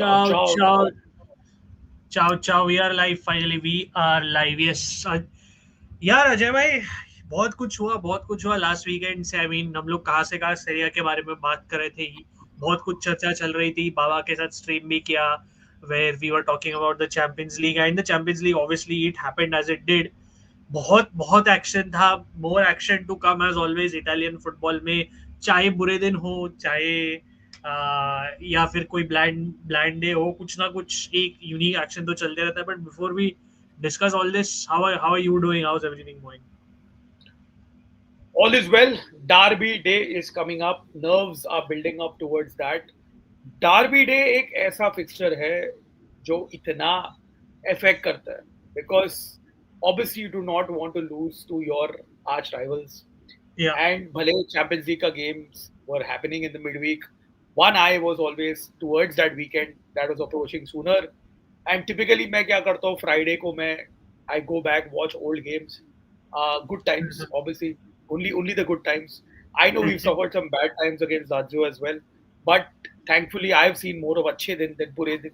Ciao, Ciao, ciao, ciao, ciao. We are live. Finally, we are live. Yes. यार अजय भाई, बहुत कुछ हुआ लास्ट वीकेंड से। हम लोग कहाँ से कहाँ सेरिया के बारे में बात कर रहे थे। बहुत कुछ चर्चा चल रही थी, बाबा के साथ स्ट्रीम भी किया, where we were talking about the Champions League and the Champions League. Obviously it happened as it did. बहुत बहुत एक्शन था, more action to come as always Italian football में। चाहे बुरे दिन हो, चाहे या फिर कोई ब्लैंड ब्लैंड डे हो, कुछ ना कुछ एक यूनिक एक्शन तो चलते रहता है। But before we discuss all this, how are you doing? How's everything going? all is well. Derby Day is coming up. Nerves are building up towards that. Derby Day एक ऐसा fixture है जो इतना affect करता है because obviously you do not want to lose to your arch rivals. Yeah. And भले Champions League का games were happening in the midweek, one eye was always towards that weekend that was approaching sooner. And typically मैं क्या करता हूँ Friday को मैं I go back watch old games, good times obviously, only the good times. I know we've suffered some bad times against Lazio as well, but thankfully I've seen more of अच्छे दिन than बुरे दिन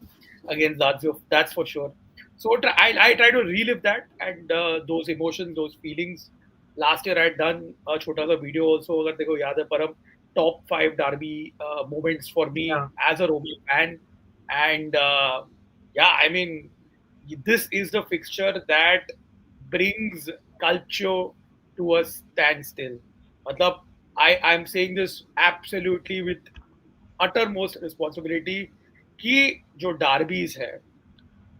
against Lazio, that's for sure. So I try to relive that and those emotions, those feelings. Last year I had done a छोटा सा video also, अगर देखो याद है परम, top 5 derby moments for me Yeah. as a Roma fan. And yeah, I mean, this is the fixture that brings culture to a standstill. मतलब, I'm saying this absolutely with uttermost responsibility कि जो derbies है,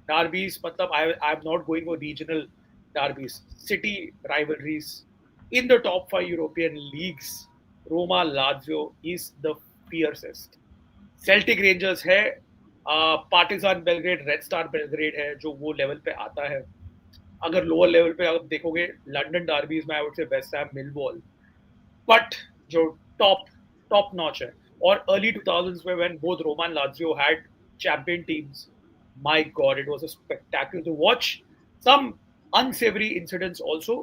derbies मतलब I'm not going for regional derbies, city rivalries in the top 5 European leagues. Roma Lazio is the fiercest. Celtic Rangers है, Partizan Belgrade, Red Star Belgrade है जो वो level पे आता है. अगर लोअर लेवल पे आप देखोगे लंदन डार्बीज में आई वुड से वेस्ट हैम, मिलवॉल. बट जो टॉप टॉप नॉच है, और अर्ली 2000s में when both Roma and Lazio had champion teams, my god, it was a spectacle to watch. Some unsavory incidents also,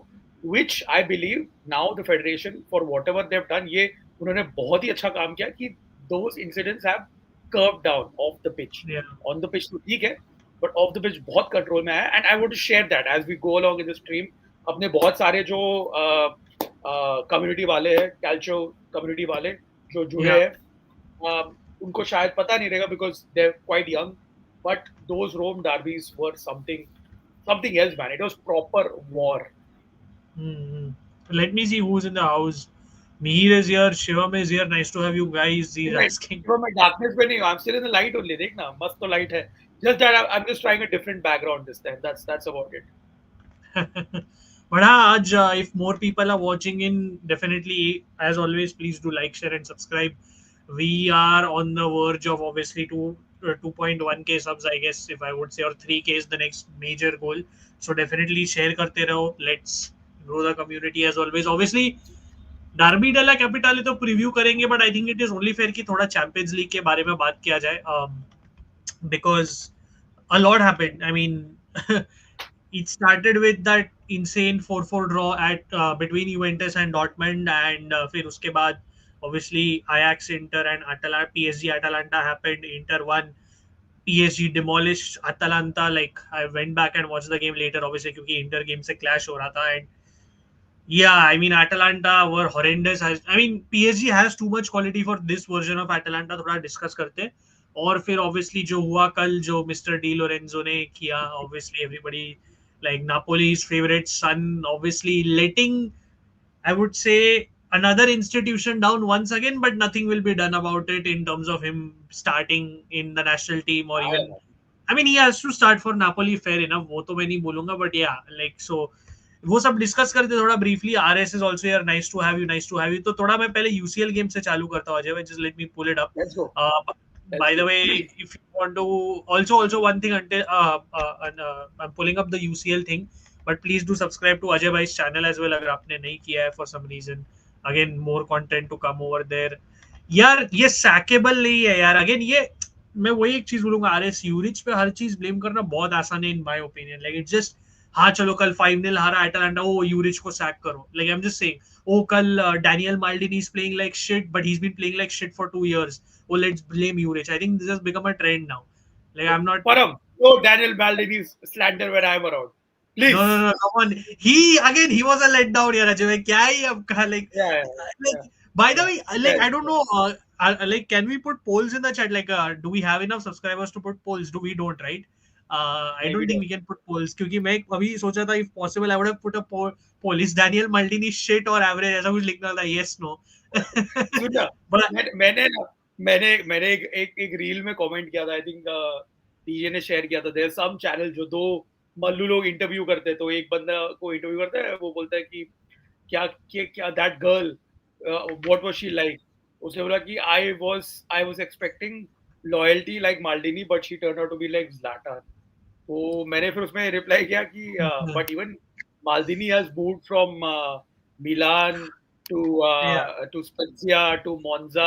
which I believe now the federation, for whatever they've done, ये उन्होंने बहुत ही अच्छा काम किया कि those incidents have curved down off the pitch. Yeah. On the pitch तो ठीक है, but off the pitch बहुत कंट्रोल में है. And I want to share that as we go along in the stream. अपने बहुत सारे जो कम्युनिटी वाले हैं, कैल्चो कम्युनिटी वाले जो जुड़े Yeah. हैं, उनको शायद पता नहीं रहेगा because they're quite young, but those Rome derbies were something else, man. It was proper war. Mm-hmm. Let me see who's in the house. Mihir is here. Shivam is here. Nice to have you guys. He's asking. मैं darkness में नहीं हूँ. I'm still in the light only. देखना मस्त तो light है. Just that I'm just trying a different background this time. That's about it. But आज, if more people are watching in, definitely, as always, please do like, share, and subscribe. We are on the verge of obviously 2.1k subs, I guess, if I would say, or 3k is the next major goal. So definitely share करते रहो. Let's grow the community as always. Obviously, Derby della Capitale तो preview करेंगे, but I think it is only fair कि थोड़ा champions league के बारे में बात किया जाए, because a lot happened. I mean, it started with that insane 4-4 draw at between Juventus and Dortmund, and फिर उसके बाद obviously Ajax, Inter, and Atalanta, PSG, Atalanta happened. Inter won. PSG demolished Atalanta. Like, I went back and watched the game later, obviously, क्योंकि Inter game से clash हो रहा था. And yeah, I mean, Atalanta were horrendous. I mean, PSG has too much quality for this version of Atalanta. थोड़ा discuss करते हैं. और फिर obviously जो हुआ कल, जो मिस्टर डी लोरेंजो ने किया, obviously everybody like Napoli's favorite son, obviously letting, I would say, another institution down once again, but nothing will be done about it in terms of him starting in the national team or even. I mean, he has to start for Napoli, fair enough. वो तो मैं नहीं बोलूंगा, but yeah, like so. वो सब discuss करते थोड़ा briefly. RS is also here. Nice to have you, nice to have you. तो थोड़ा मैं पहले यूसीएल गेम से चालू करता हूं Ajay. Just let me pull it up. Let's go. By the way, if you want to also one thing, until I'm pulling up the UCL thing, but please do subscribe to Ajay Bhai's channel as well अगर आपने नहीं किया है for some reason. Again, more content to come over there. यार ये सैकेबल नहीं है यार. अगेन ये मैं वही एक चीज बोलूंगा, आरएस यूरिच पे हर चीज ब्लेम करना बहुत आसान है इन my opinion. Like it's just, हाँ चलो कल 5-0 हारा एटलांटा, ओ यूरिच को सैक करो. Like I am just saying, oh कल Daniel Maldini is playing like shit, but he is been playing like shit for 2 years. Oh, let's blame Juric. I think this has become a trend now. Like I'm not. Param, no Daniel Maldini's slander when I'm around. No, no, Please. no, come on. He was a letdown here, Ajay. Bhai. क्या ही अब कहा, Yeah, yeah, like, yeah. by the Yeah. way, like, I Correct. don't know, like, can we put polls in the chat? Like, do we have enough subscribers to put polls? Do we don't, right? I Maybe don't think don't. we can put polls क्योंकि मैं अभी सोचा था if possible I would have put a poll. Is Daniel Maldini shit or average? ऐसा कुछ लिखना था, yes, no. सुनना, But मैंने एक रील में कमेंट किया था, आई थिंक डीजे ने शेयर किया था, देयर सम चैनल जो दो मल्लू लोग इंटरव्यू करते हैं, तो एक बंदा को इंटरव्यू करता है, वो बोलता है कि क्या that girl what was she like, उसने बोला कि I was expecting loyalty like Maldini but she turn out to be like Zlatan. तो मैंने फिर उसमें रिप्लाई किया कि but even Maldini has moved from Milan yeah, to Spezia to Monza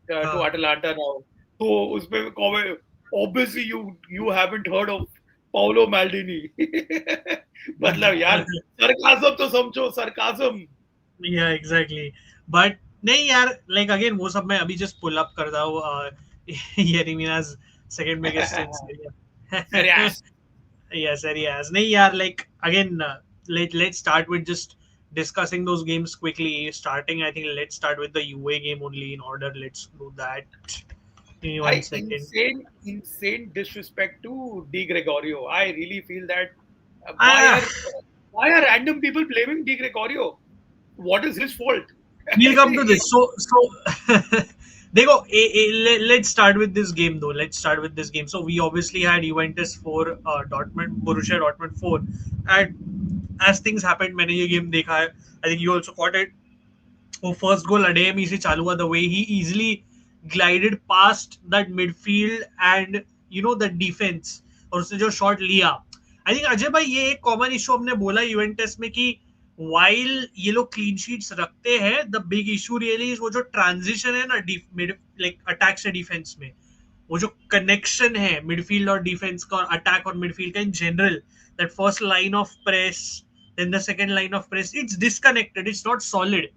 to uh, Atalanta now. तो उसमें comment, obviously you haven't heard of Paolo Maldini. मतलब यार sarcasm तो समझो, sarcasm. yeah, exactly. But नहीं यार, like again वो सब मैं अभी just pull up करता हूँ Yeremia's second biggest in Serie A. Serious. Yes, Serie A. नहीं यार, like again, let's start with just discussing those games quickly. Starting, I think let's start with the UA game only in order. Let's do that. Give me one I second. insane disrespect to Di Gregorio. I really feel that uh, why Ah, are why are random people blaming Di Gregorio? What is his fault? we'll come to this. देखो, let's start with this game though. Let's start with this game. So we obviously had Juventus 4, Dortmund, Borussia Dortmund 4, and as things happened, मैंने ये game देखा है. I think you also caught it. वो first goal अडेमी से चालू हुआ, the way he easily glided past that midfield and you know the defence, और उसने जो शॉट लिया. आई थिंक अजय भाई ये एक कॉमन इशू हमने बोला यूवेंटस में कि वाइल ये लोग क्लीन शीट्स रखते हैं, द बिग इशू रियली वो जो ट्रांजिशन है ना लाइक अटैक से डिफेंस में, वो जो कनेक्शन है मिडफील्ड और डिफेंस का और अटैक और मिडफील्ड का in general, that first line of press then the second line of press, it's disconnected, it's not solid.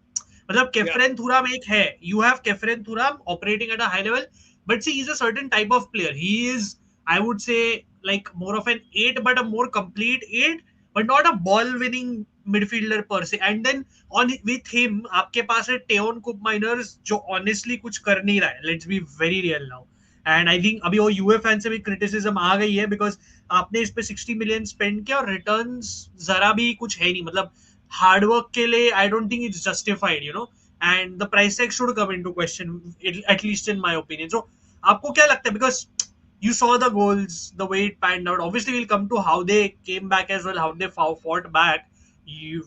मतलब Yeah, केफरेन थुराम एक है, you have Khephren Thuram operating at a high level, but she is a certain type of player. He is, I would say, like more of an 8 but a more complete 8, but not a ball winning midfielder per se. And then on with him आपके पास है टेओन कुप miners जो honestly कुछ कर नहीं रहा है, let's be very real now. And I think अभी वो यूए फैन से भी क्रिटिसिज्म आ गई है बिकॉज आपने इस पे 60 मिलियन स्पेंड किया और रिटर्न्स जरा भी कुछ है नहीं. मतलब हार्ड वर्क के लिए I don't think it's justified, you know, and the price tag should come into question, at least in my opinion. So आपको क्या लगता है, because you saw the goals, the way it panned out. Obviously, we'll come to how they came back as well, how they fought back,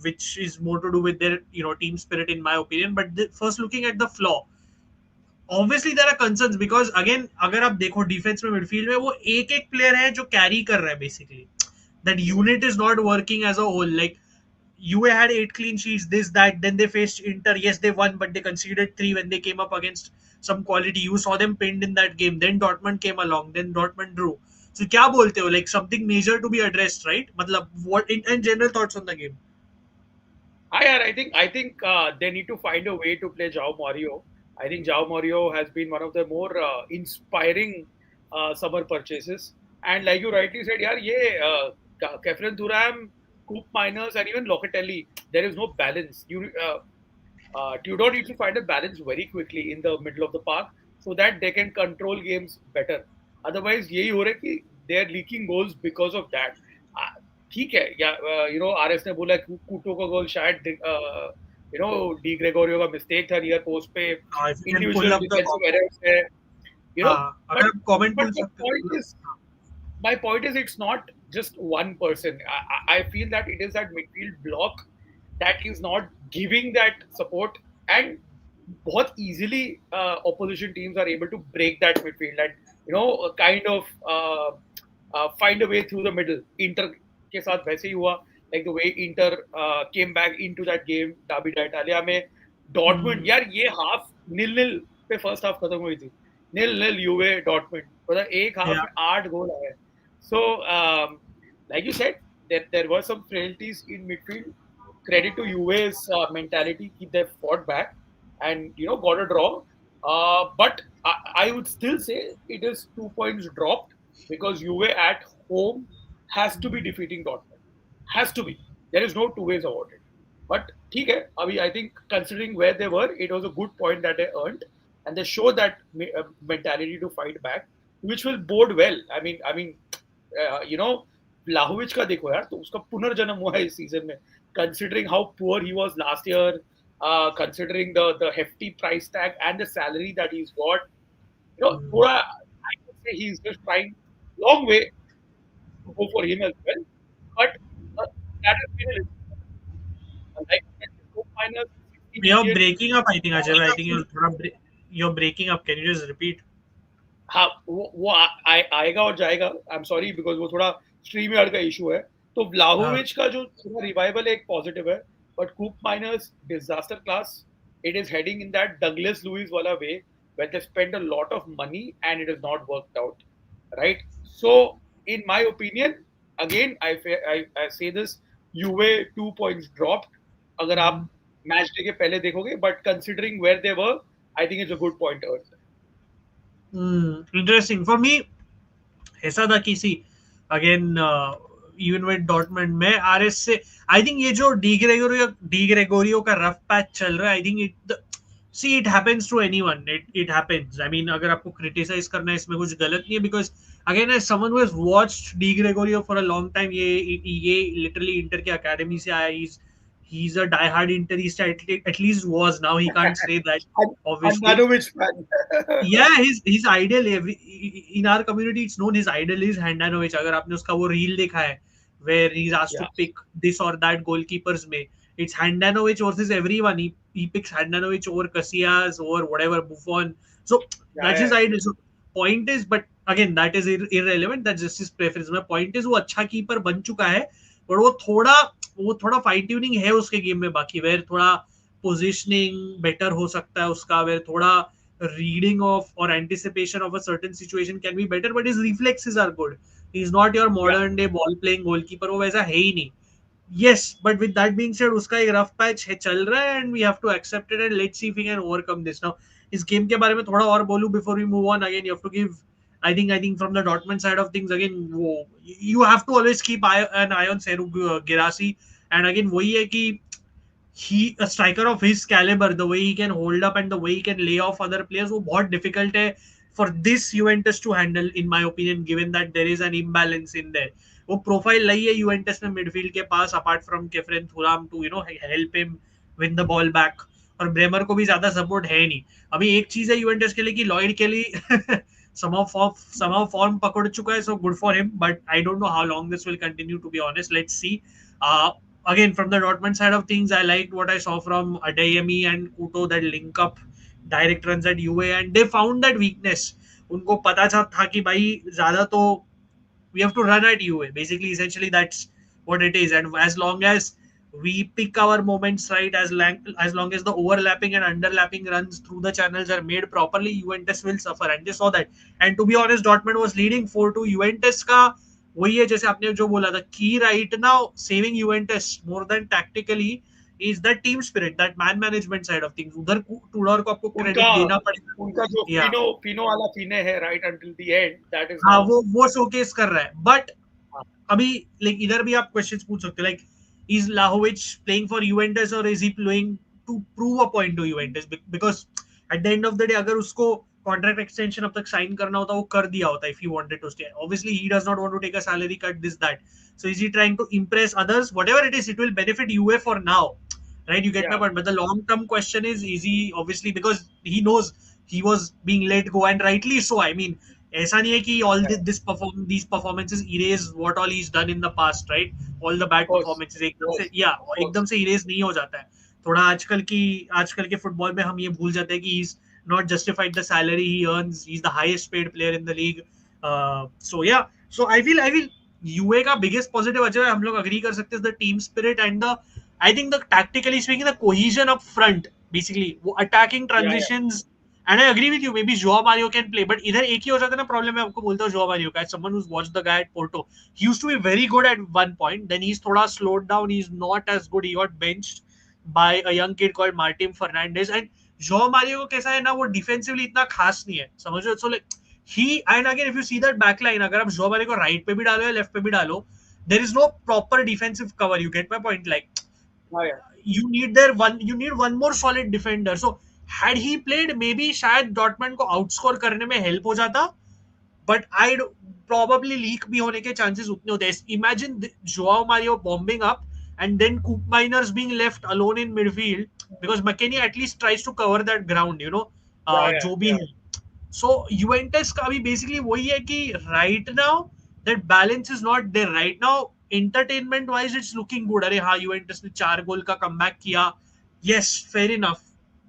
which is more to do with their team spirit, in my opinion. But first, looking at the flaw, obviously there are concerns because again, अगर आप देखो defence में midfield में वो एक एक player है जो कैरी कर रहा है basically. That unit is not working as a whole. Like UA had 8 clean sheets, this, that. Then they faced Inter. Yes, they won, but they conceded 3 when they came up against some quality. You saw them pinned in that game. Then Dortmund came along. Then Dortmund drew. So, क्या बोलते हो? Like something major to be addressed, right? मतलब what in general thoughts on the game? I think they need to find a way to play João Mario. I think João Mario has been one of the more inspiring summer purchases. And like you rightly said, yeah, Kefren Thuram, Coop Miners, and even Locatelli, there is no balance. Tudor needs to find a balance very quickly in the middle of the park so that they can control games better. Otherwise, यही हो रहा है कि they are leaking goals because of that. ठीक है, या RS ने बोला कूटो का गोल शायद डी ग्रेगोरियो का मिस्टेक था नियर पोस्ट पे, If you can pull individual up the defensive errors है, अगर बट आप comment बट pull द सकते पॉइंट हो. Is my point is it's not just one person. I feel that it is that midfield block that is not giving that support, and बहुत easily opposition teams are able to break that midfield and kind of find a way through the middle. Inter के साथ वैसे ही हुआ, like the way Inter came back into that game Davide Italia में. Dortmund यार ये half 0-0 पे first half खत्म हुई थी, 0-0 यूवे डॉर्टमुंड, मतलब एक हाफ Yeah. में 8 गोल आए. So, like you said, there were some frailties in midfield. Credit to UA's mentality, they fought back and got a draw. But I would still say it is 2 points dropped because Juve at home has to be defeating Dortmund. Has to be. There is no two ways about it. But ठीक है, अभी I think considering where they were, it was a good point that they earned, and they show that mentality to fight back, which will bode well. You know, Vlahovic का देखो यार, तो उसका पुनर्जन्म हुआ है इस सीजन में. Considering how poor he was last year, considering the hefty price tag and the salary that he's got, you know, Hmm. थोड़ा I would say he's just trying long way to go for him as well. But that has been a little like minus 60 You're million. breaking up, I think, Ajay. I think you're breaking up. Can you just repeat? हाँ वो आएगा और जाएगा. I am sorry because वो थोड़ा stream yard का issue है. तो हाँ. ब्लाहोविच का जो थोड़ा रिवाइवल है एक पॉजिटिव है. But coup minus disaster class. It is heading in that Douglas Luiz वाला way where they spend a lot of money and it has not worked out, right? So in my opinion, again I say this, Juve 2 points dropped अगर आप Hmm. Match day के पहले देखोगे, but considering where they were, I think it's a good point earned. Interesting. For me, ऐसा था कि see again even with Dortmund में RS से आई थिंक ये जो डी ग्रेगोरियो का रफ पैच चल रहा है I think it see it happens to anyone it happens I mean अगर आपको क्रिटिसाइज करना है इसमें कुछ गलत नहीं है because again as someone who has watched Di Gregorio for a long time ये लिटरली इंटर के एकेडमी से आया he's a diehard interist at least was now he can't say that obviously Andanovic fan. yeah his idol in our community it's known his idol is Handanovic अगर आपने उसका वो reel देखा है where he's asked to Yeah, pick this or that goalkeepers में it's Handanovic versus everyone he picks Handanovic over Casillas over whatever Buffon so yeah, that's yeah. his idol so point is but again that is irrelevant that's just his preference my point is वो अच्छा keeper बन चुका है पर वो थोड़ा fine tuning है उसके गेम में बाकी वेर थोड़ा पोजिशनिंग बेटर हो सकता है उसका वेर थोड़ा reading of or anticipation of a certain situation can be better, but his reflexes are good. He's not your Yeah. modern day ball playing goalkeeper. वो वैसा है ही नहीं. Yes, but with that being said, उसका एक rough patch है चल रहा है and we have to accept it and let's see if we can overcome this. Now, इस गेम के बारे में थोड़ा और बोलूं before we move on. Again, you have to give. I think from the Dortmund side of things, again, वो you have to always keep an eye on Seru Girassi. And again, वही है कि a striker of his caliber, the way he can hold up and the way he can lay off other players, वो बहुत difficult है for this Juventus to handle, in my opinion, given that there is an imbalance in there. वो profile नहीं है Juventus में midfield के पास apart from Khephren Thuram to help him win the ball back और Bremer को भी ज्यादा सपोर्ट है नहीं. अभी एक चीज है यूवेंटस के लिए कि लॉयड के लिए somehow form पकड़ चुका है so good for him but I don't know how long this will continue to be honest. Let's see. uh, Again, from the Dortmund side of things, I liked what I saw from Adeyemi and Kuto, that link up direct runs at UA, and they found that weakness. उनको पता था कि भाई ज्यादा तो we have to run at UA. Basically, essentially, that's what it is. And as long as we pick our moments right, as long as the overlapping and underlapping runs through the channels are made properly, Juventus will suffer. And they saw that. And to be honest, Dortmund was leading 4-2. Juventus का वही है जैसे आपने जो बोला था की right now saving Juventus more than tactically is that team spirit that man management side of things उधर टूडोर को आपको उनका क्रेडिट देना पड़ेगा. उनका जो या फिनो फिनो वाला फिने है right until the end, that is हाँ नाउ. वो शोकेस कर रहा है बट अभी लाइक इधर भी आप क्वेश्चंस पूछ सकते हो like is Vlahovic playing for Juventus और is he playing to prove a point to Juventus because at the end of the day अगर उसको कॉन्ट्रैक्ट एक्सटेंशन अब तक साइन करना होता वो कर दिया होता if he wanted to stay obviously he does not want to take a salary cut this that so is he trying to impress others whatever it is it will benefit UA for now right you get my या point but the long term question is he obviously because he knows he was being let go and rightly so I mean ऐसा नहीं है कि all these performances erase what all he's done in the past right all the bad course performances एकदम से course एकदम course से erase नहीं हो जाता है. थोड़ा आजकल के फुटबॉल में हम ये भूल जाते हैं कि he's not justified the salary he earns he's the highest paid player in the league. So yeah so I feel Juve का बिगेस्ट पॉजिटिव अच्छा है हम लोग अग्री कर सकते हैं the team spirit and the I think the tactically speaking the cohesion up front basically वो attacking या या transitions and I agree with you maybe Joao Mario can play but इधर एक ही हो जाता है ना प्रॉब्लम मैं आपको बोलता हूँ जोआ मारियो का someone who's watched the guy at Porto he used to be very good at one point then he's थोड़ा slowed down he's not as good he got benched by a young kid called Martin Fernandez and Joao Mario को कैसा है ना वो defensively इतना खास नहीं है समझ रहे हो so like He, and again, if you see that back line, अगर आप जो वाले को right पे भी डालो या left पे भी डालो, there is no proper defensive cover. You get my point? Like, हाँ यार, you need one more solid defender. So had he played, maybe शायद डॉर्टमंड को आउटस्कोर करने में हेल्प हो जाता, बट आई probably लीक भी होने के चांसेस उतने होते हैं. Imagine Joao Mario bombing up and then Coop Miners being left alone in midfield because McKennie at least tries to cover that ground, you know, yeah, yeah, जो भी yeah. है. So Juventus का भी basically वही है कि right now that balance is not there. Right now entertainment wise it's looking good. अरे हाँ, Juventus ने 4 गोल का comeback किया. Yes, fair enough,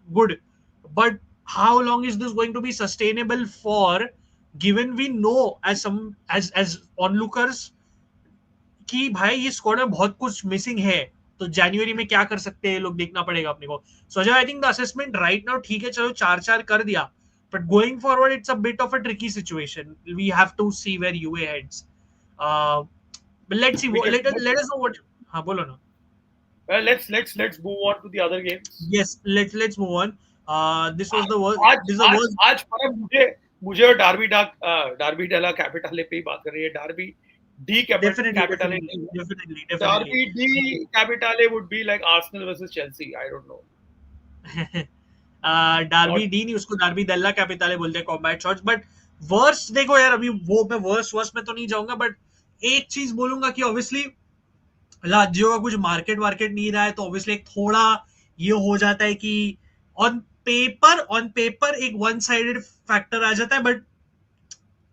good. But how long is this going to be sustainable for? Given we know as some as onlookers कि भाई ये squad में बहुत कुछ मिसिंग है, तो जनवरी में क्या कर सकते हैं ये लोग, देखना पड़ेगा अपने को. So Ajay, I think the assessment right now ठीक है, चलो 4-4 कर दिया, but going forward it's a bit of a tricky situation. We have to see where Juve heads. Let's see, Wicked. Let us know what. हाँ, बोलो ना. Well, let's move on to the other games. Yes, let's move on. This was the worst, आज this is the आज worst. आज पर मुझे और Derby della capital पे ही बात कर रही है. Derby D definitely, capital definitely, नहीं है. Definitely, definitely. Derby D capital would be like Arsenal versus Chelsea. I don't know. Derby What? D नहीं, उसको डार्बी डेल्ला कैपिटाले बोलते हैं, कॉम्बैट शॉट्स. बट वर्स्ट देखो यार, अभी वो मैं वर्स्ट वर्स्ट में तो नहीं जाऊंगा, बट एक चीज बोलूंगा कि ऑब्वियसली लाजियो का कुछ मार्केट वार्केट नहीं रहा है, तो ऑब्वियसली एक थोड़ा ये हो जाता है कि ऑन पेपर एक वन साइडेड फैक्टर आ जाता है, बट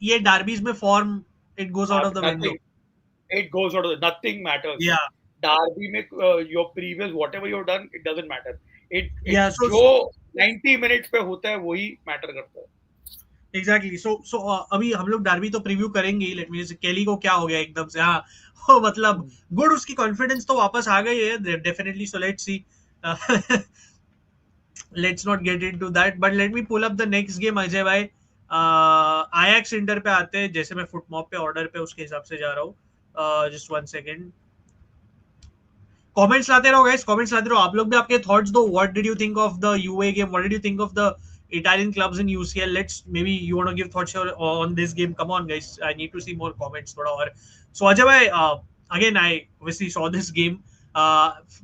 ये डार्बीज में form, it goes out of the window. Nothing. It goes out of nothing matters. या Derby में your previous whatever you've done, it doesn't matter. या सो जो 90 minutes पे होता है वही मैटर करता है. एग्जैक्टली. सो अभी हम लोग डार्बी तो प्रीव्यू करेंगे ही. लेट मी से केली को क्या हो गया एकदम से. हाँ, वो मतलब गुड, उसकी कॉन्फिडेंस तो वापस आ गई है definitely. So let's see, let's not get into that, but let me pull up the next game. Ajay भाई, आयाक्स इंटर पे आते हैं. जैसे मैं फुटमॉप पे ऑर्डर पे उसके हिसाब से जा रहा हूँ. Just 1 second. कमेंट्स लाते रहो गाइस, कमेंट्स लाते रहो. आप लोग भी आपके थॉट्स दो. What did you think of the UA game? What did you think of the Italian clubs in UCL? Let's, maybe you want to give thoughts on this game. Come on guys, I need to see more comments thoda. Or so Ajay bhai, again I obviously saw this game.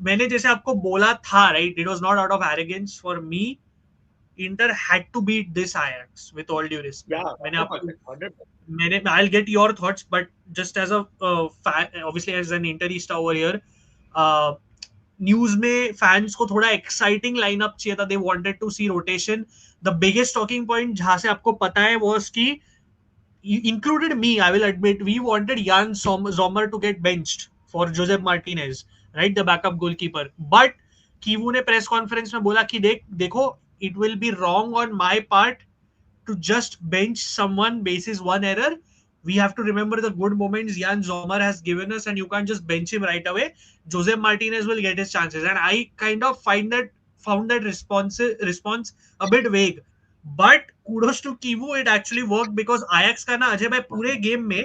मैंने जैसे आपको बोला था, right, it was not out of arrogance for me. Inter had to beat this Ajax with all due respect. Yeah, मैंने 100%, आपको 100%. I'll get your thoughts, but just as a obviously as an Interista over here, न्यूज में fans को थोड़ा exciting lineup चाहिए था. They wanted to see rotation. The biggest talking point जहां से आपको पता है वाज कि, included me, I will admit, we wanted Jan Sommer to get benched for Josep Martinez, right, the backup goalkeeper. But Kivu ने press conference में बोला कि देखो, it will be wrong on my part to just bench someone basis one error. We have to remember the good moments Jan Sommer has given us, and you can't just bench him right away. Jose Martinez will get his chances, and I kind of found that response a bit vague. But kudos to Kivu, it actually worked, because Ajax का ना अजय भाई पूरे game में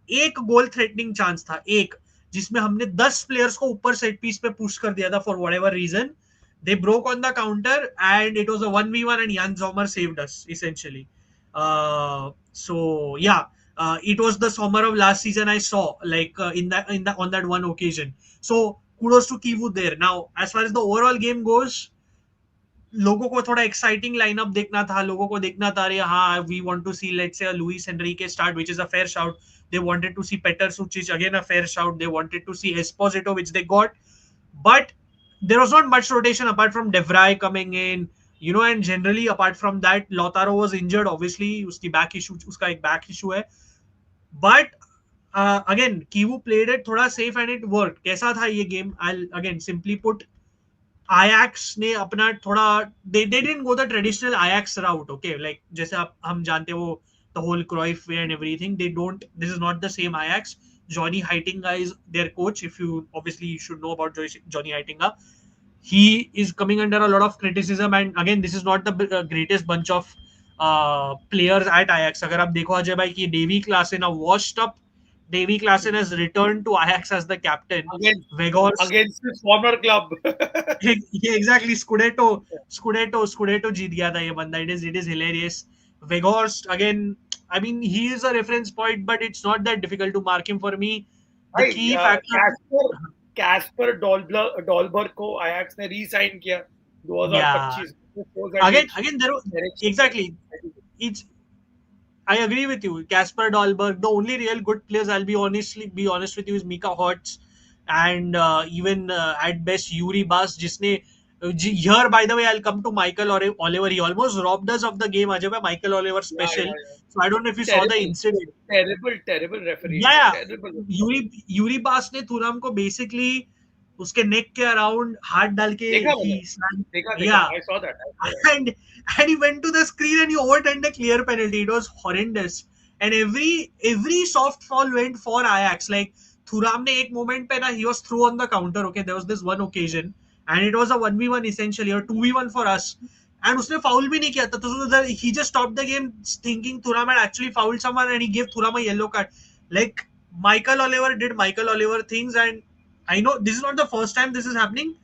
एक गोल threatening chance था, एक, जिसमें हमने 10 प्लेयर्स को ऊपर सेट पीस पे पुश कर दिया था for whatever reason. They broke on the counter and it was a 1v1 and Jan Sommer saved us essentially. So yeah, it was the Sommer of last season I saw, like on that one occasion. So kudos to Kivu there. Now as far as the overall game goes, लोगों को थोड़ा exciting lineup देखना था. लोगों को देखना था, अरे हाँ, we want to see let's say Luis Enrique start, which is a fair shout. They wanted to see Peter Sucic, again a fair shout. They wanted to see Esposito, which they got. But there was not much rotation apart from De Vrij coming in, you know, and generally apart from that, Lautaro was injured, obviously. उसकी back issue, उसका एक back issue है. But again, Kivu played it थोड़ा safe and it worked. कैसा था ये game? I'll again simply put, Ajax ने अपना थोड़ा, they didn't go the traditional Ajax route, okay? Like जैसे आप हम जानते हो, the whole Cruyff way and everything. They don't. This is not the same Ajax. Johnny Heitinga is their coach. If you obviously you should know about Johnny Heitinga. He is coming under a lot of criticism, and again, this is not the greatest bunch of players at Ajax. अगर आप देखो अजय भाई कि Davy Klaassen, a washed up Davy Klaassen, has returned to Ajax as the captain. Against his former club. ये exactly Scudetto जीत गया था ये बंदा. It is hilarious. Weghorst again, I mean, he is a reference point, but it's not that difficult to mark him for me. The भाई key factor. Caspar Caspar डॉलबर्ग को Ajax ने री sign किया Yeah. 2025 में, shows at Again, which again, there direction they exactly. are heading. It's I agree with you. Casper Dolberg. The only real good players, I'll be honest with you, is Mika Hotz and even at best Yuri Bas. जिसने here, by the way, I'll come to Michael Oliver. He almost robbed us of the game. Ajay bhai, Michael Oliver Yeah, special. yeah, yeah. So I don't know if you saw the Terrible, incident. terrible refereeing, Yeah, terrible. Yuri बास ने तुराम को basically उसके नेक के around हाथ डाल के देखा ही मैंने, देखा, या I saw that, I saw that. and and he went to the screen and he overturned a clear penalty. It was horrendous. And every soft fall went for Ajax. Like Thuram ne ek moment pe na he was through on the counter. Okay, there was this one occasion and it was a 1v1 essentially or 2v1 for us. And उसने foul भी नहीं किया था तो he just stopped the game thinking Thuram had actually fouled someone and he gave Thuram a yellow card. Like Michael Oliver did Michael Oliver things, and I know this is not the first time this is happening,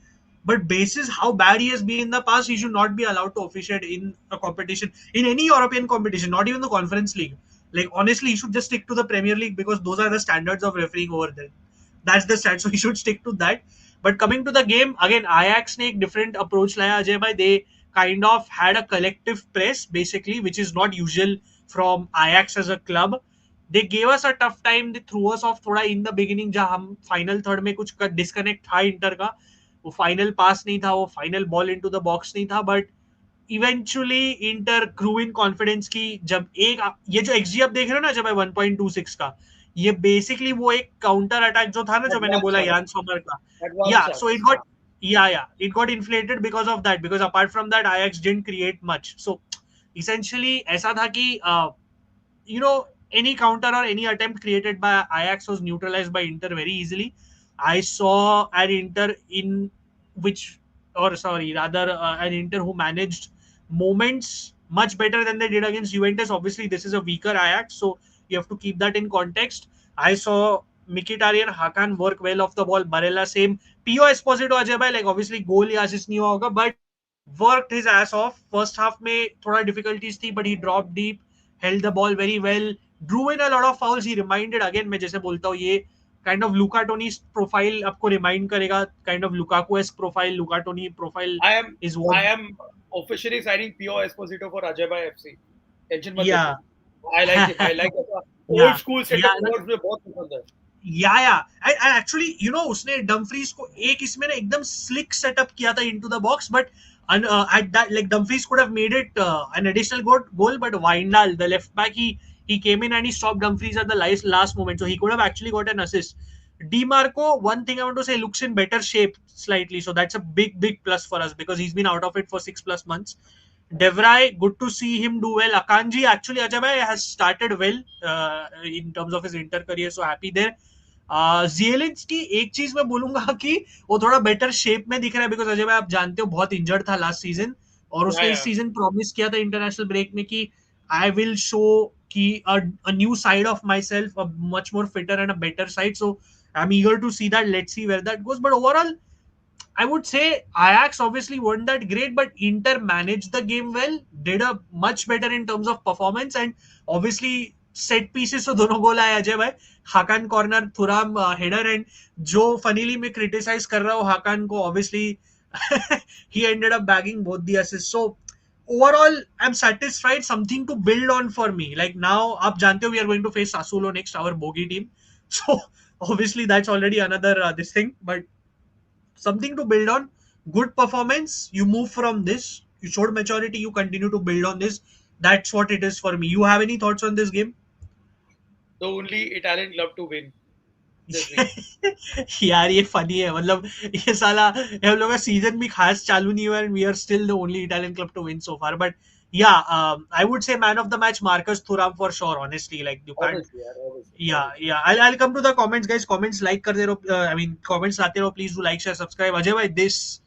but basis how bad he has been in the past, he should not be allowed to officiate in a competition, in any European competition, not even the Conference League. Like honestly, he should just stick to the Premier League because those are the standards of refereeing over there. That's the stat, so he should stick to that. But coming to the game again, Ajax ने एक different approach लाया अजय भाई. They kind of had a collective press basically, which is not usual from Ajax as a club. They gave us a tough time. They threw us off थोड़ा in the beginning जहाँ हम final third में कुछ disconnect था inter का. वो final पास नहीं था, वो final ball into the box नहीं था, but eventually Inter grew in confidence की. जब एक ये जो एक्सजी आप देख रहे हो ना जब 1.26 का, ये बेसिकली वो एक काउंटर अटैक जो था ना जो मैंने Advanced बोला shot, यान सोमर का. advanced या सो shots. It got yeah, it got inflated because of that, because apart from that Ajax didn't create much. So essentially ऐसा था कि you know, any counter or any attempt created by Ajax was neutralized by Inter very easily. I saw an Inter in which, or sorry, rather an Inter who managed moments much better than they did against Juventus. Obviously, this is a weaker Ajax, so you have to keep that in context. I saw Mkhitaryan, Hakan work well off the ball. Barella same. Pio Esposito Ajay bhai, like obviously goal या assist नहीं हुआ होगा, but worked his ass off. First half में थोड़ा difficulties थी, but he dropped deep, held the ball very well, drew in a lot of fouls. He reminded again, मैं जैसे बोलता हूँ ये kind of Luca Toni's profile आपको remind करेगा, kind of Lukaku-esque profile, Luca Toni profile I am is what. I am officially signing Pio Esposito for Ajay Bhai FC. Tension मत Yeah. लेना. I like him. I like it. Old Yeah. school set of Yeah. forwards में बहुत पसंद है. या I actually you know उसने Dumfries को एक इसमें ना एकदम स्लिक सेटअप किया था into the box, but at that like Dumfries could have made it an additional goal, but Wijndal, the left back, he came in and he stopped Dumfries at the last moment, so he could have actually got an assist. DiMarco, one thing I want to say, looks in better shape slightly, so that's a big plus for us because he's been out of it for 6+ months. Devray, good to see him do well. Akanji, actually, Ajay bhai has started well in terms of his inter career, so happy there. जियलिंस की एक चीज मैं बोलूंगा कि वो थोड़ा better shape में दिख रहा है, बिकॉज अजय भाई आप जानते हो बहुत इंजर्ड था लास्ट सीजन, और Yeah, उसने इस yeah. सीजन प्रॉमिस किया था इंटरनेशनल ब्रेक में कि आई विल शो कि a new side of myself, a much more fitter and a better side. So I'm eager to see that. Let's see where that goes. But overall, I would say Ajax obviously weren't that great, but Inter managed the game well, did a much better in terms of performance, and obviously set pieces तो दोनों गोल आए अजय भाई. हाकान corner, थुराम header, and जो funnily मैं criticise कर रहा हूँ हाकान को, obviously he ended up bagging both the assists. So overall, I'm satisfied. Something to build on for me. Like now, आप जानते हो we are going to face Sassuolo next, our bogey team. So obviously that's already another this thing, but something to build on. Good performance, you move from this, you showed maturity, you continue to build on this. That's what it is for me. You have any thoughts on this game? The only Italian club to win this week. यार ये funny है, मतलब ये साला हम लोग का season भी खास चालू नहीं हुआ, we are still the only Italian club to win so far. बट I would say man of the match Marcus Thuram for sure, honestly. Like you can't. Obviously, yeah, obviously. Yeah. I'll come to the comments, guys. Comments like करते रहो. I mean comments लाते रहो. Please do like, share, subscribe. Ajay bhai, this.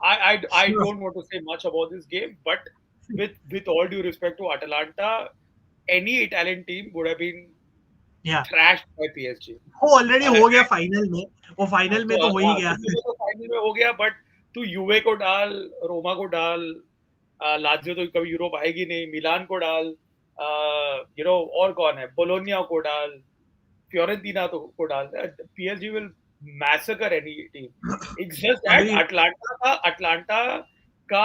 I don't want to say much about this game, but with all due respect to Atalanta, any Italian team would have been Yeah. thrashed by PSG. वो already हो गया final में, वो final में तो हो ही गया. तो फाइनल में हो गया, बट तू यूवे को डाल, रोमा को डाल, लाजियो तो कभी यूरोप आएगी नहीं, मिलान को डाल, और कौन है, बोलोनिया को डाल, फ्योरेंटीना को डाल, PSG will massacre any team. It's just that Agree. Atalanta का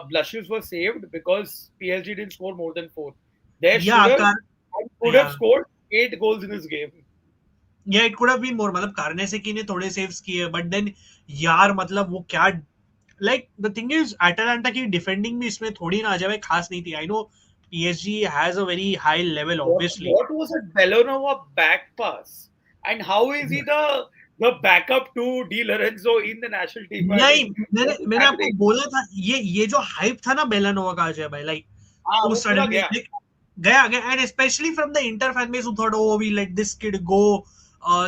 blushes were saved because PSG didn't score more than 4. They should Yeah, have and could have yeah. scored 8 goals in this game. या it could have been more, मतलब Carnesecchi ने थोड़े saves किए, but then यार मतलब वो क्या, like the thing is Atlanta की डिफेंडिंग भी इसमें थोड़ी ना आ जाए खास नहीं थी. I know PSG has a very high level obviously. What was a Bellanova back pass? And how is he the backup to Di Lorenzo in the national team? I नहीं, mean, मैंने what is मैंने आपको happening? बोला था, ये जो hype था ना बेलानोवा का अजय भाई, लाइक हाँ, वो वो पूरा सडनली गया. गया गया, and specially from the Inter fan base who thought oh we let this kid go.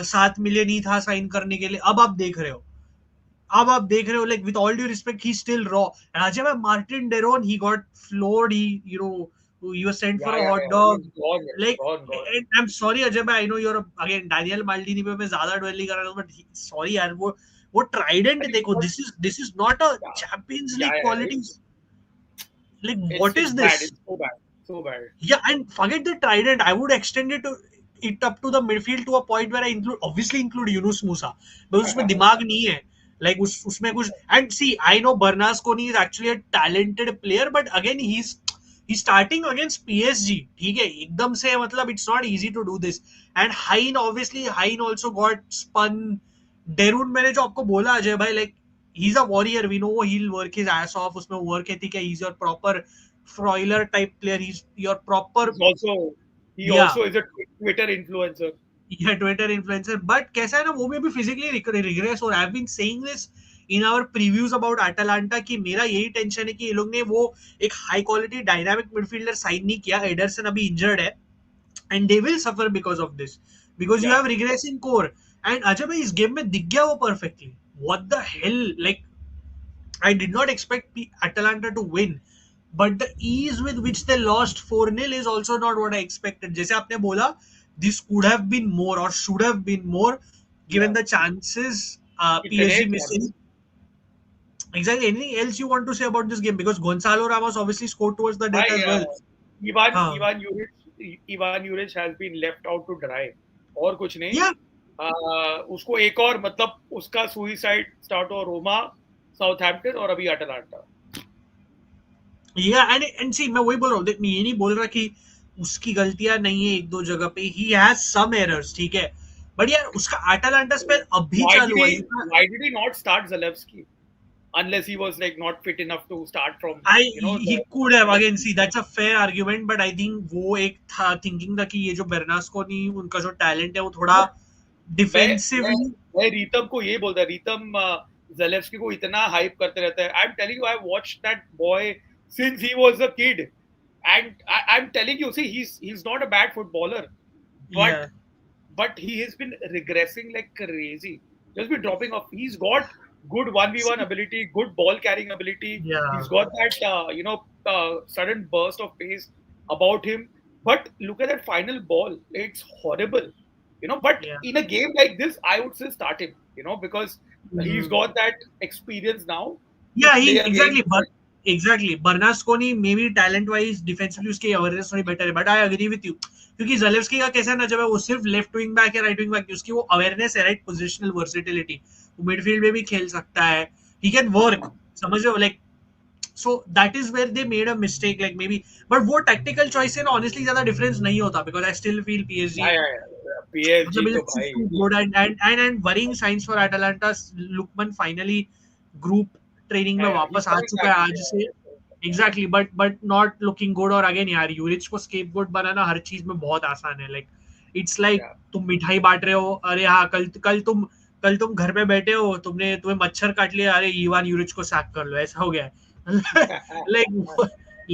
7 million ही था साइन करने के लिए. अब आप देख रहे हो, like with all due respect he still raw. Ajay भाई Marten de Roon he got floored, he was sent for Yeah, a yeah, hot yeah. dog. He's gone, Like, gone, gone. and I'm sorry Ajay bhai, I know you're again Daniel Maldini पे मैं ज्यादा dwell नहीं कर रहा हूँ, but sorry यार, वो Trident I think देखो, what, this is not a yeah, Champions yeah, League yeah. quality. Like, It's what is it's bad. this? It's so bad, so bad. Yeah, and forget the trident. I would extend it up to the midfield to a point where I obviously include Yunus Musa, but उसमें दिमाग नहीं है. Like उसमें कुछ, and see, I know Bernasconi is actually a talented player, but again he's starting against PSG. ठीक है, एकदम से मतलब it's not easy to do this. And Hein also got spun. Derun मैंने जो आपको बोला अजय भाई, like he's a warrior. We know he'll work his ass off. उसमें work ethic है. He's your proper Freuler type player. He's your proper, He's also he yeah, also is a Twitter influencer. yeah, Twitter influencer. But कैसा है ना, वो भी अभी physically regress हो रहा है. I've been saying this in our previews about Atalanta कि मेरा यही टेंशन है कि ये लोग ने वो एक high quality dynamic midfielder sign नहीं किया. एडरसन अभी इंजर्ड है, and they will suffer because of this, because you Yeah, have regress in core. And Ajay भाई इस गेम में दिख गया वो perfectly. What the hell, like I did not expect Atalanta to win, but the ease with which they lost 4-0 is also not what I expected. जैसे आपने बोला, this could have been more or should have been more given yeah. the chances इतने PSG chances. missing. Exactly. Anything else you want to say about this game? Because Gonzalo Ramos obviously scored towards the death भाई as well. Ivan हाँ. Ivan Juric Ivan Juric has been left out to dry. और कुछ नहीं. Yeah. उसको एक और मतलब उसका सुइसाइड स्टार्ट हो रोमा, साउथहैम्पटन और अभी अटलांटा. Yeah, and see, मैं वही बोल रहा हूँ, मैं ये नहीं बोल रहा कि उसकी गलतियां नहीं है एक दो जगह पे. ही हैज सम एरर्स, ठीक है, बट यार उसका अटलांटा स्पेल अभी Why चालू did हुआ. he why did he not start Zalewski unless he was like not fit enough to start from He could have, again, see, that's a fair argument, but I think वो एक था thinking था कि ये जो बेर्नास्कोनी उनका जो टैलेंट है वो थोड़ा डिफेंसिवली. मैं रीतम को ये बोलता है. रीतम Zalewski को इतना हाइप करते रहता है. I'm telling you, I watched that boy since he was a kid, and I'm telling you, see, he's not a bad footballer, but Yeah. he has been regressing like crazy. Just been dropping off. He's got good 1v1 ability, good ball carrying ability. Yeah. He's got that sudden burst of pace about him. But look at that final ball. It's horrible. But Yeah. in a game like this, I would still start him, because he's got that experience now to Yeah, play he against. exactly. Bernasconi maybe talent wise defensively उसकी awareness थोड़ी better है, but I agree with you, क्योंकि Zalewski का कैसा है ना, जब वो सिर्फ लेफ्ट विंग बैक या राइट विंग बैक, उसकी वो अवेयरनेस है, राइट, पोजिशनल वर्सेटिलिटी, वो मिडफील्ड में भी खेल सकता है. ही कैन वर्क, समझ रहे हो, like so that is where they made a mistake, like maybe, but वो tactical choice से ना honestly ज्यादा difference नहीं होता, because I still feel PSG Yeah. PSG मतलब तो it's भाई. too good. And worrying signs for Atalanta. Lukman finally group training में He's वापस आ coming चुका back. है आज से. Exactly, but not looking good. और again यार यूरिच को scapegoat बनाना हर चीज में बहुत आसान है. Like it's like Yeah. तुम मिठाई बांट रहे हो, अरे हाँ कल तुम घर पे बैठे हो, तुम्हें मच्छर काट लिया, अरे इवान यूरिच को सैक कर लो, ऐसा हो गया है. like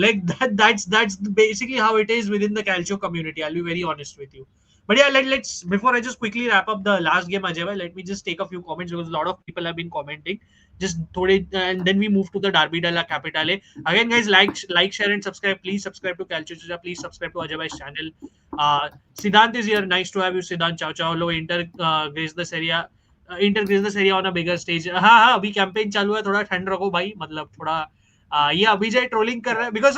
like that's basically how it is within the calcio community. I'll be very honest with you. But yeah, let's before I just quickly wrap up the last game, Ajay, let me just take a few comments because a lot of people have been commenting. Just thode, and then we move to the Derby Della Capitale. Again, guys, share, and subscribe. Please subscribe to Calcio Chucha. Please subscribe to Ajay Bhai's channel. Siddhant is here. Nice to have you, Siddhant. Ciao, ciao. Hello, grace the Serie A. Inter grace the Serie A on a bigger stage. हाँ अभी campaign चालू है, थोड़ा ठंड रखो भाई, मतलब थोड़ा Yeah, Vijay trolling kar raha hai because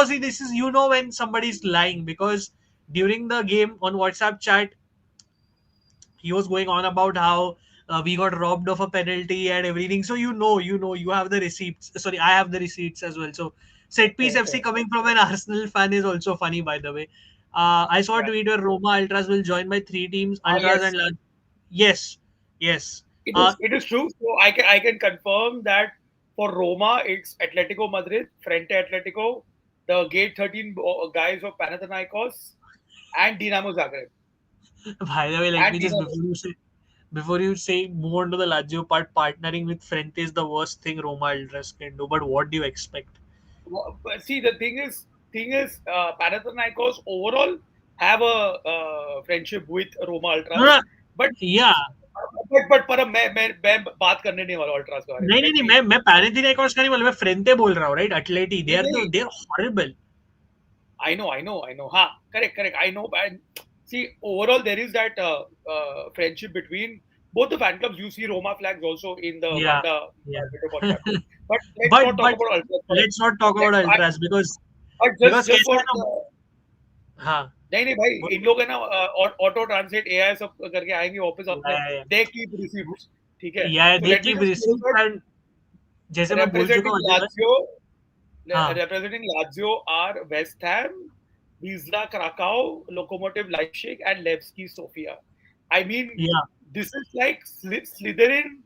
see, this is when somebody is lying, because during the game on WhatsApp chat he was going on about how we got robbed of a penalty and everything. So you have the receipts. Sorry, I have the receipts as well. So set piece FC coming from an Arsenal fan is also funny, by the way. I saw a Yeah. tweet where Roma Ultras will join by three teams: Ultras Yes, and yes, yes. it Uh, is. It is true. So I can confirm that for Roma, it's Atletico Madrid, Frente Atletico, the Gate 13 guys of Panathinaikos, and Dinamo Zagreb. by the way, let And me just Dinamo. before you say move on to the Lazio part, partnering with Frente is the worst thing Roma Ultras can do. But what do you expect? But see, the thing is, Panathinaikos overall have a friendship with Roma No, no, Ultras, but yeah. पर मैं बात करने नहीं वाला altars के बारे में. नहीं नहीं लेट नहीं, मी. मैं पैनाथिनाइकोस का नहीं बोल रहा, मैं फ्रेंटे बोल रहा हूँ, राइट? अटलेटी, नहीं नहीं. They are horrible. I know. हाँ, correct. I know. And see, overall, there is that friendship between both the fan clubs. You see Roma flags also in the Yeah, Wanda yeah. Metropol chapter. But let's but not talk but about Ultras for a let's not talk about let's. Altars, But just कैसा for है ना. हाँ, नहीं नहीं भाई, बोलो. इन लोग है ना ऑटो ट्रांसलेट एआई सब करके आएंगे वापस अपने. या दे कीप रिसीव्स. ठीक है. या So they let me keep just close receipts, that. And जैसे मैं बोल चुका Representing हूँ अजय भाई. Lazio, हाँ, representing Lazio are West Ham, Wisla Krakow, Lokomotiv Leipzig, and Levski Sofia. I mean, या. this is like Slytherin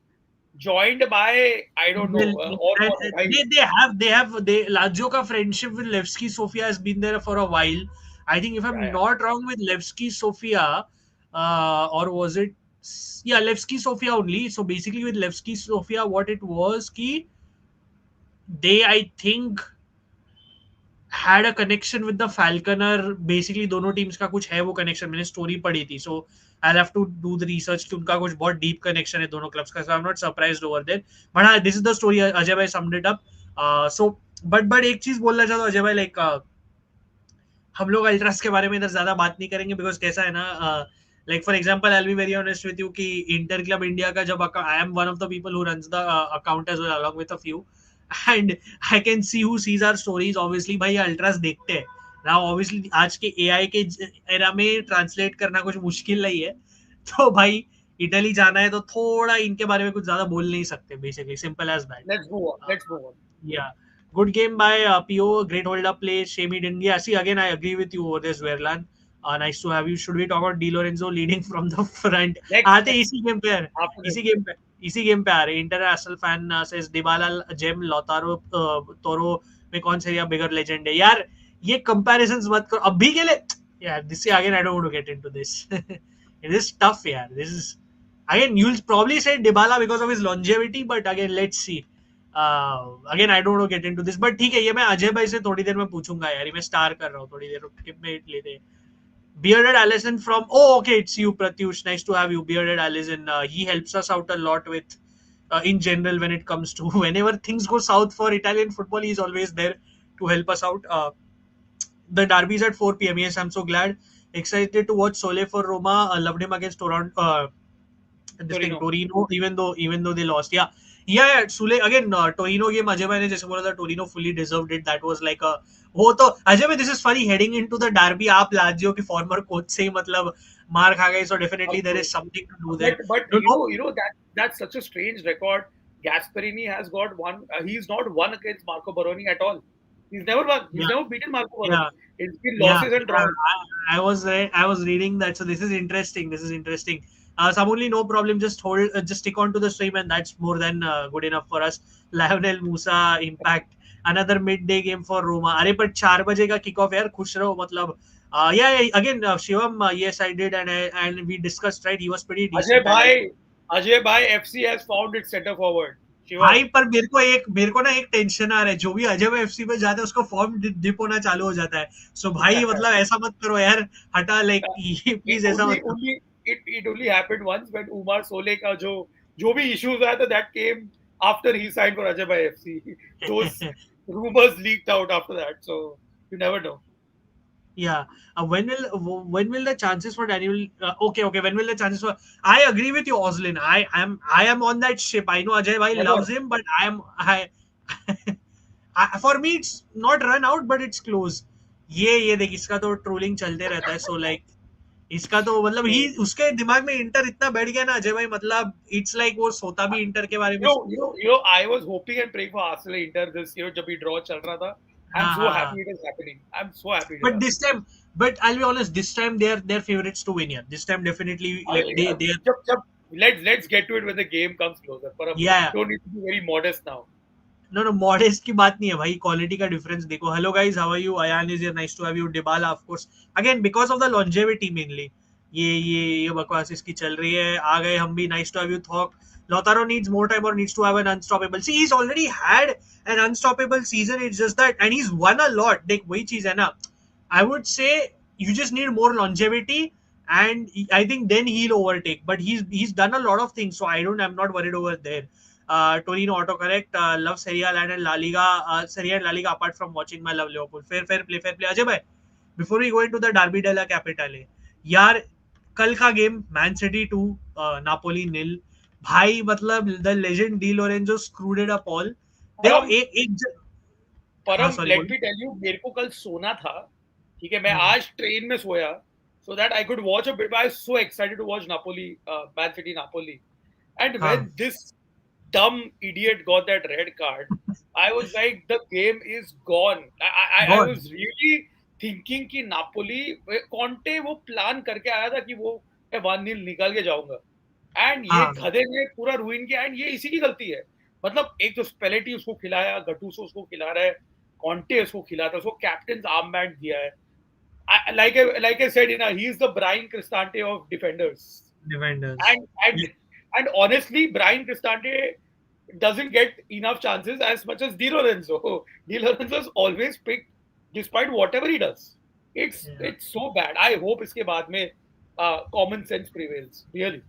joined by I don't know or I, They Lazio का friendship with Levski Sofia has been there for a while. I think if I'm yeah. not wrong with Levski Sofia, or was it, yeah, Levski Sofia only. So basically with Levski Sofia, what it was ki they, I think, had a connection with the Falconer. Basically दोनों teams का कुछ है वो connection, मैंने story पढ़ी थी. So I have to do the research कि उनका कुछ बहुत डीप कनेक्शन है दोनों क्लब्स का. So I am not surprised over there. But हाँ, this is the story. Ajay भाई summed it up. So but एक चीज बोलना चाहता हूँ अजय भाई, लाइक हम लोग अल्ट्रास के बारे में इधर ज्यादा बात नहीं करेंगे, बिकॉज कैसा है ना, like for example I will be very honest with you कि इंटर क्लब इंडिया का जब I am one of the people who runs the account as well along with a few, and I can see who sees our stories. Obviously भाई ultras देखते हैं ना. Obviously आज के AI के era में ट्रांसलेट करना कुछ मुश्किल नहीं है. तो भाई इटली जाना है तो थोड़ा इनके बारे में कुछ ज्यादा बोल नहीं सकते. Basically simple as that. Let's move on. Let's move on. Yeah. Good game by PO. Great hold up play. Shame he didn't. Yeah, see, again, I agree with you over this, Verlan. Nice to have you. Should we talk about Di Lorenzo leading from the front? आते Next इसी game पे यार. after this. इसी game पे आ रहे. International fan says Dybala, जेम, Lautaro, Toro में कौन सा बिगर लेजेंड है यार. ये comparisons मत करो अभी के लिए यार. This again, I don't want to get into this. It is tough यार. This is again, you'll probably say Dybala because of his longevity, but again, let's see. Again I don't get into this, but ठीक है, ये मैं अजय भाई से थोड़ी देर में पूछूंगा यार. ये मैं स्टार कर रहा हूँ थोड़ी देर, टिप में लेते. Bearded Allison from, oh okay, it's you Pratyush, nice to have you. Bearded Allison, he helps us out a lot with in general when it comes to whenever things go south for Italian football, he's always there to help us out. The derby's at 4 p.m. Yes, I'm so glad. Excited to watch Sole for Roma. Loved him against Toronto. This thing Torino. Torino, even though they lost. Yeah. Sule again. Torino game. Ajay bhai ने जैसे बोला था, Torino fully deserved it. That was like a, वो तो अजय भाई, this is funny heading into the derby. आप Lazio के former coach से ही मतलब मार खा गए. So definitely Of there is course. something to do there. But No, no. that that's such a strange record. Gasperini has got one. He's not won against Marco Baroni at all. He's never won. He's Yeah. never beaten Marco Yeah. Baroni. It's been Yeah, losses and draws. I was reading that. So this is interesting. Samuli, no problem. Just hold, just stick on to the stream, and that's more than good enough for us. Lionel Musa impact. Another midday game for Roma. अरे पर 4 बजे का kick off यार, खुश रहो मतलब. Yeah, again, Shivam, yes, I did, and we discussed, right? He was pretty Ajay decent. Bhai, Ajay Bhai, FC has found its center forward. भाई Shivam. पर मेरे को ना एक टेंशन आ रहा है. जो भी अजय भाई एफसी पे जाता है उसका फॉर्म डिप होना चालू हो जाता है. सो भाई मतलब ऐसा मत करो यार. हटा, लाइक it प्लीज ऐसा मत only करो. only it only happened once when Umar Sole का जो भी issues आया था, that came after he signed for Ajay Bhai FC. Those rumors leaked out after that, so you never know. Yeah. When will the chances for Daniel? Okay. When will the chances for? I agree with you, Oslin. I am on that ship. I know Ajay Bhai Never. loves him, but I for me it's not run out but it's close. ये देख इसका तो trolling चलते रहता है. So like इसका तो मतलब ही So, उसके दिमाग में इंटर इतना बैठ गया ना अजय भाई. मतलब इट्स लाइक वो सोता भी इंटर के बारे में. I was hoping and praying for Arsenal Inter this, जब ये draw चल रहा था. I'm हाँ so हाँ हाँ. happy it is happening. I'm so happy, But Jaya. this time, but I'll be honest, this time they're favorites to win here. This time definitely like they Let's get to it when the game comes closer. पर अब yeah. don't need to be very modest now. No, no, modest की बात नहीं है भाई. Quality का difference देखो. Hello guys, how are you? Ayaan is here, nice to have you. Dybala of course again because of the longevity mainly. ये बकवास इसकी चल रही है. आ गए हम भी. Nice to have you. थॉक Lautaro needs more time or needs to have an unstoppable. See, he's already had an unstoppable season. It's just that, and he's won a lot. देख वही चीज है ना. I would say you just need more longevity, and I think then he'll overtake. But he's done a lot of things, so I'm not worried over there. Torino autocorrect. Love Serie A and La Liga. Serie A and La Liga apart from watching my love Liverpool. Fair play, fair play. Ajay bhai, before we go into the Derby della Capitale, यार कल का game Man City 2 Napoli nil. भाई मतलब the legend Di Lorenzo screwed up all. देखो परम एक एक हाँ परम सॉरी लेट बोलो. मी टेल यू, मेरे को कल सोना था. ठीक है, मैं हम्म, आज ट्रेन में सोया so that I could watch a bit. I was so excited to watch Napoli, Man City Napoli. And when हाँ this dumb idiot got that red card, I was like, the game is gone. I God. was really thinking कि Napoli Conte वो plan करके आया था कि वो 1-0 निकाल के जाऊंगा. एंड ये हाँ गधे ने पूरा रूइन किया. एंड ये इसी की गलती है. मतलब एक तो स्पेलेटी उसको खिलाया, गटूसो उसको खिला रहा है, कॉन्टे उसको खिलाता है, उसको कैप्टन आर्म बैंड दिया है. Like I said, he is the Brian Cristante of defenders. Defenders. And and and honestly, Brian Cristante doesn't get enough chances as much as Di Lorenzo. Di Lorenzo is always picked despite whatever he does. It's so bad. I hope इसके बाद में common sense prevails. Really.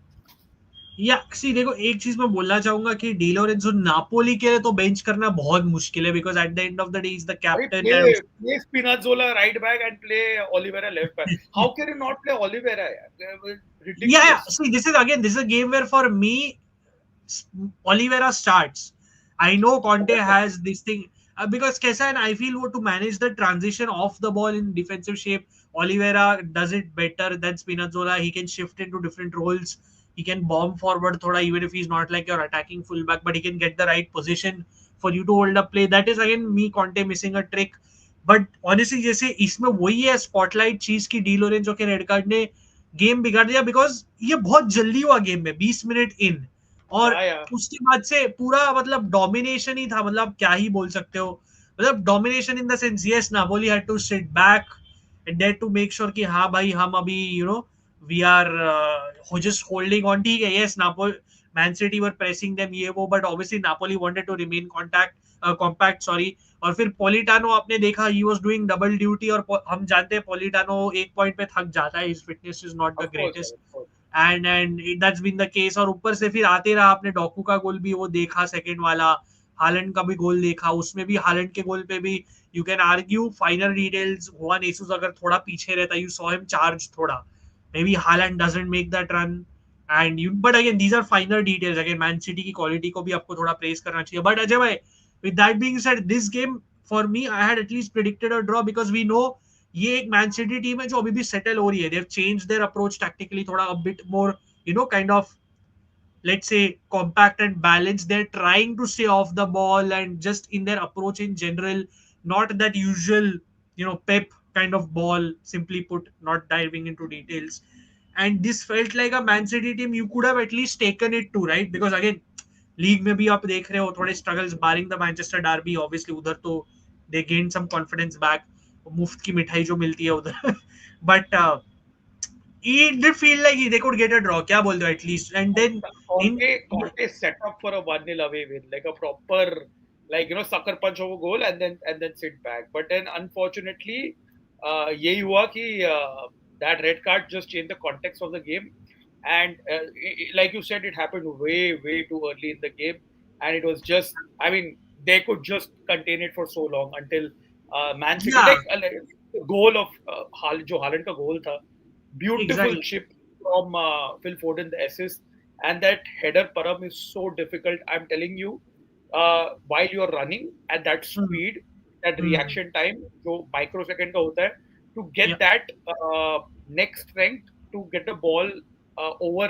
या सी देखो एक चीज मैं बोलना चाहूंगा कि डी लोरेंजो नापोली के लिए तो बेंच करना बहुत मुश्किल है because at the end of the day is the I mean, captain and play Spinazzola right back and play Oliveira left back. How can you not play Oliveira? yeah. Ridiculous. See, this is a game where for me Oliveira starts. I know Conte has this thing because Kesa and I feel to manage the transition off the ball in defensive shape, Oliveira does it better than Spinazzola. He can shift into different roles. He can bomb forward thoda, even if he's not like your attacking fullback, but he can get the right position for you to hold up play. That is again me Conte missing a trick. But honestly जैसे इसमें वही है spotlight चीज की D Lorenzo के red card ने game बिगाड़ दिया बिकॉज ये बहुत जल्दी हुआ गेम में 20 मिनट इन. और Yeah, yeah. उसके बाद से पूरा मतलब डोमिनेशन ही था. मतलब क्या ही बोल सकते हो. मतलब domination in the sense yes Napoli had to sit back and dare to make sure कि हाँ भाई हम अभी we are just holding on. ठीक है yes Napoli Man City were pressing them ये वो but obviously Napoli wanted to remain compact sorry. और फिर पोलिटानो आपने देखा he was doing double duty. और हम जानते हैं पोलिटानो एक पॉइंट पे थक जाता है. His fitness is not the Of course, greatest of course. And that's been the case. और ऊपर से फिर आते रहा. आपने डॉकू का गोल भी वो देखा सेकंड वाला. हालैंड का भी गोल देखा. उसमें भी हालैंड के गोल पे भी you can argue final details. Hwan Asus अगर थोड़ा पीछे रहता यू सॉ हिम चार्ज थोड़ा. maybe Haaland doesn't make that run and you but again these are finer details. Again Man City की quality को भी आपको थोड़ा praise करना चाहिए. But अजय भाई with that being said this game for me I had at least predicted a draw because we know ये एक मैन सिटी टीम है जो अभी भी सेटल हो रही है. They've changed their approach tactically थोड़ा a bit more kind of let's say compact and balanced. They're trying to stay off the ball and just in their approach in general, not that usual pep kind of ball, simply put, not diving into details. And this felt like a Man City team you could have at least taken it to, right? Because again league में भी आप देख रहे हो थोड़े struggles barring the Manchester derby. Obviously उधर तो they gain some confidence back. मुफ्त की मिठाई जो मिलती है उधर. But it did feel like they could get a draw. क्या बोलते हो at least? And then in Conte set up for a 1-0 away win, like a proper, like sucker punch of a goal and then sit back. But then unfortunately, यही हुआ कि that red card just changed the context of the game. And like you said, it happened way too early in the game, and it was just, I mean, they could just contain it for so long until Man City, yeah, like the goal of जो Holland का goal था, beautiful exactly. chip from Phil Foden, the assist, and that header param is so difficult. I'm telling you, while you're running at that Hmm. speed, that Hmm. reaction time, जो microsecond का होता है, to Yeah. get that neck strength to get the ball over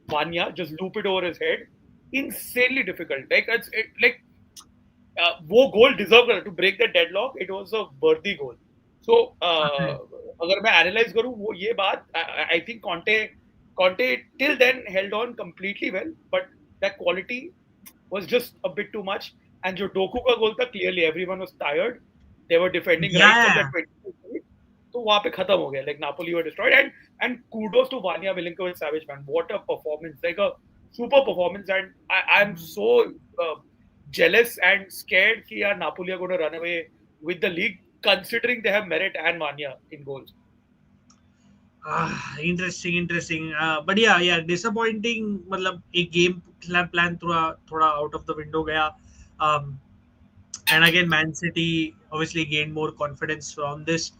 Vanya, just loop it over his head, insanely difficult. Like वो goal deserve कर to break the deadlock it was a worthy goal so Okay. अगर मैं analyse करूं वो ये बात I think Conte till then held on completely well but that quality was just a bit too much. And जो Doku का goal था clearly everyone was tired. They were defending Yeah. right from Yeah. that 20 तो वहां पे खत्म हो गया like Napoli were destroyed and kudos to Vanya Milinkovic Savic man what a performance like a super performance and I'm so uh, jealous and scared कि यार Napoli are going to run away with the league considering they have Merit and Vanya in goals. Interesting, interesting. But yeah, yeah, disappointing. मतलब एक game plan थोड़ा थोड़ा out of the window गया. Um, and again, Man City obviously gained more confidence from this.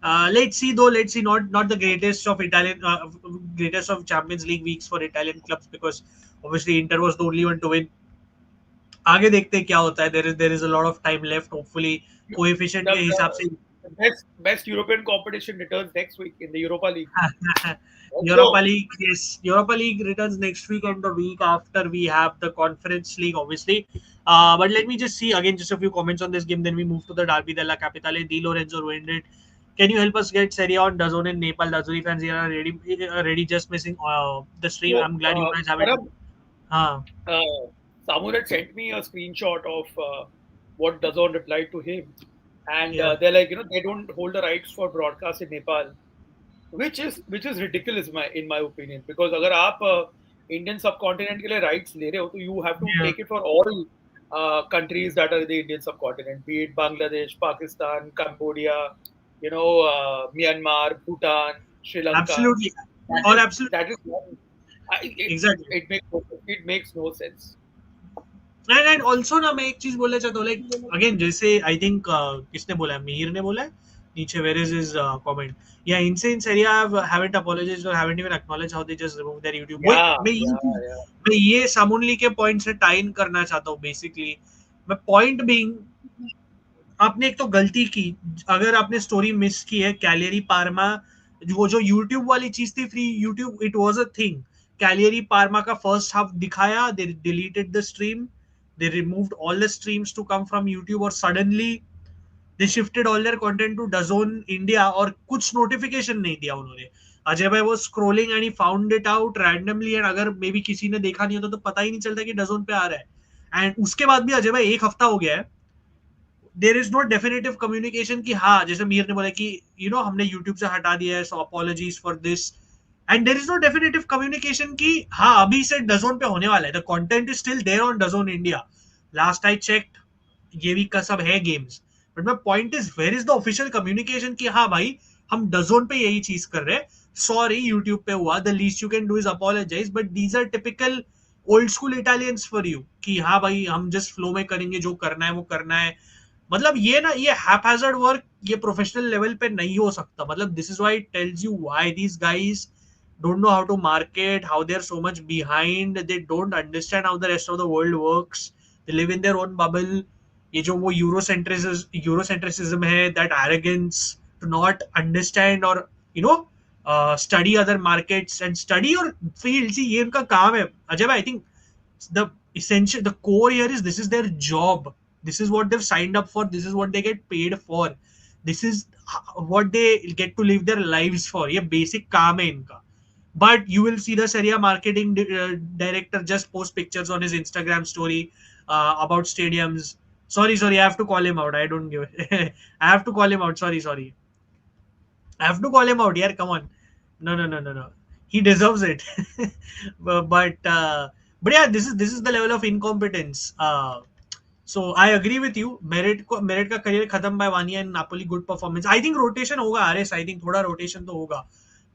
Let's see though. Let's see. Not the greatest of Italian, greatest of Champions League weeks for Italian clubs because obviously Inter was the only one to win. आगे देखते हैं क्या होता है. There is a lot of time left. Hopefully, coefficient The, के हिसाब the, से the best European competition returns next week in the Europa League. Europa Also, League, yes. Europa League returns next week and the week after we have the Conference League, obviously. But let me just see again just a few comments on this game. Then we move to the Derby della Capitale. Di Lorenzo ruined it. Can you help us get Serie A on DAZN in Nepal? Dazuri fans here are ready just missing the stream. so I'm glad you guys have it. Parab, Uh, Samu had sent me a screenshot of what Dazon replied to him, and yeah, they're like, they don't hold the rights for broadcast in Nepal, which is ridiculous in my opinion. Because अगर आप Indian subcontinent के लिए rights ले रहे हो, तो you have to yeah. take it for all countries that are the Indian subcontinent, be it Bangladesh, Pakistan, Cambodia, Myanmar, Bhutan, Sri Lanka. Absolutely. That Or is absolutely. that is wrong. It Exactly. it makes no sense. And also ना मैं एक चीज बोलना चाहता हूँ like again जैसे I think किसने बोला है मिहिर ने बोला है नीचे वेयर इज हिज कमेंट या इनसे इन सेरिया हैवंट अपोलोजाइज्ड और haven't even acknowledge how they just remove their YouTube वो Yeah, yeah. मैं ये सामुनली के पॉइंट से टाई इन करना चाहता हूँ बेसिकली मैं पॉइंट बीइंग आपने एक तो गलती की अगर आपने स्टोरी मिस की है कैलियरी पार्मा वो जो यूट्यूब वाली चीज थी free YouTube it was a thing Cagliari Parma का फर्स्ट हाफ दिखाया they deleted the stream they removed all the streams to come from YouTube और suddenly they shifted all their content to DAZN India और कुछ notification नहीं दिया उन्होंने अजय भाई वो scrolling and he found it out randomly and अगर may be किसी ने देखा नहीं होता तो पता ही नहीं चलता कि DAZN पे आ रहा है एंड उसके बाद भी अजय भाई एक हफ्ता हो गया है there is no definitive communication कि हाँ जैसे मीर ने बोला कि हमने यूट्यूब से हटा दिया है so apologies for this and there is no definitive communication कि हाँ अभी से डजोन पे होने वाला है the content is still there on DAZN India last I checked ये वीक का सब है games but my point is where is the official communication कि हाँ भाई हम डजोन पे यही चीज कर रहे हैं सॉरी यूट्यूब पे हुआ the least you can do is apologize but these are typical old school Italians for you कि हाँ भाई हम जस्ट फ्लो में करेंगे जो करना है वो करना है मतलब ये ना ये हैपहैजर्ड वर्क ये प्रोफेशनल लेवल पे नहीं हो सकता मतलब this is why it tells you why these guys don't know how to market how they're so much behind they don't understand how the rest of the world works they live in their own bubble ये जो वो यूरोसेंट्रिसिज्म है that arrogance to not understand or you know study other markets and study or field see ये इनका काम है अजय भाई I think the essential the core here is this is their job this is what they've signed up for this is what they get paid for this is what they get to live their lives for ये basic काम है इनका but you will see the Serie A marketing director just post pictures on his Instagram story about stadiums. Sorry, I have to call him out. I don't give. I have to call him out. Sorry. I have to call him out. Yeah, come on. No. He deserves it. but but yeah, this is the level of incompetence. So I agree with you. Merit का career खत्म by Vaniya and Napoli good performance I think rotation होगा RS I think थोड़ा rotation तो होगा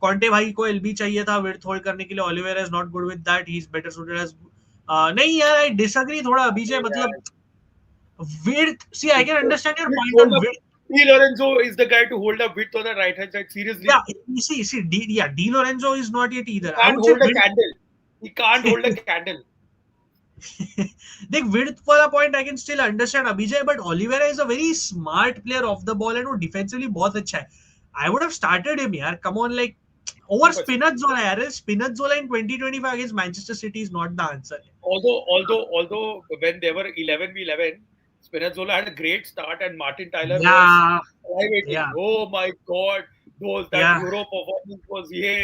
Conte भाई को LB चाहिए था विड्थ होल्ड करने के लिए Oliveira is not good with that he is better suited as नहीं यार आई डिसएग्री थोड़ा अभिजय मतलब width see I can understand your point Hold on up. Width Di Lorenzo is the guy to hold up width on the right hand side. yeah Seriously, you see D Lorenzo is not yet he either I can't would say hold a candle. He can't hold a candle. देख width वाला point I can still understand Abhijay, but Oliveira is a very smart player of the ball and वो defensively बहुत अच्छा है. I would have started him यार, come on, like over 100%. Spinners यार. Spinners in 2025 against Manchester City is not the answer. Although when they were 11v11, Spinazzola had a great start and Martin Tyler was Yeah, elevating. yeah, Oh my God, those that yeah, Euro performance was yeah.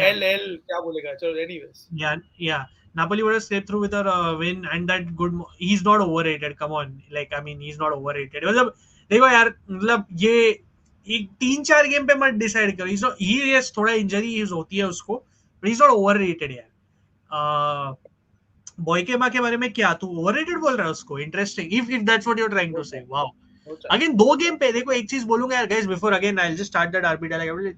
LL क्या बोलेगा? So anyways, Yeah, yeah. Napoli would have slipped through with a win and that good. He's not overrated. Come on, like I mean, he's not overrated. मतलब देखो यार, मतलब ये एक 3-4 game पे मत डिसाइड करो. ही यस थोड़ा इंजरी होती है उसको, बट इज नॉट ओवररेटेड यार. बॉयके माँ के बारे में क्या तू ओवररेटेड बोल रहा है उसको? Interesting, if that's what you are trying no to say. chance, wow. no chance. Again 2 game पे देखो, एक चीज बोलूंगा यार guys, before again I will just start that RBT.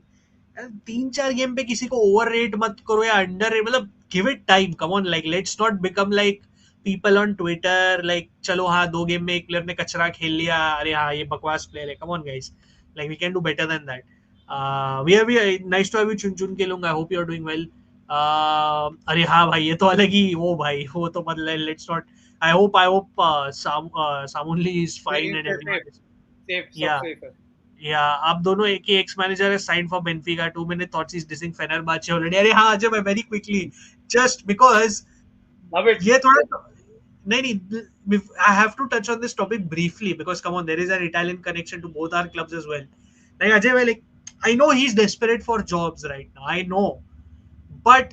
3-4 game पे किसी को ओवर रेट मत करो या अंडर रेट. मतलब give it time, come on, like let's not become like people on Twitter, like चलो हाँ 2 गेम में एक प्लेयर ने कचरा खेल लिया, अरे हाँ ये बकवास प्लेयर है. Come on guys, like we can do better than that. We are भी नाइस टू हैव यू चुन चुन के लूंगा. I hope you are doing well. अरे हाँ भाई, ये तो अलग ही वो भाई, वो तो मतलब लेट्स नॉट. आई होप सामुनली is fine Safe, and safe, everyone. safe, सब या safe है. या आप दोनों एक ही एक्स मैनेजर है sign for Benfica. 2 minute thoughts is dissing Fenerbahce already. अरे हाँ अजय भाई, very quickly, just because Love it. ये थोड़ा नहीं नहीं, I have to touch on this topic briefly because come on, there is an Italian connection to both our clubs as well. Like Ajay भाई, like I know he is desperate for jobs right now, I know, but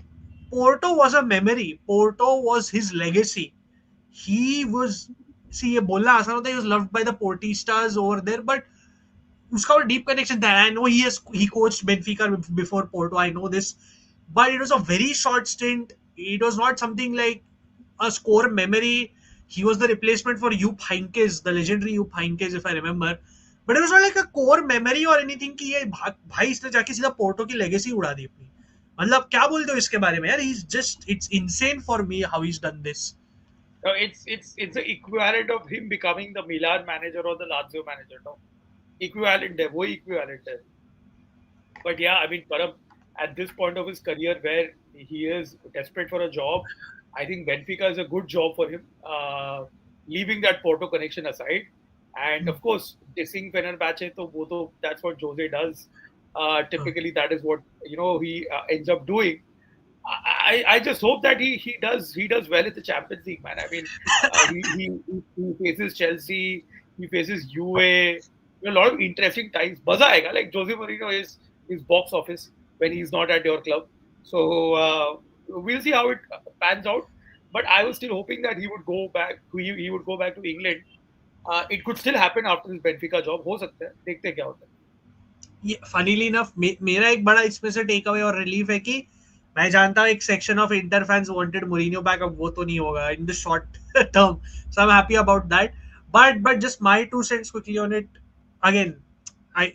Porto was a memory. Porto was his legacy. He was, see ये बोलना आसान होता है, he was loved by the Portistas over there, but उसका और deep connection था. I know he coached Benfica before Porto, I know this, but it was a very short stint. It was not something like a score memory. He was the replacement for Jupp Heynckes, the legendary Jupp Heynckes, if I remember. But it was not like a core memory or anything कि ये भाई इसने जाके सीधा Porto की legacy उड़ा दी अपनी. मतलब क्या बोलते हो इसके बारे में यार? He's just, it's insane for me how he's done this. It's the equivalent of him becoming the Milan manager or the Lazio manager. No, equivalent है, वो equivalent है. But yeah, I mean, Param, at this point of his career where he is desperate for a job, I think Benfica is a good job for him. Leaving that Porto connection aside, and of course, dissing Fenerbahce, that's what Jose does. Typically, that is what he ends up doing. I just hope that he does well in the Champions League, man. I mean, he faces Chelsea, he faces UA, a lot of interesting times. Baza aega, like Jose Mourinho is box office when he's not at your club. So we'll see how it pans out. But I was still hoping that he would go back. He would go back to England. It could still happen after his Benfica job. हो सकता है, देखते क्या होता है. ये funnily enough मेरा एक बड़ा इसमें से टेक अवे और रिलीफ है कि मैं जानता हूँ एक section of inter fans wanted Mourinho back. अब वो तो नहीं होगा in the short term, so I am happy about that. But just my 2 cents quickly on it. Again, I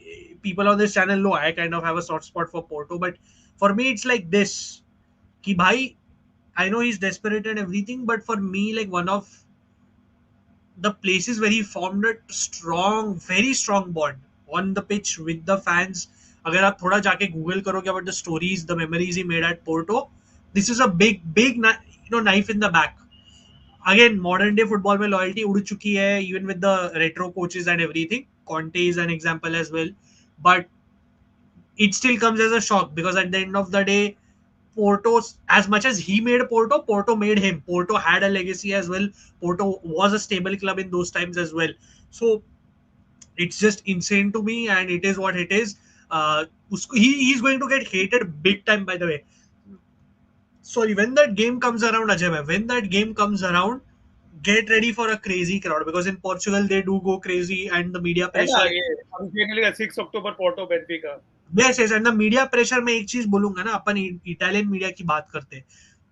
people on this channel know I kind of have a soft spot for Porto, but for me it's like this कि भाई, I know he's desperate and everything, but for me, like one of the places where he formed a strong, very strong bond on the pitch with the fans. अगर आप थोड़ा जाके Google करोगे about the stories, the memories he made at Porto, this is a big knife in the back. Again, modern day football में loyalty उड़ चुकी है, even with the retro coaches and everything. Conte is an example as well, but it still comes as a shock because at the end of the day, Porto, as much as he made Porto, Porto made him. Porto had a legacy as well. Porto was a stable club in those times as well. So it's just insane to me, and it is what it is. He's going to get hated big time, by the way. Sorry, when that game comes around, Ajay, when that game comes around, get ready for a crazy crowd because in Portugal they do go crazy and the media है ना pressure. ये unfortunately 6 October Porto Benfica. Yes yes, and the media pressure में एक चीज बोलूंगा ना, अपन Italian media की बात करते हैं.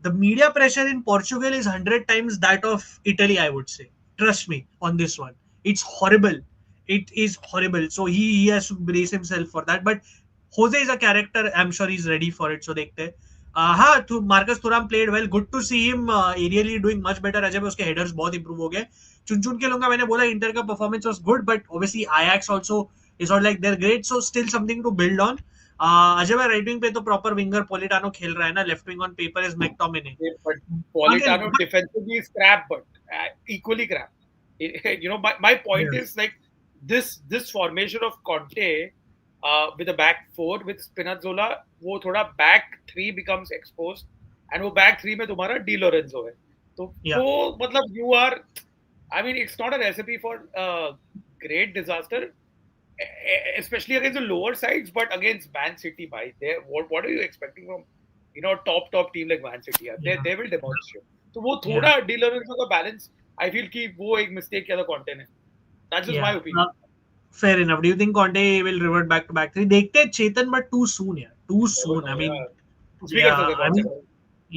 The media pressure in Portugal is 100 times that of Italy, I would say. Trust me on this one. It's horrible. It is horrible. So he has to brace himself for that. But Jose is a character. I'm sure he's ready for it. So देखते हैं. हाँ, तो Marcus थुराम played well. Good to see him aerially doing much better. Ajay में उसके headers बहुत improve हो गए. चुन चुन के लूंगा. मैंने बोला इंटर का performance was good, but obviously Ajax also is not like they're great. So still something to build on. Ajay भाई राइट विंग पे तो प्रॉपर विंगर पोलिटानो खेल रहा है ना, left wing on paper is McTominay. But again Politano defensively is crap, but equally crap. My point yes. is like this formation of Conte with a back four with Spinazzola, वो थोड़ा back three becomes exposed, and वो back three में तुम्हारा Di Lorenzo है. तो Yeah. वो मतलब you are, I mean, it's not a recipe for great disaster, especially against the lower sides, but against Man City, by there, what are you expecting from top team like Man City? Yeah, Yeah. they will demolish you. तो वो Yeah. थोड़ा dealer का balance I feel कि वो एक mistake किया था Conte ने. That's just Yeah. My opinion. Fair enough. Do you think Conte will revert back to back three? देखते हैं Chetan, but too soon, yeah. Too never soon. I no mean, यार, कुछ भी कर yeah. सकते I कॉन्टे mean, को.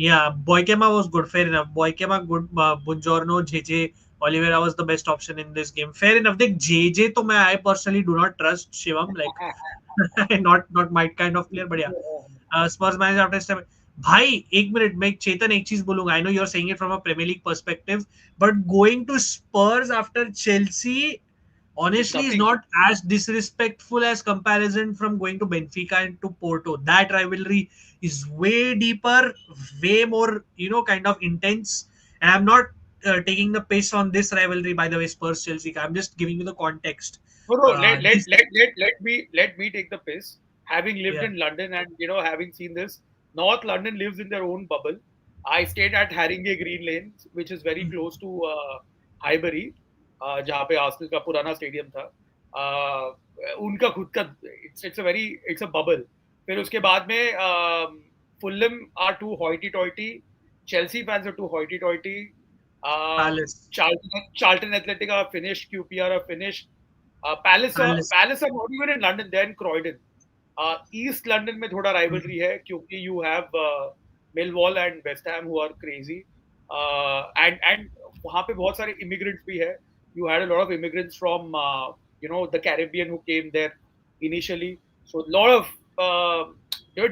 yeah. Boykema was good. Fair enough. Boykema good. Buongiorno, JJ, Oliveira was the best option in this game. Fair enough. देख JJ तो मैं I personally do not trust Shivam, like not my kind of player, but yeah. Spurs manager after this time. भाई एक minute, मैं चेतन एक चीज बोलूंगा. I know you are saying it from a Premier League perspective, but going to Spurs after Chelsea It's honestly is nothing. not as disrespectful as comparison from going to Benfica and to Porto. That rivalry is way deeper, way more, kind of intense. And I'm not taking the piss on this rivalry, by the way, Spurs Chelsea. I'm just giving you the context. No, This, let me take the piss. Having lived yeah. in London and having seen this, North London lives in their own bubble. I stayed at Haringey Green Lane, which is very close to Highbury, जहाँ पे Arsenal का पुराना stadium था. उनका खुद का it's a bubble. फिर उसके बाद में Fulham are too hoity-toity, Chelsea fans are too hoity-toity, Palace. Charlton Athletic are finished, QPR are finished. Palace. Palace are not even in London, they're in Croydon. East London में थोड़ा rivalry है क्योंकि you have Millwall and West Ham who are crazy. And वहाँ पे बहुत सारे immigrants भी है. You had a lot of immigrants from the Caribbean who came there initially. So a lot of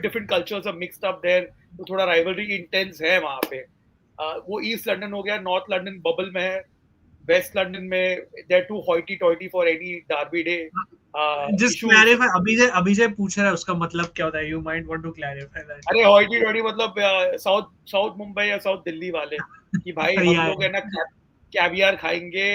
different cultures are mixed up there. तो थोड़ा rivalry intense है वहाँ पे. वो ईस्ट लंदन हो गया. नॉर्थ लंदन बबल में है. वेस्ट लंदन में they're too hoity-toity for any derby day. Just Issues. clarify. Abhijay पूछ रहा है उसका मतलब क्या होता है. You might want to clarify that. अरे hoity-toity मतलब साउथ मुंबई या साउथ दिल्ली वाले कि भाई हम Yeah. लोग है ना कैवियर खाएंगे,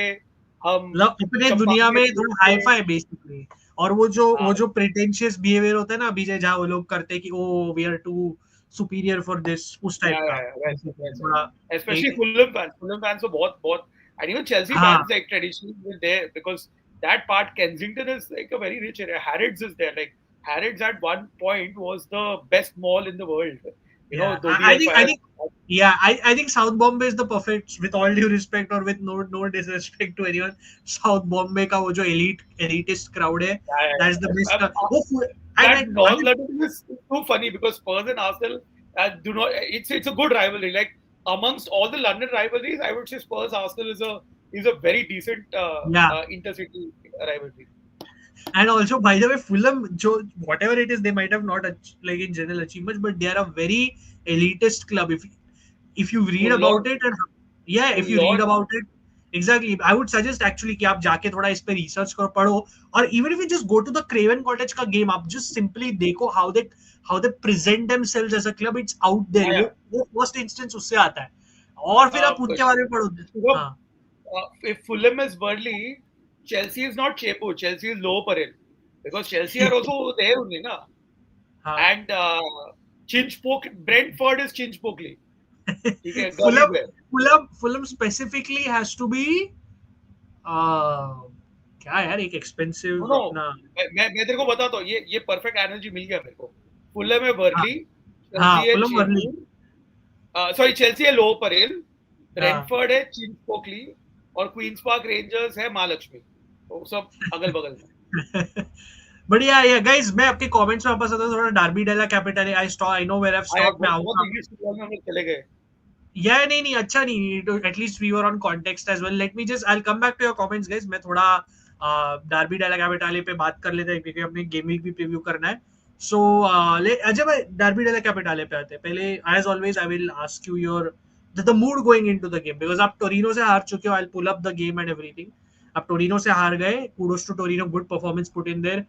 हम मतलब अपने दुनिया शंपान में में थोड़ा हाई फाई बेसिकली. और वो जो हाँ, प्रिटेंशियस बिहेवियर होता है ना अभी, जहाँ वो लोग करते हैं कि oh we are too superior for this, उस टाइप का वैसे थोड़ा. especially एक, Fulham fans तो बहुत बहुत and even Chelsea हाँ fans like traditionally were there because that part Kensington is like a very rich area. Harrods is there. Like Harrods at one point was the best mall in the world. yeah, Dodi I Empire. think yeah, I think South Bombay is the perfect, with all due respect or with no disrespect to anyone. South Bombay का वो जो elitist crowd है, that's the best. वो and That like North London is too funny because Spurs and Arsenal do not. It's a good rivalry. Like amongst all the London rivalries, I would say Spurs Arsenal is a very decent yeah. intercity rivalry. And also, by the way, Fulham, whatever it is, they might have not like in general achievements, but they are a very elitist club. If you read Full about on, it, and yeah, if you full read on. about it, exactly, I would suggest actually कि आप जाके थोड़ा इस पे research करो, पढ़ो. और even if you just go to the Craven Cottage का game, आप just simply देखो how they present themselves as a club. It's out there. Yeah, वो first instance उससे आता है. और फिर आप उनके बारे में पढ़ो. Shubham, हाँ if Fulham is Burnley, Chelsea is not Chepo. Chelsea is low Parel because Chelsea are also there only, na. हाँ. And Chinchpoke, Brentford is Chinchpokely. ठीक है, गली Fulham, में. Fulham specifically has to be क्या यार, एक expensive no अपना. मैं तेरे को बताता हूँ ये परफेक्ट एनर्जी मिल गया मेरे को. फुलहम है हाँ बर्ली, हाँ चेल्सी है फुलम वर्ली. चेपूर, सॉरी चेल्सी है लो परेल, हाँ. ब्रेंटफोर्ड है चिंचपोकली और क्वींस पार्क रेंजर्स है महालक्ष्मी. तो सब अगल बगल में. बढ़िया या गाइस, मैं आपके कमेंट्स में वापस आता हूँ. थोड़ा derby della capitale I know where I have आया स्टॉप, मैं बहुत आऊंगा. इंग्लिश फुटबॉल में हम लोग चले गए. या नहीं अच्छा नहीं, at least we were on context as well. Let me just I will come back to your comments guys. मैं थोड़ा डार्बी डेला कैपिटल पे बात कर लेते हैं क्योंकि अपने गेम वीक भी प्रीव्यू करना है. सो अजय भाई, डार्बी डेला कैपिटल पे आते हैं. पहले as always I will ask you your the mood going into the game, because आप टोरिनो से हार चुके हो. I'll pull up the game and everything. आप टोरिनो से हार गए. kudos to Torino, good performance put in there.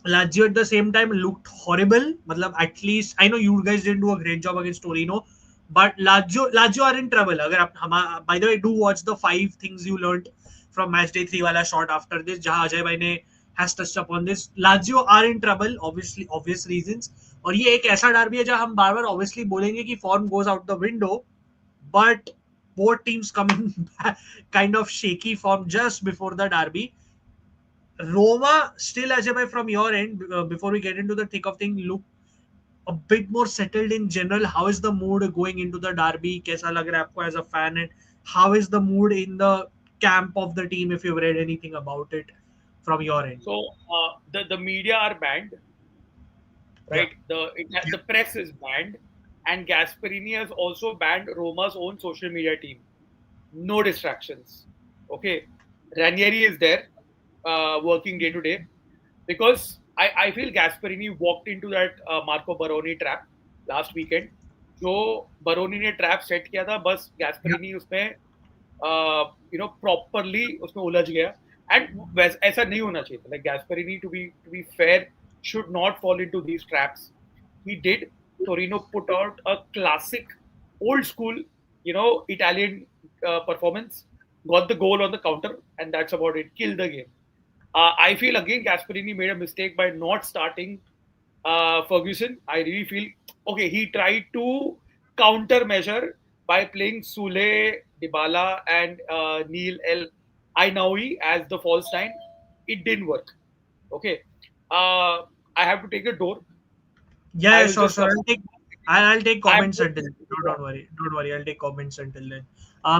Lazio at the same time looked horrible. मतलब at least I know you guys didn't do a great job against Torino, but Lazio are in trouble. अगर आप हम by the way do watch the 5 things you learned from match day 3 वाला shot after this जहाँ अजय भाई ने has touched upon this. Lazio are in trouble obviously obvious reasons. और ये एक ऐसा डर्बी है जहाँ हम बार बार obviously बोलेंगे कि form goes out the window, but both teams coming kind of shaky form just before the derby. Roma still, Ajay, from your end, before we get into the thick of things, look a bit more settled in general. How is the mood going into the derby? कैसा लग रहा है आपको as a fan? And how is the mood in the camp of the team? If you've read anything about it from your end. So the media are banned, Yeah. right? The press is banned, and Gasperini has also banned Roma's own social media team. No distractions. Okay, Ranieri is there, working day to day, because I feel Gasperini walked into that Marco Baroni trap last weekend. जो बरोनी ने trap set किया था, बस Yeah. गैस्परिनी उसमें properly उसमें उलझ गया. And ऐसा नहीं होना चाहिए था. Like Gasperini to be fair should not fall into these traps. He did. Torino put out a classic, old school, Italian performance. Got the goal on the counter, and that's about it. Killed the game. I feel again Gasperini made a mistake by not starting Ferguson. I really feel okay. He tried to countermeasure by playing Sule, Dybala, and Neil El Ainaoui as the false nine. It didn't work. Okay. I have to take a door. Yeah, I yeah, will sure, just sure. come. I'll take I am comments until then. No, don't worry. I'll take comments until then.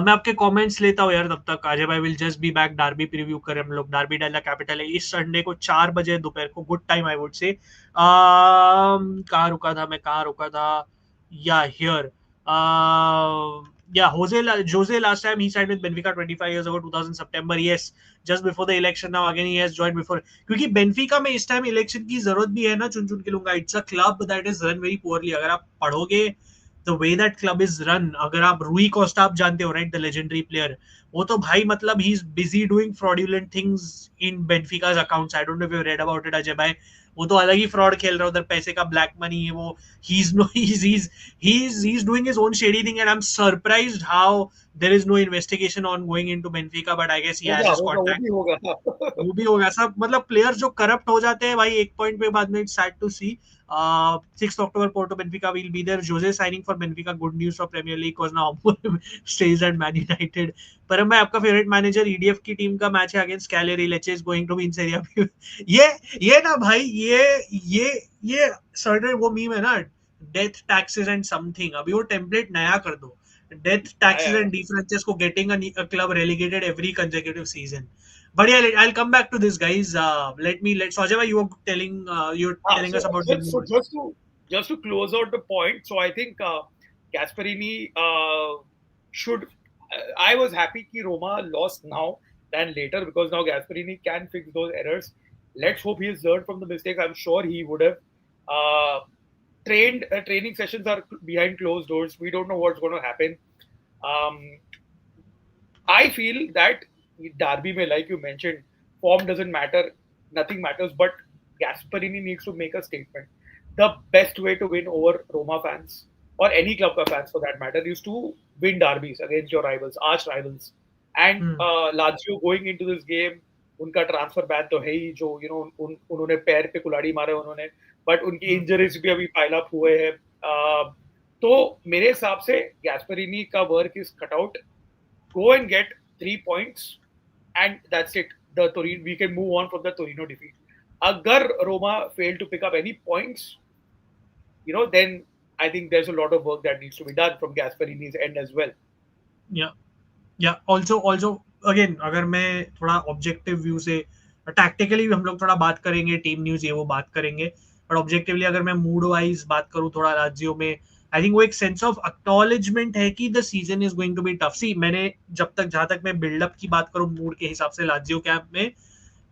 मैं आपके comments लेता हूँ यार. तब तक अजय भाई will just be back. Derby preview करें हम लोग. डार्बी डेला कैपिटल है इस संडे को 4 बजे दोपहर को. गुड टाइम आई वुड से. कहाँ रुका था या here. Yeah, Jose last time he signed with Benfica 25 years ago, 2000 September. Yes, just before the election. Now again he has joined before. क्योंकि बेनफिका में इस टाइम इलेक्शन की जरूरत भी है ना. चुन चुन के लूंगा. It's a club that is run very poorly. अगर आप पढ़ोगे the way that club is run, अगर आप रूई कोस्टा आप जानते हो राइट, द लेजेंडरी प्लेयर, वो तो भाई मतलब he is busy doing fraudulent things in Benfica's accounts. I don't know if you read about it Ajay भाई. वो तो अलग ही फ्रॉड खेल रहा है उधर. पैसे का ब्लैक मनी है वो. he's no he's doing his own shady thing, and I'm surprised how there is no investigation on going into Benfica, but I guess he has होगा his होगा वो contact. भी होगा. वो भी होगा सब. मतलब प्लेयर्स जो करप्ट हो जाते हैं भाई एक पॉइंट पे बाद में. It's sad to see. 6th October Porto Benfica will be there. Jose signing for Benfica, good news for Premier League because now stays at Man United. Param भाई आपका फेवरेट मैनेजर ईडीएफ की टीम का match है against Cagliari. Lecce is going to be in Serie A. ये ये ना भाई ये सर्टेन वो मीम है ना, डेथ टैक्सेस एंड समथिंग. अभी वो टेम्पलेट नया कर दो. डेथ टैक्सेस आया एंड डिफरेंसेस को getting a club relegated every consecutive season. But yeah, I'll come back to this, guys. So Ajay, you were telling So, us about the so mood. just to close out the point, so I think Gasperini should. I was happy that Roma lost now than later, because now Gasperini can fix those errors. Let's hope he has learned from the mistakes. I'm sure he would have. Uh, training sessions are behind closed doors. We don't know what's going to happen. Um, I feel that Derby may, like you mentioned, form doesn't matter, nothing matters, but Gasperini needs to make a statement. The best way to win over Roma fans, or any club fans for that matter, is to win derbies against your rivals, arch rivals. And Hmm. Lazio going into this game, उनका transfer ban तो है ही, जो उन्होंने पैर पे कुल्हाड़ी मारे उन्होंने, बट उनकी Hmm. इंजरीज भी अभी पाइल अप हुए हैं. तो मेरे हिसाब से गैस्परिनी का work is cut out. Go and get 3 points, and that's it. We can move on from the Torino defeat. Agar Roma failed to pick up any points, then I think there's a lot of work that needs to be done from Gasperini's end as well. Yeah. या also again अगर मैं थोड़ा objective view से, tactically भी हम लोग थोड़ा बात करेंगे, टीम न्यूज ये वो बात करेंगे, बट ऑब्जेक्टिवली अगर मैं मूड वाइज बात करूं थोड़ा लाजियो में, आई थिंक वो एक सेंस ऑफ एक्नॉलेजमेंट है कि the season is going to be tough. See मैंने जहां तक मैं बिल्डअप की बात करूं मूड के हिसाब से लाजियो कैंप में,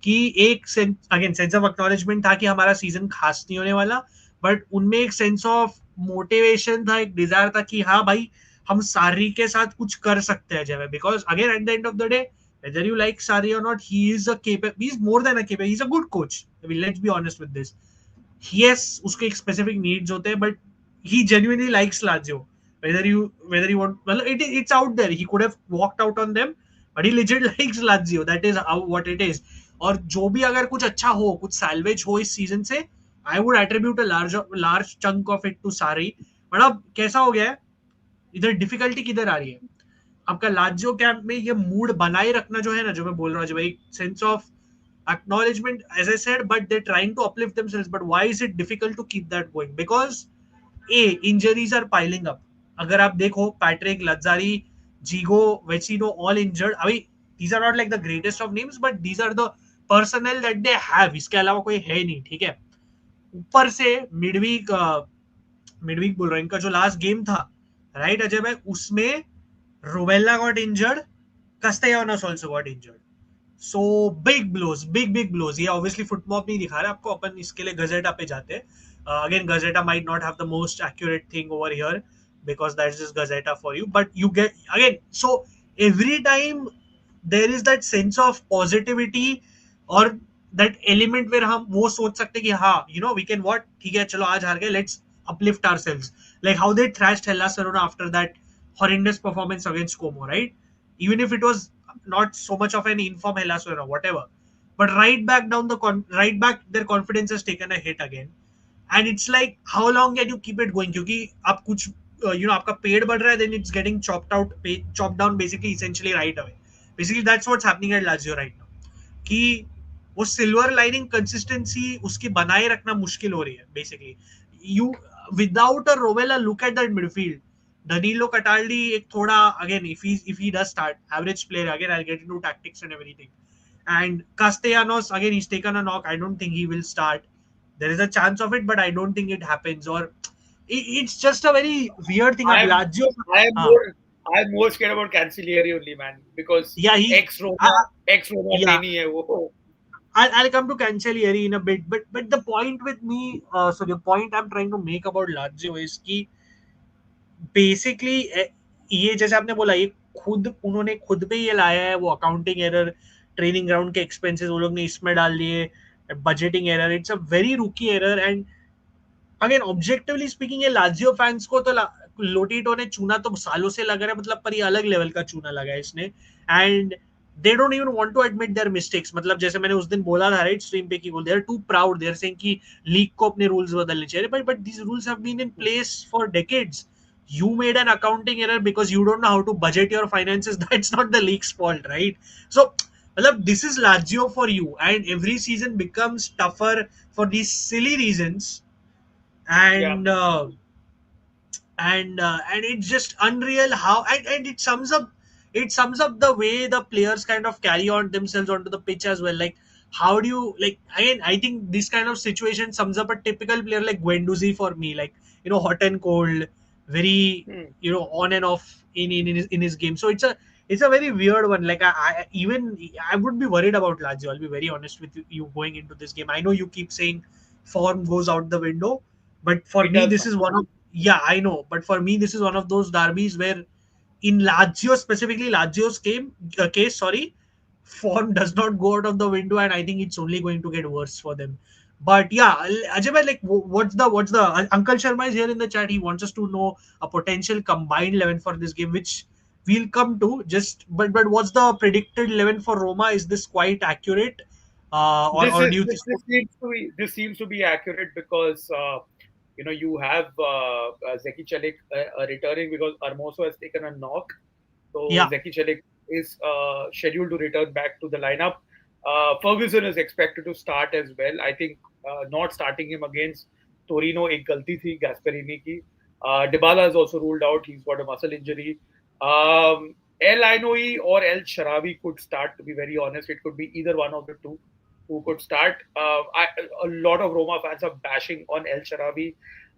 कि एक अगेन सेंस ऑफ एक्नॉलेजमेंट था कि हमारा सीजन खास नहीं होने वाला, बट उनमें एक सेंस ऑफ मोटिवेशन था, एक डिजायर था कि हाँ भाई हम सारी के साथ कुछ कर सकते हैं जब, because again eight the end of the day Whether you like Sarri or not, he is a capable. He's more than a capable. He's a good coach. I mean, let's be honest with this. Yes, उसके एक specific needs होते हैं, but he genuinely likes Lazio. Whether you want, well, it's out there. He could have walked out on them, but he legit likes Lazio. That is what it is. और जो भी अगर कुछ अच्छा हो, कुछ salvage हो इस सीजन से, I would attribute a large chunk of it to Sarri. But अब कैसा हो गया है, इधर डिफिकल्टी किधर आ रही है, आपका लाजियो कैंप में ये मूड बनाए रखना जो है ना, जो मैं बोल रहा हूँ, भाई sense of acknowledgement, as I said, but they're trying to uplift themselves. But why is it difficult to keep that going? Because injuries are piling up. अगर आप देखो, पैट्रिक, लज्जारी, जीगो, वेचिनो, all injured. अभी these are not like the greatest of names, but these are the personnel that they have. इसके अलावा कोई है नहीं, ठीक है. ऊपर से मिडवीक बोल रहा हूँ, इनका जो लास्ट गेम था, राइट अजय भाई, उसमें Rovella got injured, Castellanos also got injured. So big blows. ये ऑब्वियसली फुटमॉप नहीं दिखा रहा आपको, अपन इसके लिए गजेटा पे जाते हैं. Again, Gazzetta might not have the most accurate thing over here because that's just gazeta for you, but you get again. So every time there is that sense of positivity or that element where हम वो सोच सकते कि हाँ, you know, we can what, ठीक है चलो आज हार गए, let's uplift ourselves, like how they thrashed Hellas Verona after that horrendous performance against Como, right? Even if it was not so much of an inform Hellas Verona, whatever, but right back down right back, their confidence has taken a hit again. And it's like, how long can you keep it going? क्योंकि आप कुछ आपका पेड़ बढ़ रहा है, then it's getting chopped down basically, essentially right away. Basically that's what's happening at Lazio right now, कि वो सिल्वर लाइनिंग कंसिस्टेंसी उसकी बनाए रखना मुश्किल हो रही है बेसिकली. यू विदाउट अ रोवेला, look at that midfield. Danilo Cataldi एक थोड़ा, again, if he does start, average player, again I'll get into tactics and everything. And Castellanos, again, he's taken a knock. I don't think he will start. There is a chance of it, but I don't think it happens. Or it's just a very weird thing. Ab I'm Lazio, I'm हाँ, more I'm more scared about Cancellieri only, man, because yeah, he's ex Roma ex Roma yeah. प्रेमी है वो. I'll come to Cancellieri in a bit, but the point with me, so the point I'm trying to make about Lazio is कि basically ये जैसे आपने बोला, ये उन्होंने खुद पे ये लाया है, वो अकाउंटिंग एरर, ट्रेनिंग ग्राउंड के एक्सपेंसेस वो लोग ने इसमें डाल दिए, budgeting error, it's a very rookie error. And again, objectively speaking, ये लाजियो फैंस को तो लोटीटो ने चूना तो सालों से लग रहा है, मतलब, पर ये अलग लेवल का चूना लगा है इसने. And they don't even want to admit their mistakes. मतलब जैसे मैंने उस दिन बोला था राइट स्ट्रीम पे कि they are too proud, they are saying कि लीग को अपने रूल्स बदलने चाहिए, but these rules have been in place for decades. You made an accounting error because you don't know how to budget your finances. That's not the league's fault, right? So this is Lazio for you, and every season becomes tougher for these silly reasons. Yeah, And it's just unreal how, and it sums up the way the players kind of carry on themselves onto the pitch as well. Like, how do you, like, again, I think this kind of situation sums up a typical player like Guendouzi for me. Like, hot and cold, very, hmm. on and off in his game. So it's a very weird one. Like, I would be worried about Lazio, I'll be very honest with you going into this game. I know you keep saying form goes out the window, but for It me, does this is sometimes. one of, yeah, I know, but for me, this is one of those derbies where, in Lazio specifically, Lazio's case, sorry, form does not go out of the window, and I think it's only going to get worse for them. But yeah, Ajay bhai, like, what's the Uncle Sharma is here in the chat. He wants us to know a potential combined 11 for this game, which we'll come to. Just but what's the predicted 11 for Roma? Is this quite accurate, or do you think? This seems to be accurate because you have Zeki Celik returning because Hermoso has taken a knock. So Yeah, Zeki Celik is scheduled to return back to the lineup. Ferguson is expected to start as well. I think not starting him against Torino एक गलती थी Gasperini की. Dybala is also ruled out. He's got a muscle injury. El Ainoui or El Sharawi could start. To be very honest, it could be either one of the two who could start. A lot of Roma fans are bashing on El Sharawi.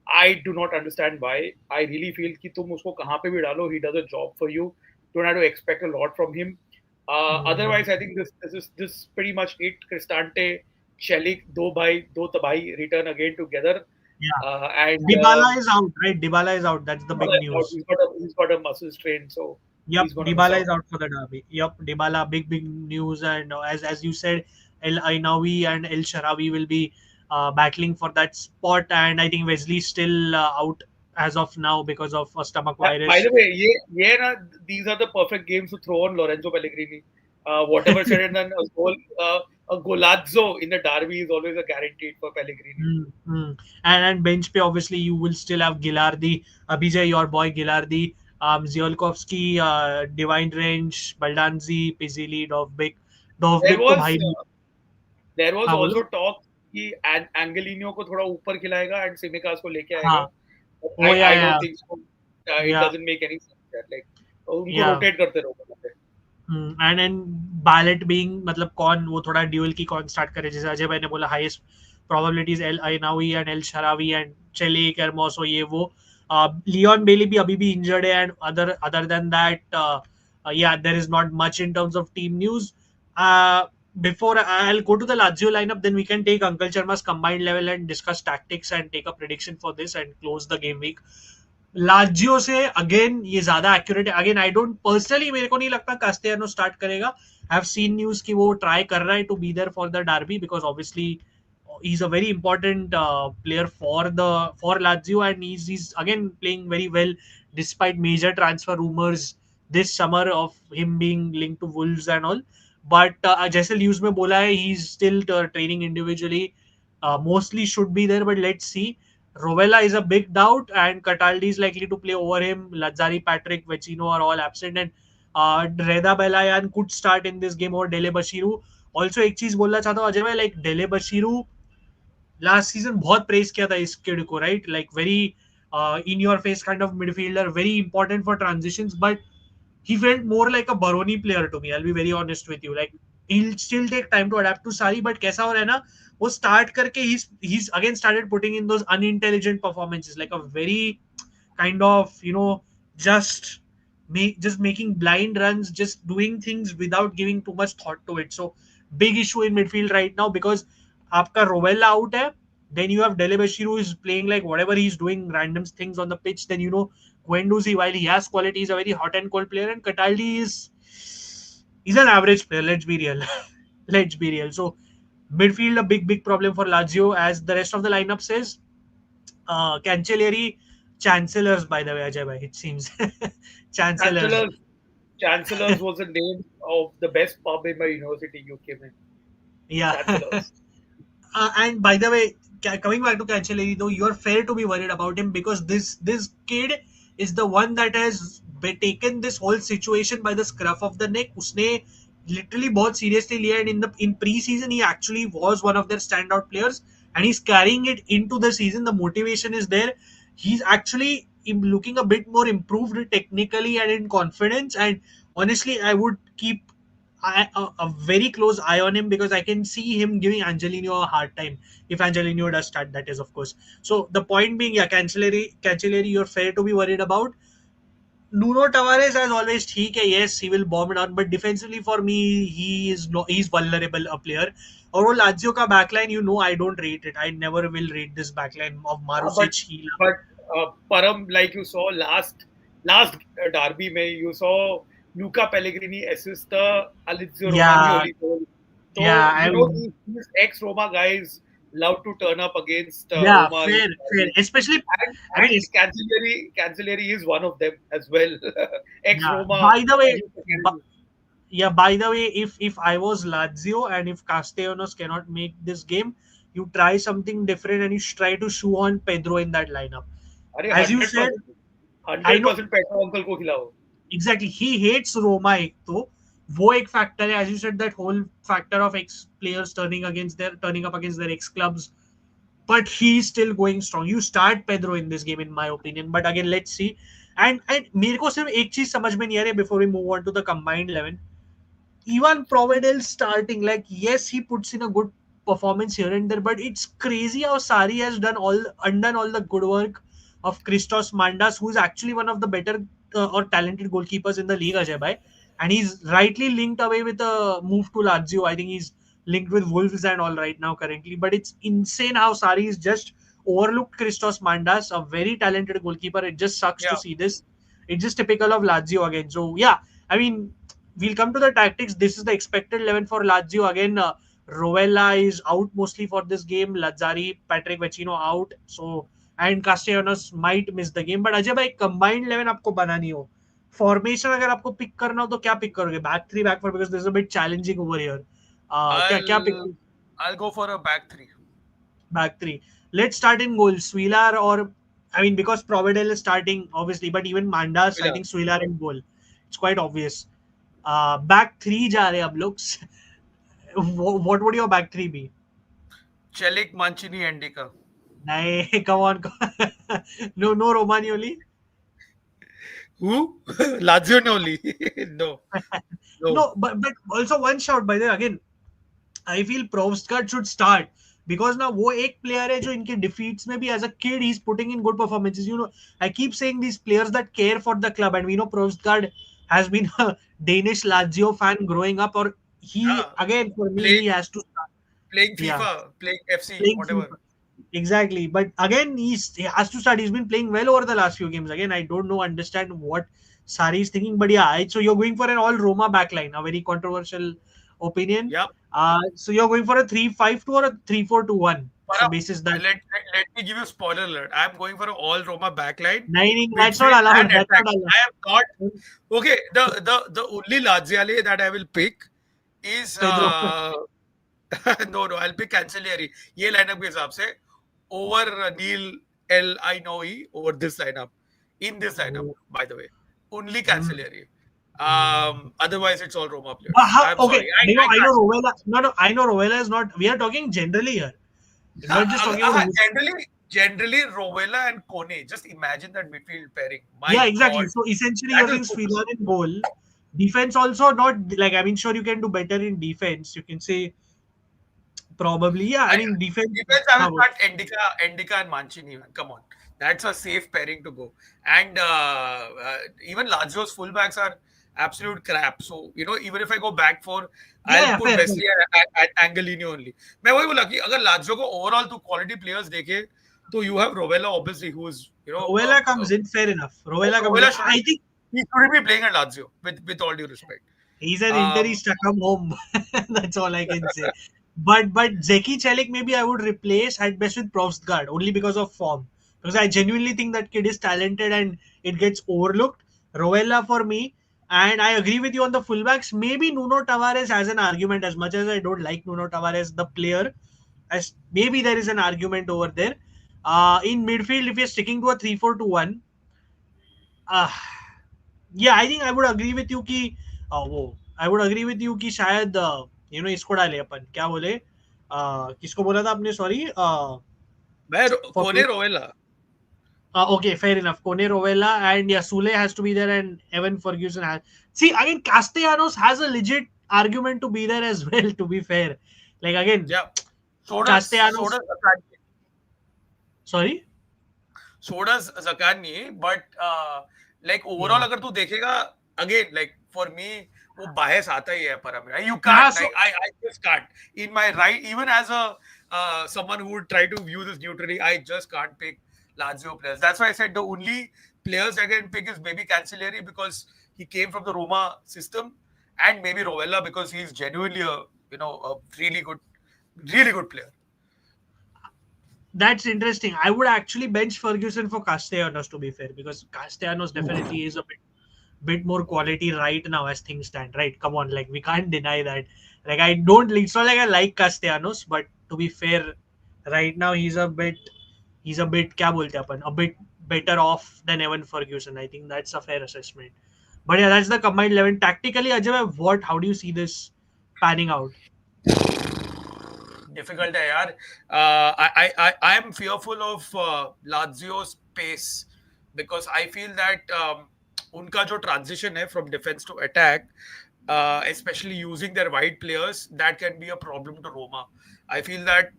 I do not understand why. I really feel कि तुम उसको कहाँ पे भी डालो, he does a job for you. Don't have to expect a lot from him. Otherwise, I think this pretty much it. Cristante, Shelik, do tabai return again together. yeah. And Dybala is out, right? Dybala is out. That's the big He's news. got a muscle strain. So Yep, he's going to miss Dybala out. is out for the derby. Yep, Dybala, big news, and as you said, El Ainawi and El Sharawi will be battling for that spot, and I think Wesley still out as of now because of a stomach By virus. the way, na, these are the perfect games to throw on Lorenzo Pellegrini. Whatever said and done, a golazzo in the derby is always a guaranteed for Pellegrini. Mm. And bench pay, obviously you will still have Gilardi, Abhijay, your boy Gilardi, Ziolkowski, Divine Range, Baldanzi, Pizzili, Dovbik. There Dovbik तो was भाई there was हाँ बोलो also talk कि एंगेलिनो को थोड़ा ऊपर खिलाएगा and सिमिकास को लेके आएगा. हाँ ओ या I don't think so. It या doesn't make any sense. That. Like उनको या रोटेट करते रहो वहाँ पे. एंड बैलेट बीइंग मतलब कौन वो थोड़ा ड्यूल की कौन स्टार्ट करे जैसे अजय भाई ने बोला highest probabilities El Aynaoui and El Shaarawy and चेली केरमोसो ये वो लियोन बेली भी अभी भी इंजर्ड है and other than that yeah there is not much in terms of team news before I'll go to the Lazio lineup then we can take Uncle Sharma's combined level and discuss tactics and take a prediction for this and close the game week Lazio से again ये ज्यादा accurate है again I don't personally मेरे को नहीं लगता कास्टियानो start करेगा I have seen news कि वो ट्राई कर रहा है to be there for the derby because obviously he's a very important player for Lazio and he's again playing very well despite major transfer rumors this summer of him being linked to Wolves and all but जैसे news में बोला है he's still training individually mostly should be there but let's see Rovella is a big doubt, and Cataldi is likely to play over him. Lazzari, Patrick, Vecino are all absent, and Reda Belayan could start in this game over Dele Bashiru. Also, एक चीज बोलना चाहता हूँ अजय भाई like Dele Bashiru last season बहुत press किया था इस किड को right like very in your face kind of midfielder very important for transitions but he felt more like a Baroni player to me. I'll be very honest with you. Like he'll still take time to adapt to Sari, but कैसा हो रहा है ना वो start करके he's again started putting in those unintelligent performances like a very kind of just just making blind runs, just doing things without giving too much thought to it. So big issue in midfield right now because आपका Rovella out है, then you have Delebashiru is playing like whatever he's doing random things on the pitch. Then Guendouzi, while he has quality, is a very hot and cold player, and Cataldi is he's an average player. Let's be real. Let's be real. So midfield a big problem for Lazio, as the rest of the lineup says. Cancellieri, Chancellors, by the way, Ajay bhai, it seems. Chancellors. Chancellors, Chancellors was the name of the best pub in my university. You came in. Yeah. Chancellors. And by the way, coming back to Cancellieri, though, you're fair to be worried about him because this kid is the one that has taken this whole situation by the scruff of the neck. उसने literally बहुत seriously लिया and in pre-season he actually was one of their standout players and he's carrying it into the season. The motivation is there. He's actually looking a bit more improved technically and in confidence. And honestly, I would keep a very close eye on him because I can see him giving Angelino a hard time if Angelino does start. That is, of course. So the point being, yeah, Cancellieri, you're fair to be worried about. Nuno Tavares, as always, yes, he will bomb it out, but defensively for me, he's vulnerable a player. Or Lazio ka backline, I don't rate it. I never will rate this backline of Uh, but Marusic, Hila. but Param, like you saw last derby, में you saw Luca Pellegrini assist the Alizio Yeah, Romagnoli goal. yeah, So these ex-Roma guys love to turn up against yeah, Roma in fair, fair. derbies. Especially, And I mean, and Cancellieri is one of them as well. yeah. Ex-Roma. By the way, yeah, by the way, if I was Lazio and if Castellanos cannot make this game, you try something different and you try to shoe on Pedro in that lineup. अरे As you hundred said, percent I hundred know percent petro uncle को खिलाओ. exactly he hates Roma एक तो वो एक factor है as you said that whole factor of ex players turning up against their ex clubs but he's still going strong. You start Pedro in this game, in my opinion. But again, let's see. And मेरे को सिर्फ एक चीज समझ में नहीं आ रही before we move on to the combined 11. Ivan Provedel starting, like yes, he puts in a good performance here and there, but it's crazy how Sari has undone all the good work of Christos Mandas, who is actually one of the better or talented goalkeepers in the league, Ajay bhai. And he's rightly linked away with a move to Lazio. I think he's linked with Wolves and all right now currently. But it's insane how Sari is just overlooked Christos Mandas, a very talented goalkeeper. It just sucks to Yeah. see this. It's just typical of Lazio again. So yeah, I mean, we'll come to the tactics. This is the expected 11 for Lazio again. Rovella is out mostly for this game. Lazzari, Patrick Vecino out. So and Castellanos might miss the game. But Ajay भाई combined 11 आपको बनानी हो, formation अगर आपको pick करना हो तो क्या पिक करोगे? Back three, back four, because this is a bit challenging over here. क्या क्या pick? I'll go for a back three. Back three. Let's start in goal. Swilar or, I mean, because Providel is starting, obviously, but even Manda is Villa. starting Swilar in goal. It's quite obvious. Back three जा रहे अब लोग. What would your back three be? Celik, Mancini, Endika. नहीं, come on. No, no Romagnoli. Who? Lazio only. No, no. No, but also one shout by the way, again. I feel Provstgard should start because now वो एक player है जो इनके defeats में भी as a kid he's putting in good performances. You know, I keep saying these players that care for the club, and we know Provstgard has been a Danish Lazio fan growing up, or he Yeah. again for me he Playing, has to start. playing Yeah, FIFA, playing FC, playing whatever. FIFA. Exactly, but again he has to start. He's been playing well over the last few games. Again, I don't know understand what Sari is thinking, but yeah. So you're going for an all Roma backline, a very controversial opinion. Yep. So you're going for a 3-5-2 or a 3-4-2-1. But So basis that let me give you a spoiler alert. I'm going for an all Roma backline, nine, that's not midfield allowed. and That's attack. not allowed. I am not okay. The only Laziale that I will pick is Pedro. no, I'll pick Cancellieri. ये lineup के हिसाब से over Neil L I know E over this lineup. In this lineup, Oh. by the way, only Hmm. Cancellieri. Hmm. Otherwise it's all Roma But players. how? I'm Okay, sorry. I know Can't. Rovella. No, I know Rovella is not. We are talking generally here. We're not just talking about. Generally, Rovella and Kone. Just imagine that midfield pairing. Yeah, My exactly. God, So essentially, that you're will saying cook. Swilar in goal. Defense also not like, I mean, sure you can do better in defense. You can say probably, yeah. I I mean defense. defense. I will How start Endika and Mancini. Man. Come on, that's a safe pairing to go. And even Lazio's fullbacks are absolute crap. So even if I go back for, Yeah, I'll yeah, put fair, fair. Wesley at Angelini only. मैं वही बोला कि अगर Lazio को overall to quality players देखे, तो you have Rovella obviously who is Rovella comes in, fair enough. Rovella comes in. Rovella I think he shouldn't be playing at Lazio with all due respect. he's an Um, interista come home. That's all I can say. But Zeki Chelik maybe I would replace at best with Provstgard only because of form. Because I genuinely think that kid is talented and it gets overlooked. Rovella for me. And I agree with you on the fullbacks. Maybe Nuno Tavares has an argument, as much as I don't like Nuno Tavares, the player. As maybe there is an argument over there. In midfield, if you're sticking to a 3-4-2-1, uh, yeah, I think I would agree with you कि वो I would agree with you कि शायद इसको डाले अपन क्या बोले किसको बोला था आपने सॉरी मैं for कोने रोवेला okay, fair enough. Kone Rovella and yeah, Sule has to be there and Evan Ferguson has. See, again, Castellanos has a legit argument to be there as well, to be fair. Like, again, या Castellanos. Sorry? सोडस जकानी but like overall Yeah. अगर तू देखेगा again like for me वो बायस आता ही है पर you Yeah, can't so like I just can't in my right even as a someone who would try to view this neutrally I just can't pick Lazio players. That's why I said the only players I can pick is maybe Cancellieri because he came from the Roma system, and maybe Rovella because he's genuinely a really good player. that's interesting. I would actually bench Ferguson for Castellanos, to be fair, because Castellanos definitely is a bit more quality right now as things stand. Right? Come on, like we can't deny that. Like I don't. It's not like I like Castellanos, but to be fair, right now he's a bit क्या बोलते हैं अपन, a bit better off than Evan Ferguson. I think that's a fair assessment. But yeah, that's the combined 11. Tactically, Ajay, how do you see this panning out? Difficult है यार. I am fearful of Lazio's pace because I feel that उनका जो transition है from defense to attack, especially using their wide players, that can be a problem to Roma. I feel that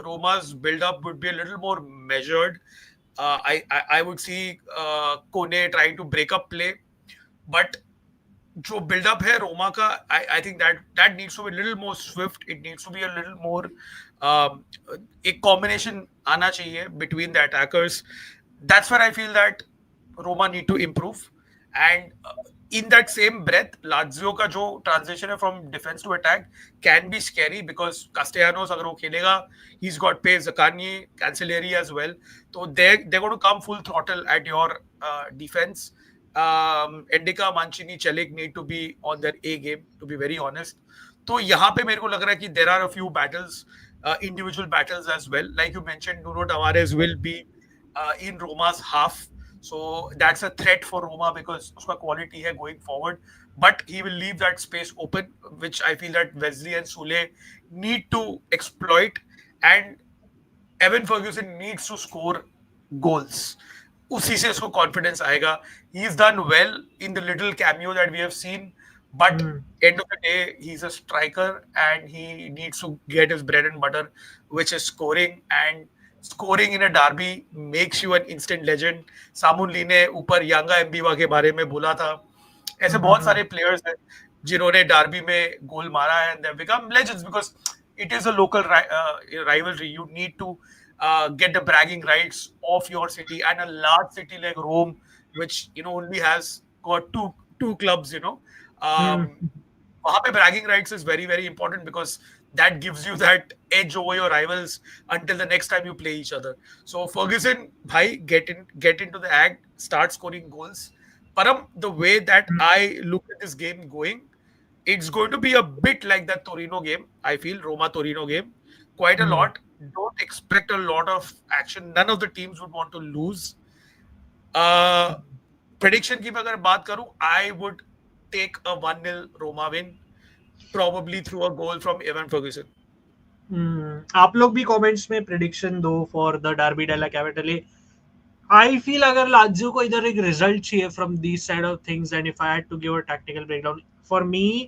Roma's build-up would be a little more measured. I would see Kone trying to break up play, but जो buildup है Roma का I think that needs to be little more swift it needs to be a little more एक combination आना चाहिए between the attackers that's where I feel that Roma need to improve. And in that same breath, Lazio का जो transition है from defense to attack can be scary because Castellanos अगर वो खेलेगा, he's got pace, Zaccagni, Cancelleri as well. So they're going to come full throttle at your defense. Endika, Mancini, Celik need to be on their A game, to be very honest. तो यहाँ पे मेरे को लग रहा है कि there are a few battles, individual battles as well. Like you mentioned, Nuno Tavares will be in Roma's half. So that's a threat for Roma because uska quality hai going forward. But he will leave that space open, which I feel that Wesley and Sule need to exploit. And Evan Ferguson needs to score goals. उसी से उसको confidence आएगा. He's done well in the little cameo that we have seen, but Hmm. end of the day, he's a striker and he needs to get his bread and butter, which is scoring. And scoring in a derby makes you an instant legend. सामुन ली ने ऊपर यांगा एम्बीवा के बारे में बोला था. ऐसे बहुत Hmm. सारे प्लेयर्स हैं जिन्होंने डार्बी में गोल मारा है and they've become legends because it is a local rivalry. You need to get the bragging rights of your city, and a large city like Rome, which only has got two clubs. Hmm. वहाँ पे bragging rights is very very important because that gives you that edge over your rivals until the next time you play each other. So Ferguson, bhai, get into the act, start scoring goals. Param, the way that I look at this game going, it's going to be a bit like that Torino game. I feel Roma Torino game quite a Hmm. lot. Don't expect a lot of action. None of the teams would want to lose. Prediction की मैं अगर बात करूं, I would take a 1-0 Roma win, probably through a goal from Evan Ferguson. आप लोग भी comments में prediction दो for the derby della Capitale. I feel अगर लाजियो को इधर एक रिजल्ट चाहिए from this side of things and if I had to give a tactical breakdown for me,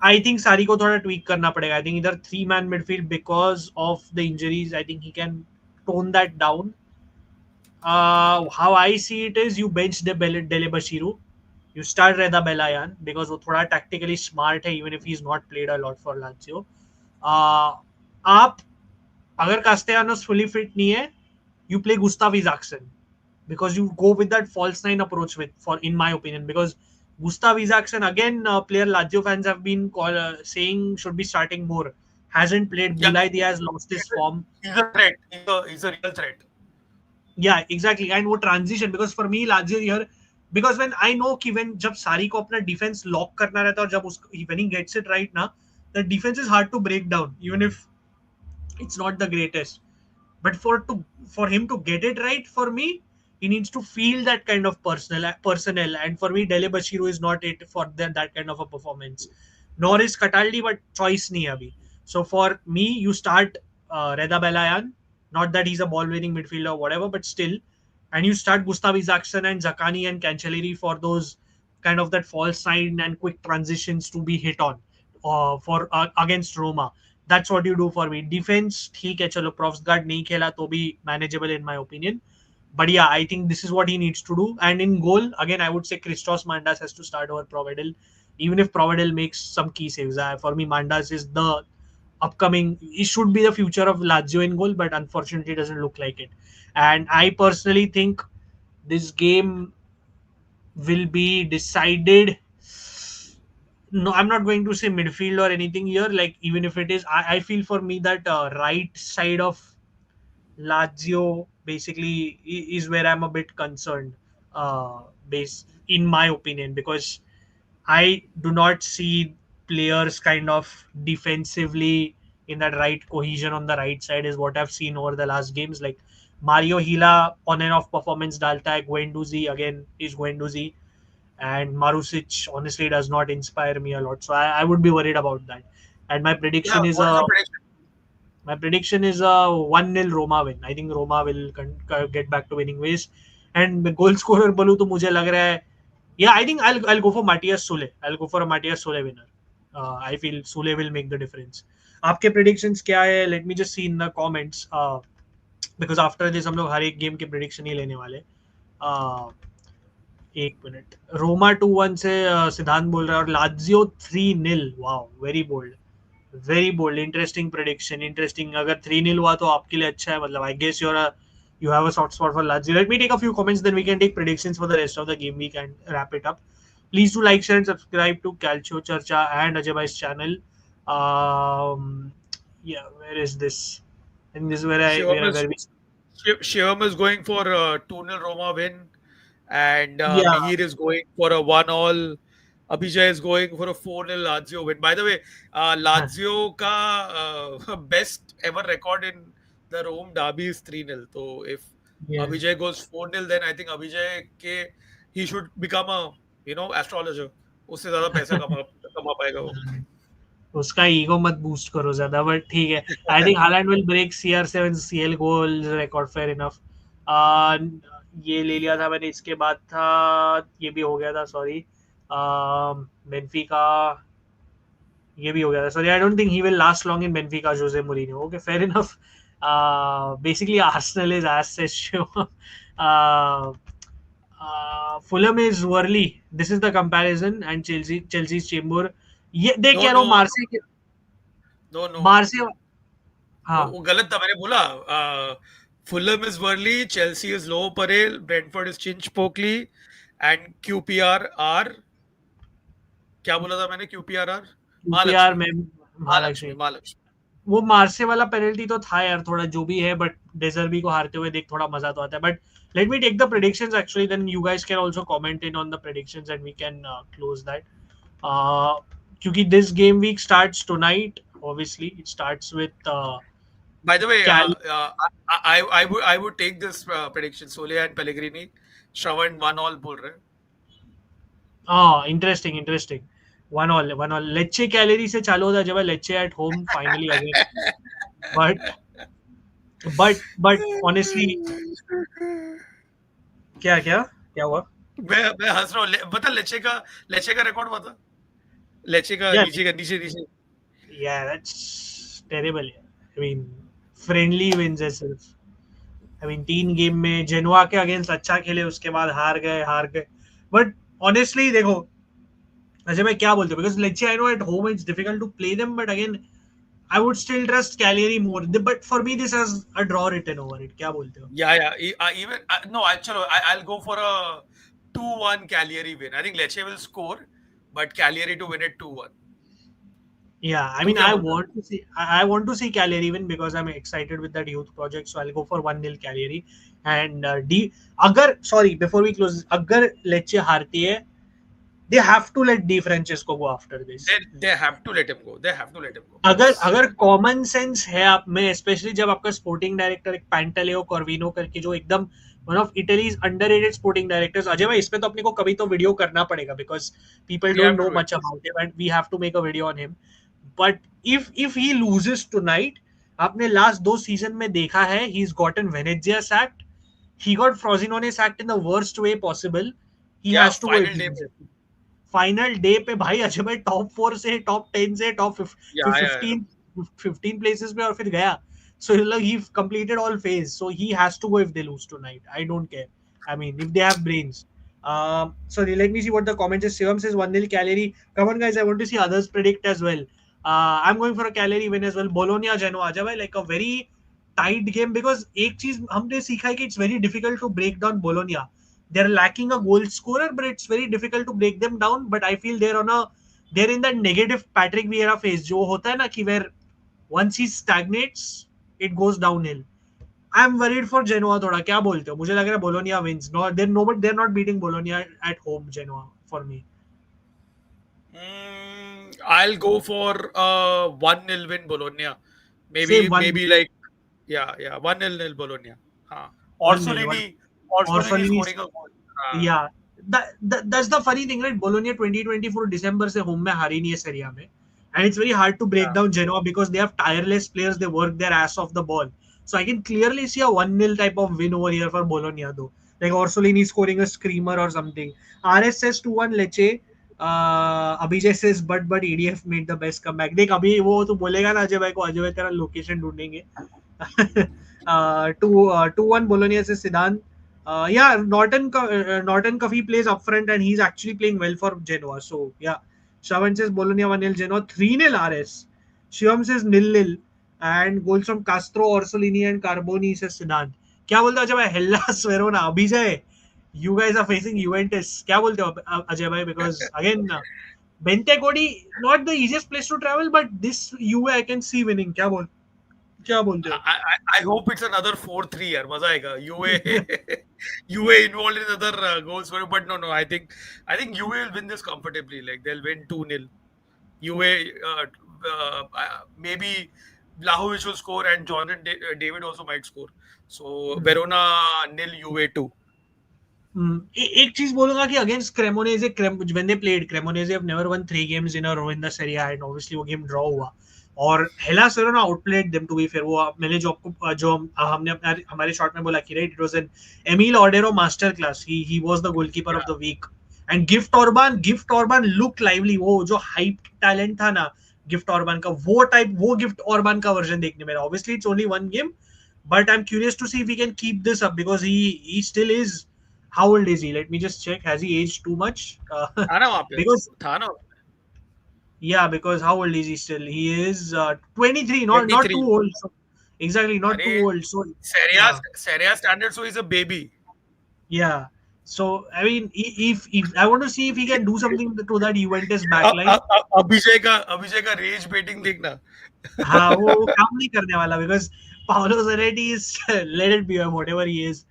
I think Sarri को थोड़ा ट्वीक करना पड़ेगा. आई थिंक इधर 3-man midfield because of the injuries. I think he can tone that down. How I see it is you bench the Dele Bashiru, you start Reda Belayan because वो थोड़ा tactically smart है even if he's not played a lot for Lazio. आप अगर Castellanos fully fit नहीं है, you play Gustav Isaacson because you go with that false nine approach with for in my opinion because Gustav Isaacson again player Lazio fans have been saying should be starting more, hasn't played. Yeah, Bulai Diaz lost his form. he's a threat. He's a real threat. Yeah, exactly. And वो transition because for me Lazio here because when I know कि when जब सारी को अपना defense lock करना रहता है और जब उसको when he gets it right ना, the defense is hard to break down even if it's not the greatest. But for him to get it right for me, he needs to feel that kind of personnel. And for me, Dele Bashiru is not it for that kind of a performance. Nor is Cataldi, but choice nahi abhi. So for me, you start Reda Belayan. Not that he's a ball-winning midfielder or whatever, but still. And you start Gustav Isaacson and Zaccagni and Cancelleri for those kind of that false sign and quick transitions to be hit on for against Roma. That's what you do for me. Defense, ठीक है चलो props guard नहीं खेला तो भी manageable in my opinion. But yeah, I think this is what he needs to do. And in goal, again, I would say Christos Mandas has to start over Provedel. Even if Provedel makes some key saves. For me, Mandas is the upcoming, he should be the future of Lazio in goal, but unfortunately, it doesn't look like it. And I personally think this game will be decided. No, I'm not going to say midfield or anything here. Like, even if it is, I feel for me that right side of Lazio basically is where I'm a bit concerned, base in my opinion, because I do not see players kind of defensively in that right cohesion on the right side is what I've seen over the last games. Like Mario Hila on and off performance dalta hai. Guendouzi again is Guendouzi, and Marusic honestly does not inspire me a lot. So I would be worried about that. And Yeah, prediction is what is a your prediction? my prediction is a 1-0 Roma win. I think Roma will get back to winning ways. And the goal scorer बोलूँ तो मुझे लग रहा है, yeah, I think I'll go for Matthias Sule. I'll go for a Matthias Sule winner. I feel Sule will make the difference. आपके predictions क्या है? Let me just see in the comments. Because after this हम लोग हर एक game के prediction ही लेने वाले. Uh, एक मिनट. रोमा 2-1 से सिद्धांत बोल रहा है और Lazio 3-0. Wow, very bold. Very bold. Interesting prediction. Interesting. अगर 3-0 हुआ तो आपके लिए अच्छा है. मतलब I guess your you have a soft spot for Lazio. Let me take a few comments, then we can take predictions for the rest of the game week and wrap it up. Please do like, share, and subscribe to Calcio Charcha and Ajay Bhai's channel. Yeah, where is this? And this is where I Shivam is where we. Shivam is going for a 2-0 Roma win, and Yeah, Mihir is going for a 1-all. Abhijay is going for a 4-0 Lazio win. By the way, Lazio ka best ever record in the Rome derby is 3-0. So if yeah. Abhijay goes 4-0, then I think Abhijay ke he should become a astrologer. उससे ज्यादा पैसा कमा पाएगा वो. उसका ego मत boost करो ज्यादा, बट ठीक है. I think Haaland will break CR7 CL goal record, fair enough. ये ले लिया था मैंने, इसके बाद था, ये भी हो गया था, सॉरी. बेंफिका, ये भी हो गया था, sorry. I don't think he will last long in बेंफिका, Jose Moreno. Okay, fair enough. Basically Arsenal is as says show. Fulham is Worley. This is the comparison, and Chelsea's Chamber. ये देख No, कह रहा हूँ, no, मार्से no. मार्से. वो हाँ, वो गलत था, मैंने बोला Fulham is Worli, Chelsea is Lower Parel, Brentford is Chinchpokli, and QPR are, क्या बोला था मैंने? QPR are QPR Mahalakshmi. में महालक्ष्मी महालक्ष्मी. महालक्ष्मी. वो मार्से वाला पेनल्टी तो था यार, थोड़ा जो भी है, बट डेजर्बी को हारते हुए देख थोड़ा मजा तो आता है. But let me take the predictions actually, then you guys can also comment in on the predictions and we can close that. क्योंकि this game week starts tonight. Obviously it starts with By the way, कैल. I would take this prediction. Sole and Pellegrini, Shravan 1-all बोल रहे हैं. Interesting. 1-1. लेचे calorie से चालू होता है जब Lecce at home finally again. But honestly, क्या क्या क्या हुआ? मैं हंस रहा हूँ. बता लेचे का रिकॉर्ड बता. लेचे का Yeah, नीचे. yeah, that's terrible. I mean, friendly wins itself. I mean, 3 game में जेनुआ के अगेंस्ट अच्छा खेले, उसके बाद हार गए. बट ऑनेस्टली देखो, अच्छा मैं क्या बोलते हूँ, because let's say I know at home it's difficult to play them, but again I would still trust Cagliari more. But for me this has a draw written over it. क्या बोलते हो? Yeah. Even no, I'll go for a 2-1 Cagliari win. I think Lecce will score, but Cagliari to win it 2-1. Yeah, I तू mean, क्या I बोलता है? want to see. I want to see Cagliari win because I'm excited with that youth project. So I'll go for 1-0 Cagliari. And D. अगर sorry, before we close, अगर Lecce हारती है, they have to let Di Francesco go after this. They have to let him go. They have to let him go. अगर common sense है आप में, specially जब आपका sporting director एक पैंटेलेओ कॉर्विनो करके, जो एकदम one of Italy's underrated sporting directors. Ajay भाई, इस पे तो अपने को कभी तो वीडियो करना पड़ेगा, because people We have don't to know do it. Much about him and we have to make a video on him. But if he loses tonight, आपने लास्ट 2 सीजन में देखा है, he is gotten Venezia sacked, he got Frosinone sacked in the worst way possible. He Yeah, has to go. final day. Final day पे भाई अजय भाई top 4 से top 10 से top Yeah. 15 places पे, और फिर गया. So he completed all phase. So he has to go if they lose tonight. I don't care. I mean, if they have brains. Sorry, let me see what the comments is. Shivam says 1-0 Cagliari. Come on, guys. I want to see others predict as well. I'm going for a Cagliari win as well. Bologna Genoa. Ajay bhai, like a very tight game, because एक चीज हमने सीखा है कि it's very difficult to break down Bologna. They're lacking a goal scorer, but it's very difficult to break them down. But I feel they're in that negative Patrick Vieira phase जो होता है ना, कि where once he stagnates, it goes downhill. I'm worried for Genoa थोड़ा. क्या बोलते हो? मुझे लग रहा है Bologna wins. No, they're not beating Bologna at home. Genoa for me. I'll go for 1-0 win Bologna. Same one. Maybe like yeah 1-0 Bologna. हाँ. 1-0. Orsolini scoring a goal. हाँ. Yeah, that's the funny thing, right? Bologna 2024 December से home में हारी नहीं है Serie A में, and it's very hard to break down Genoa because they have tireless players. They work their ass off the ball. So I can clearly see a 1-0 type of win over here for Bologna though. Like Orsolini scoring a screamer or something. RS says 2-1 Lecce. Abhijay says but EDF made the best comeback. देख अभी वो तो बोलेगा ना अजय भाई को, अजय भाई तेरा लोकेशन ढूंढेंगे. 2-1 Bologna says Siddhant. Yeah, Norton Coffey plays up front and he's actually playing well for Genoa. So yeah, Shravan says Bologna 1-0 Genoa, 3-0 RS. Shivam says 0-0, and goals from Castro, Orsolini and Carboni, says Siddhant. क्या बोलते हो अजय भाई? Hellas Verona, Abhijay, you guys are facing Juventus. क्या बोलते हो अजय भाई? Because again, Bente Cody, not the easiest place to travel, but this UA I can see winning. क्या बोलते हो? I hope it's another 4-3 यार, मजा आएगा. UA involved in other goals for, but no, I think UA will win this comfortably. Like they'll win 2-0. UA, maybe Vlahovic will score and David also might score. So Hmm. Verona nil, UA 2. एक चीज बोलूंगा कि against क्रेमोनेजे, when they played Cremonese have never won 3 games in a row in the Serie A, and obviously वो game draw हुआ. और Hellas Verona outplayed them to be fair. वो मैंने जो आपको जो हमने हमारे शॉर्ट में बोला कि right, it was an Emil Audero master class. He was the goalkeeper of Yeah, the week. And Gift Orban look lively. वो जो हाइप टैलेंट था ना गिफ्ट ऑर्बान का, वो गिफ्ट ऑर्बान का वर्जन देखने में. Obviously it's only one game, but I'm curious to see if he can keep this up, because he still is. How old is he? Let me just check. Has he aged too much? था ना वहाँ पे, Because था ना. yeah, because how old is he still? He is 23. Not too 23. old. So, exactly, not अरे too old. So Serie A, uh, Serie A standard, so he's a baby. yeah. So I mean, if I want to see if he can do something to that Juventus backline. अभिषेक का rage baiting देखना. हाँ, वो काम नहीं करने वाला, because Paolo Zanetti is let it be whatever he is.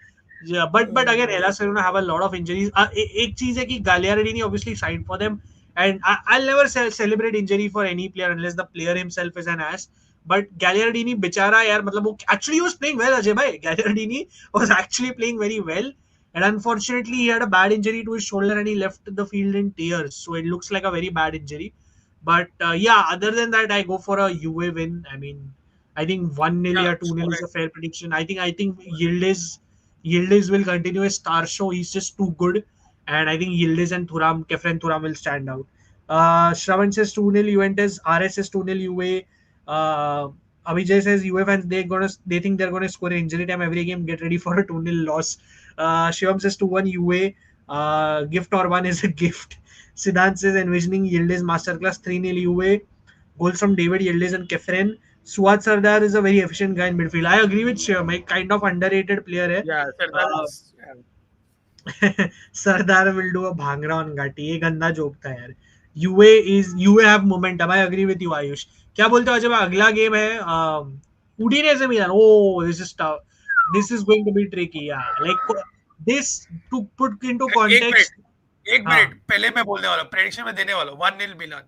Yeah, but again, Hellas Verona have a lot of injuries. एक चीज है कि Gagliardini obviously signed for them, and I'll never celebrate injury for any player unless the player himself is an ass. But Gagliardini बेचारा यार, मतलब वो actually was playing well. Ajay भाई, Gagliardini was actually playing very well, and unfortunately he had a bad injury to his shoulder and he left the field in tears. So it looks like a very bad injury. But yeah, other than that, I go for a UA win. I mean, I think 1-0 Yeah, or 2-0 is correct. a fair prediction. I think Yildiz will continue a star show. He's just too good. And I think Yildiz and Kefren Thuram will stand out. Shravan says 2-0 Juventus, RS says 2-0 UA. Uh, Abhijay says UA fans, they think they're gonna score injury time every game. Get ready for a 2-0 loss. Shivam says 2-1 UA. Gift Orban is a gift. Siddhant says envisioning Yildiz masterclass 3-0 UA. Goals from David Yildiz and Kefren. Suad Sardar is a very efficient guy in midfield. I agree with Shivam. A kind of underrated player है. Yeah, Serdar Uh, is. Yeah. Serdar will do a bhangra on घाटी. ये गंदा joke था यार. You have momentum. I agree with you Ayush. क्या बोलते हो जब अगला गेम है उडीनेज से Milan. Oh this is going to be tricky. Yeah like this to put into एक मिनट, कॉन्टेक्स्ट. एक हाँ. मिनट पहले मैं बोलने वाला, प्रेडिक्शन में देने वाला 1-0 मिलान.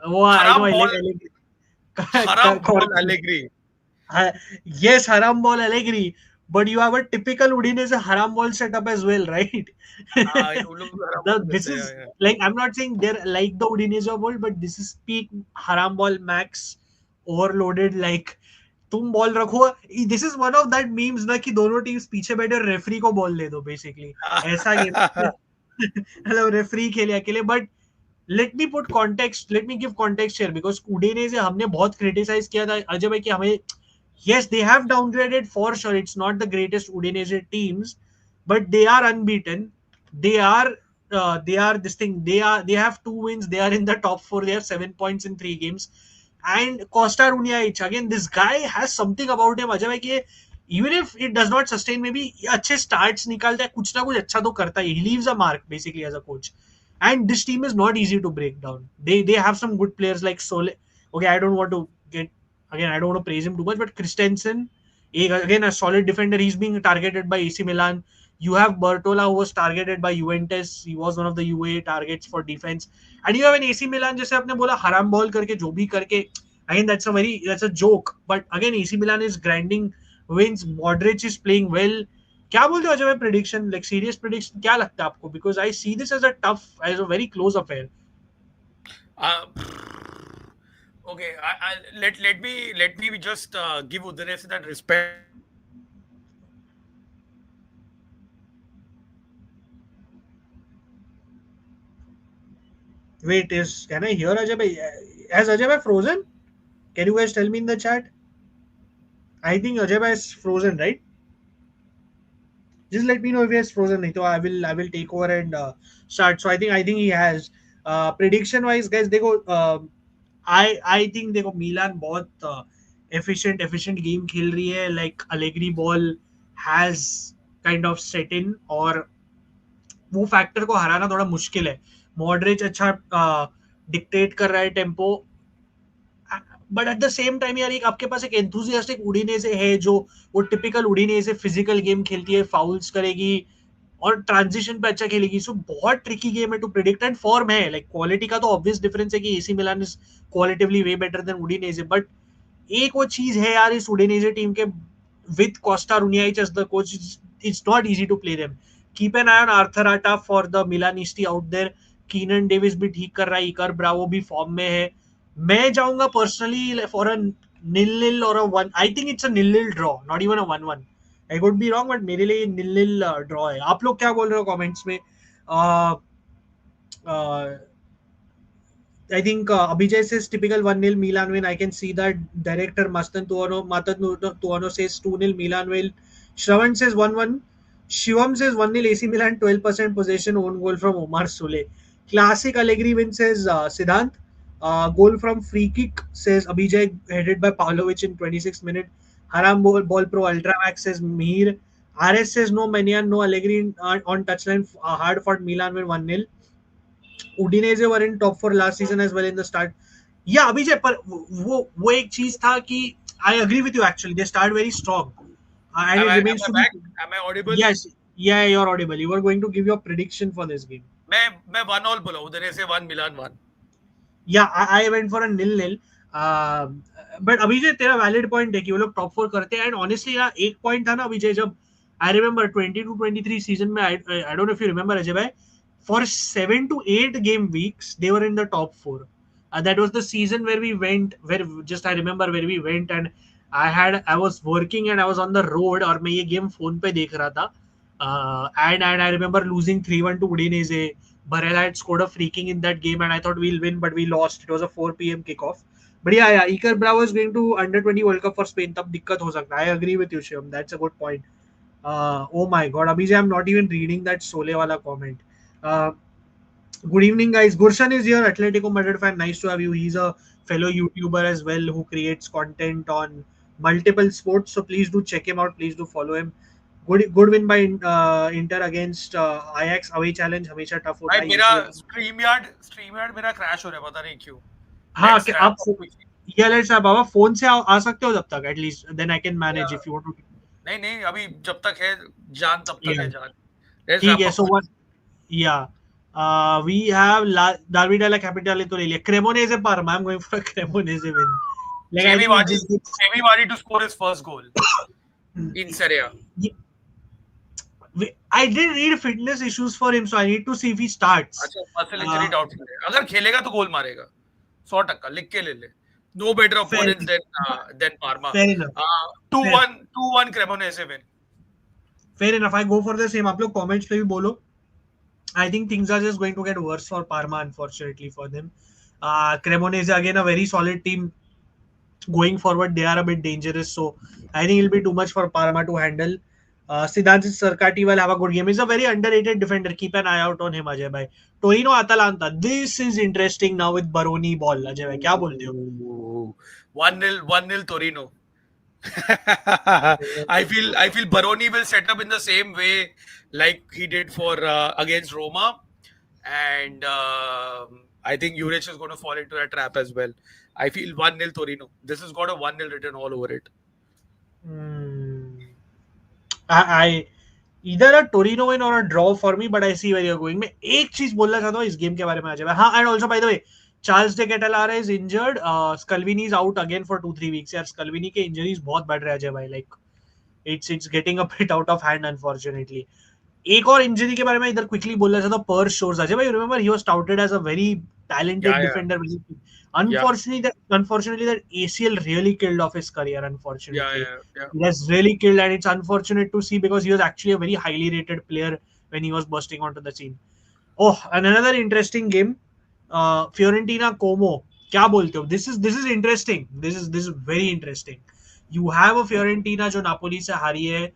वो आई नो हराम बॉल, हराम ball corner. Allegri. Yes, haram ball Allegri, but you have a typical Udinese haram ball setup as well, right? हाँ, उन लोग भी हराम बॉल This करते is हैं. like, I'm not saying they're like the Udinese of old, but this is peak haram ball max overloaded. Like तुम ball रखो. This is one of that memes ना कि दोनों टीम्स पीछे बैठे रेफरी को बॉल दे दो बेसिकली. ऐसा गेम. मतलब रेफरी खेले अकेले. But let me give context here, because Udinese हमने बहुत क्रिटिसाइज किया था अजय भाई कि हमें. Yes, they have downgraded for sure. It's not the greatest Udinese teams, but they are unbeaten. They are this thing. They have 2 wins. They are in the top 4. They have 7 points in 3 games. And Costa Runjaic, again, this guy has something about him. Ajay भाई कि even if it does not sustain, maybe अच्छे starts निकालता है, कुछ ना कुछ अच्छा तो करता है. He leaves a mark basically as a coach. And this team is not easy to break down. They have some good players like Sole. Okay, I don't want to get again. I don't want to praise him too much, but Christensen, again a solid defender. He's being targeted by AC Milan. You have Bertola, who was targeted by Juventus. He was one of the UA targets for defense. And you have an AC Milan, जैसे आपने बोला हराम ball करके जो भी करके. Again, that's a joke. But again, AC Milan is grinding wins. Modric is playing well. क्या बोलते हो अजय भाई? प्रेडिक्शन, लाइक सीरियस प्रेडिक्शन क्या लगता है आपको? Because I see this as a very close affair. Uh, okay, let me just give Udinese that respect. Wait, can I hear Ajay bhai? Has Ajay bhai frozen? Can you guys tell me in the chat? I think Ajay bhai is frozen, right? Just let me know if he has frozen. नहीं तो I will take over and start. So I think he has. Prediction wise, guys, देखो I think देखो मिलान बहुत efficient game खेल रही है, like Allegri ball has kind of set in, और वो फैक्टर को हराना थोड़ा मुश्किल है. मॉडरिच अच्छा डिक्टेट कर रहा है tempo, but at the same time यार एक आपके पास एक एंथुजियास्टिक उडीनेसे है जो वो टिपिकल उडीनेसे फिजिकल गेम खेलती है, फाउल्स करेगी और ट्रांजिशन पे अच्छा खेलेगी. सो बहुत ट्रिकी गेम है टू प्रिडिक्ट, एंड फॉर्म है, लाइक क्वालिटी का तो ऑब्वियस डिफरेंस है कि AC Milan is qualitatively way better than Udinese, but एक वो चीज है यार इस उडीनेसे टीम के, with Kosta Runjaic as the coach, it's not easy to play them. Keep an eye on Arthur Atta for the Milanisti out there. Keinan Davis भी ठीक कर रहा है, इकर ब्रावो भी फॉर्म में है. मैं जाऊंगा personally for a nil-nil or a one. I think it's a nil-nil draw, not even a 1-1. I could be wrong, but मेरे लिए nil-nil draw है. आप लोग क्या बोल रहे हो कमेंट्स में? uh, uh, I think Abhijay says typical 1-0 Milan win. I can see that. Director Matan Tuano says 2-0 Milan win. Shravan says 1-1. Shivam says 1-0 AC Milan, 12% possession, own goal from Omar Sule. Classic Allegri win says Siddhant. Goal from free kick says Abhijay, headed by Pavlovic in 26th minute. Haram ball pro Ultramax says Mihir. RS says no Manian, no Allegri on touchline. Hard fought Milan win 1-0. Udinese were in top 4 last season as well in the start. Yeah, Abhijay पर वो एक चीज था कि I agree with you actually. They start very strong, and it remains to be. Am I audible? Yes, yeah, you're audible. You were going to give your prediction for this game. मैं 1-1 बोला, उधर से 1 मिलान 1. Yeah, I went for a 0-0. But Abhijay तेरा valid point है कि वो लोग top 4 करते हैं, एंड ऑनेस्टली यार एक पॉइंट था ना अभिजय, जब आई रिमेंबर 22-23 सीजन में, आई don't know if you remember Ajay भाई, for 7 to 8 game weeks they were in the top 4. That was the season where we went, where just I remember where we went, and I was working and I was on the road, और मैं ये game phone पे देख रहा था, and I remember losing 3-1 to Udinese. Barella had scored a free kick in that game and I thought we'll win, but we lost. It was a 4 p.m. kickoff. But yeah, Iker Bravo is going to under 20 World Cup for Spain. तब दिक्कत हो सकता है. I agree with you, Shivam. That's a good point. Oh my God, Abhijay, I'm not even reading that Sole wala comment. Uh, Good evening, guys. Gurshan is here, Atletico Madrid fan. Nice to have you. He's a fellow YouTuber as well who creates content on multiple sports. So please do check him out. Please do follow him. Good win by Inter against Ajax. Away challenge हमेशा tough होता भाई है. मेरा StreamYard मेरा crash हो रहा है, पता नहीं क्यों. हाँ, Let's आप wrap up. ये लेट्स बाबा फोन से आ सकते हो जब तक, at least then I can manage if you want to. नहीं अभी जब तक है जान तब तक है जान. Let's ठीक wrap है. up so quick. yeah, we have Derby della Capitale तो ले लिया. Cremonese Parma. I'm going for a Cremonese win. Like I think it just Jamie Vardy to score his first goal in Serie A. I did read fitness issues for him, so I need to see if he starts. अच्छा, muscle injury doubt है. अगर खेलेगा तो गोल मारेगा 100%. लिख के ले ले. No better opponents than Parma. Fair enough. 2-1 Cremonese win. Fair enough. I go for the same. आप लोग comments पे भी बोलो. I think things are just going to get worse for Parma, unfortunately for them. Cremonese again a very solid team. Going forward, they are a bit dangerous, so I think it'll be too much for Parma to handle. Siddhant Sarkati will have a good game. He's a very underrated defender. Keep an eye out on him, Ajay bhai. Torino Atalanta. This is interesting now with Baroni ball. Ajay bhai, क्या बोलते हो? 1-0 Torino. I feel Baroni will set up in the same way like he did for against Roma, and I think Juric is going to fall into that trap as well. I feel 1-0 Torino. This has got a 1-0 written all over it. I either a Torino win or a draw for me, but I see where you're going. मैं एक चीज बोलना चाहता हूँ इस game के बारे में अजय भाई. हाँ, and also by the way, Charles de Ketelara is injured. Scalvini is out again for 2-3 weeks. यार Scalvini के injuries बहुत बढ़ रहे हैं अजय भाई. Like it's getting a bit out of hand unfortunately. एक और इंजरी के बारे में इधर क्विकली बोलना चाहता हूँ. Purse shores. अजय भाई, remember he was touted as a very talented defender. Unfortunately, that ACL really killed off his career. Unfortunately, he has really killed, and it's unfortunate to see because he was actually a very highly rated player when he was bursting onto the scene. Oh, and another interesting game, Fiorentina Como. क्या बोलते हो? This is interesting. This is very interesting. You have a Fiorentina जो Napoli से हारी है,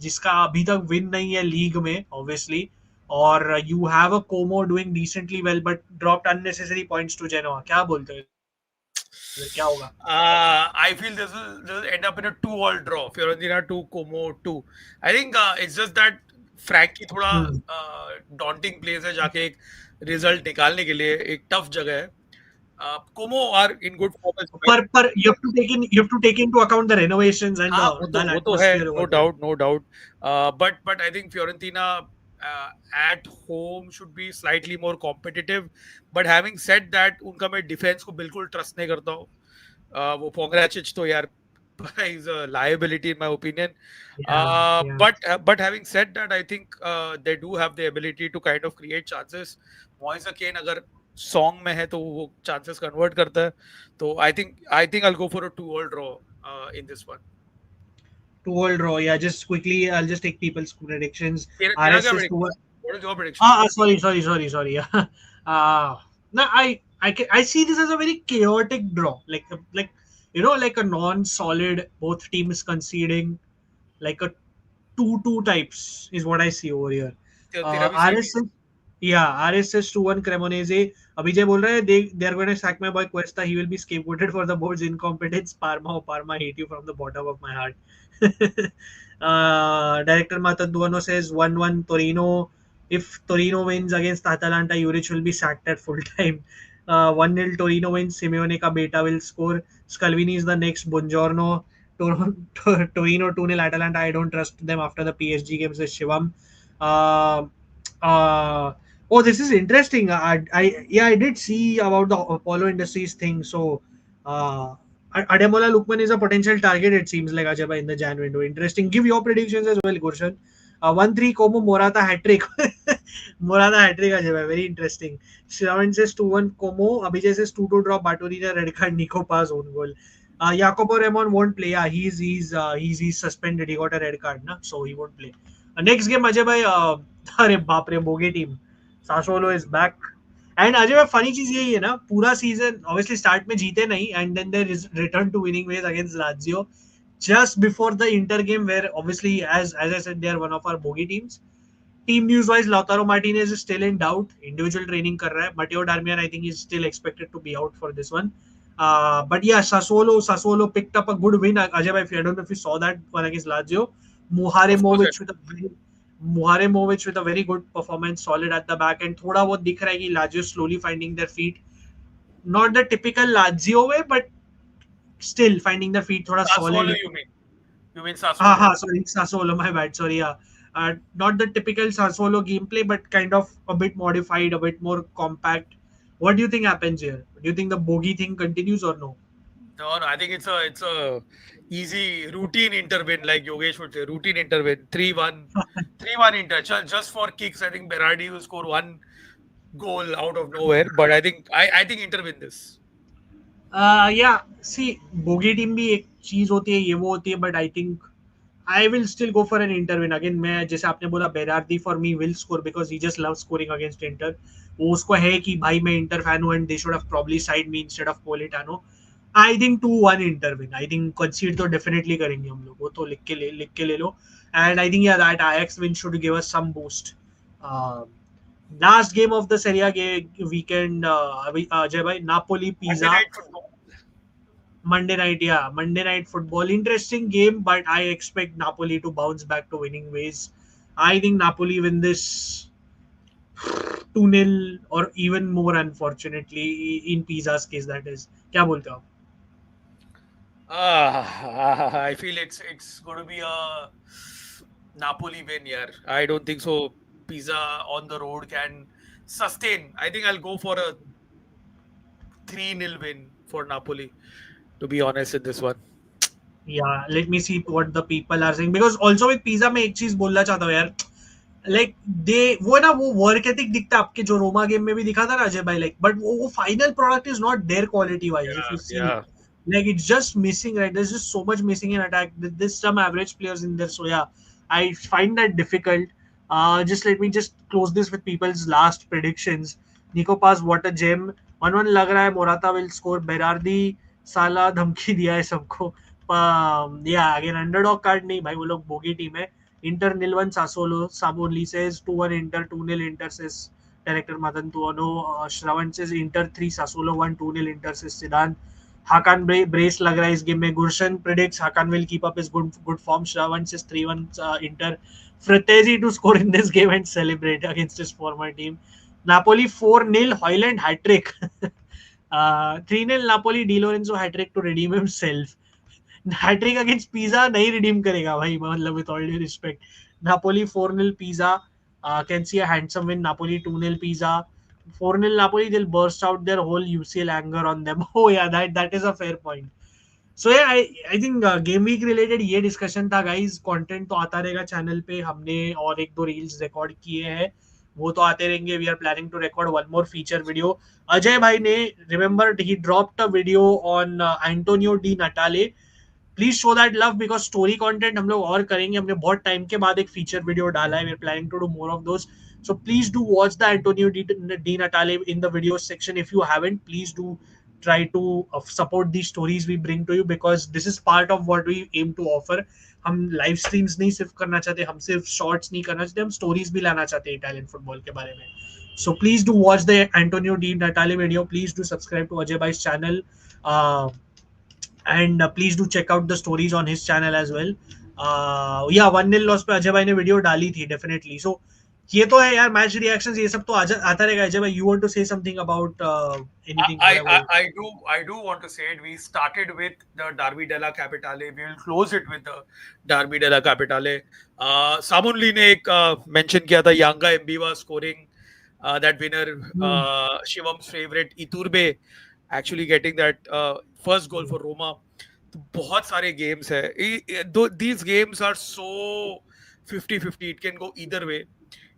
जिसका अभी तक विन नहीं है लीग में, obviously. और you have a Como doing decently well but dropped unnecessary points to Genoa. क्या बोलते हो? क्या होगा? I feel this will end up in a 2-all draw. Fiorentina 2, Como 2. I think it's just that Frankie थोड़ा Hmm. daunting place है, जाके एक result निकालने के लिए एक tough जगह है. Como are in good form as well. पर you have to take into account the renovations and हाँ, the वो तो है, atmosphere no over there. doubt, no doubt. But I think Fiorentina at home should be slightly more competitive. But having said that, उनका मैं defense को बिल्कुल trust नहीं करता हूँ. वो Pongracic तो यार is a liability in my opinion. Yeah, yeah. But having said that, I think they do have the ability to kind of create chances. Moise Kean अगर song में है तो वो chances convert करता है. तो I think I'll go for a 2-all draw in this one. 2-all draw. Yeah, just quickly, I'll just take people's predictions. तेरा क्या RS is prediction? 2. What is your prediction? Sorry. No, I see this as a very chaotic draw. Like like a non-solid, both teams conceding, like a 2-2 types is what I see over here. तेरा भी same ही RS, yeah, RS says 2-1 Cremonese. Abhijay बोल रहा है they are going to sack my boy Cuesta. He will be scapegoated for the board's incompetence. Parma hate you from the bottom of my heart. Director Mataduano says 1-1 Torino. If Torino wins against Atalanta, Juric will be sacked at full time. 1-0 Torino wins. Simeone ka beta will score. Scalvini is the next. Buongiorno. Torino 2-0 Atalanta. I don't trust them after the PSG games with Shivam. Uh, oh, this is interesting. I did see about the Apollo Industries thing. So, Ademola Lukman is a potential target. It seems like Ajay in the Jan window. Interesting. Give your predictions as well, Gurshan. 1-3 Como Morata hat trick. Morata hat trick Ajay. Very interesting. Shravan says 2-1 Como. Abhijay says 2-2 draw. Baturina red card. Nico Paz own goal. Jacopo Remon won't play. Yeah, he's suspended. He got a red card, na? So he won't play. Next game Ajay भाई अरे बाप रे बोगे team Sassuolo is back and Ajay भाई funny चीज यही है ना पूरा सीजन ऑब्वियसली स्टार्ट में जीते नहीं and then they return to winning ways against Lazio just before the Inter game where obviously as I said they are one of our bogey teams. Team news wise Lautaro Martinez is still in doubt. Individual training कर रहा है. Matteo Darmian I think is still expected to be out for this one. But yeah, Sassuolo picked up a good win. Ajay, I don't know if you saw that one against Lazio. Of course, Muharemovic with a very Muharemovic with a very good performance, solid at the back end. थोड़ा बहुत दिख रहा है कि Lazio slowly finding their feet. Not the typical Lazio way, but still finding their feet. थोड़ा Sassuolo solid. you mean Sassuolo? Sorry, Sassuolo, my bad. Sorry, yeah. Not the typical Sassuolo gameplay, but kind of a bit modified, a bit more compact. What do you think happens here? Do you think the bogey thing continues or no? No, I think it's a easy routine interwin, like Yogesh would say, routine interwin. 3-1, 3-1 Inter. Just for kicks, I think Berardi will score one goal out of nowhere. But I think Inter win this. Yeah, see, bogey team भी एक चीज होती है ये वो होती है but I think I will still go for an Inter win again. मैं जैसे आपने बोला Berardi for me will score because he just loves scoring against Inter. वो उसको है कि भाई मैं Inter fan हूँ and they should have probably side me instead of Politano. I think 2-1 Inter win. I think concede तो definitely करेंगे हम लोग वो तो लिख के ले लो and I think yeah that Ajax win should give us some boost. Uh, Last game of the Serie A weekend, Ajay bhai, Napoli Monday Pisa. night football. Monday night football. Interesting game, but I expect Napoli to bounce back to winning ways. I think Napoli win this 2-0 or even more, unfortunately, in Pisa's case, that is. क्या बोलते हो आप? I feel it's going to be a Napoli win here. I don't think so. Pisa on the road can sustain. I think I'll go for a 3-0 win for Napoli, to be honest, in this one. Yeah, let me see what the people are saying. Because also with Pisa मैं एक चीज बोलना चाहता हूँ यार. Like वो ना वो वर्क एथिक दिखता है आपके जो रोमा गेम में भी दिखा था ना अजय भाई like but वो final product is not there quality wise if you see Yeah. like it's just missing right there's just so much missing in attack there's some average players in there so yeah I find that difficult. Just let me just close this with people's last predictions. Nico Paz what a gem 1-1 लग रहा है मोराता will score Berardi साला धमकी दिया है सबको yeah again underdog card नहीं भाई वो लोग बोगी टीम है Inter 0-1 Sassuolo. Sabonli says 2-1 Inter, 2-0 Inter says director Madan Tuono. Shravan says Inter 3 Sassuolo 1, 2-0 Inter says Sidan. Hakan brace लग रहा है इस गेम में. Gurshan predicts Hakan will keep up his good form. Shravan says 3-1 Inter. Fratesi to score in this game and celebrate against his former team. Napoli 4-0. Højlund hat-trick. 3-0 Napoli. Di Lorenzo hat-trick to redeem himself. Hat-trick against Pisa नहीं redeem करेगा भाई, मतलब with all due respect. Napoli 4-0 Pisa. Can see a handsome win. Napoli 2-0 Pisa. 4-0 Napoli, they'll burst out their whole UCL anger on them. Oh yeah, that is a fair point. So yeah, I think game week related ये discussion था guys. Content तो आता रहेगा channel पे. हमने और एक दो रील्स रिकॉर्ड किए हैं, वो तो आते रहेंगे. We are planning to record one more feature video. Ajay भाई ने remember he dropped a video on Antonio Di Natale. Please show that love because story content हम लोग और करेंगे. हमने बहुत टाइम के बाद एक फीचर वीडियो डाला है. We are planning to do more of those. So please do watch the Antonio Di Natale in the video section. If you haven't, please do try to support these stories we bring to you, because this is part of what we aim to offer. हम live streams नहीं सिर्फ करना चाहते, हम सिर्फ shorts नहीं करना चाहते, हम स्टोरीज भी लाना चाहते हैं इटालियन फुटबॉल के बारे में. So please do watch the Antonio Di Natale video. Please do subscribe to Ajay भाई's channel. And please do check out the stories on his channel as well. Yeah, 1-0 loss पे अजय भाई ने वीडियो डाली थी definitely. सो ये तो है यार, मैच रिएक्शंस ये सब तो आता रहेगा. अजय भाई, you want to say something about anything? I do want to say it. We started with the Derby della Capitale. We will close it with the Derby della Capitale. Samun Lee ने एक mention किया था Yanga Mbiwa scoring that winner. Shivam's favorite Iturbe actually getting that first goal for Roma. तो बहुत सारे games है. These games are so 50-50. It can go either way.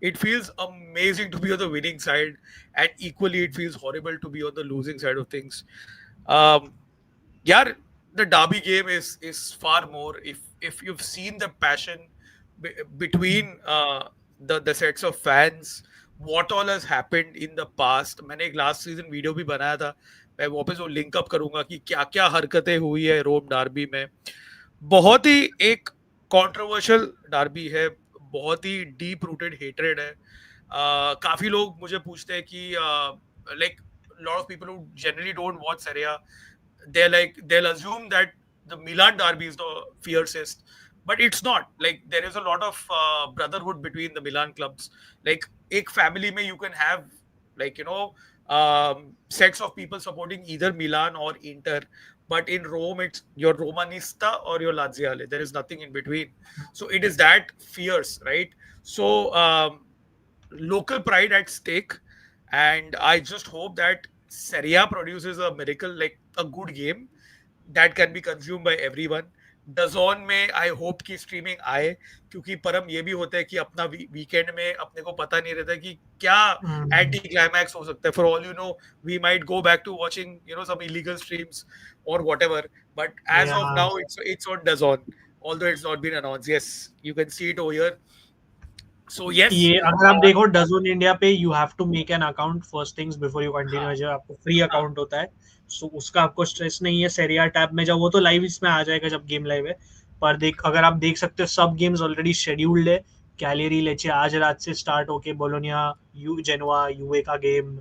It feels amazing to be on the winning side, and equally it feels horrible to be on the losing side of things. Yeah, the derby game is far more. If you've seen the passion between the sets of fans, what all has happened in the past. मैंने एक last season video भी बनाया था. मैं वापस वो link up करूंगा कि क्या क्या हरकतें हुई है रोम डार्बी में. बहुत ही एक कंट्रोवर्शियल डार्बी है, बहुत ही डीप रूटेड हेट्रेड है. काफी लोग मुझे पूछते हैं कि like lot of people who generally don't watch सेrie A, they'll assume that the Milan derby is the fiercest, but it's not. Like there is a lot of brotherhood between the Milan clubs. Like एक family में you can have like sets of people supporting either Milan or Inter. But in Rome, it's your Romanista or your Laziale. There is nothing in between. So it is that fierce, right? So local pride at stake. And I just hope that Serie A produces a miracle, like a good game that can be consumed by everyone. DAZN में I hope की streaming आए, क्योंकि परम ये भी होता है कि अपना वीकेंड में अपने को पता नहीं रहता कि क्या एंटी क्लाइमैक्स हो सकता है. For all you know we might go back to watching some illegal streams or whatever, but as of now it's on DAZN, although it's not been announced. Yes, you can see it over here. So yes, ये अगर आप देखो DAZN India पे, you have to make an account first things before you continue. जब आपको free account होता है, so उसका आपको स्ट्रेस नहीं है. सेrie A टैब में जब वो तो लाइव इसमें आ जाएगा जब गेम लाइव है. पर अगर आप देख सकते हो, सब गेम्स ऑलरेडी शेड्यूल्ड है. कैलियरी लेचे आज रात से स्टार्ट होके बोलोनिया जेनोआ यूए का game,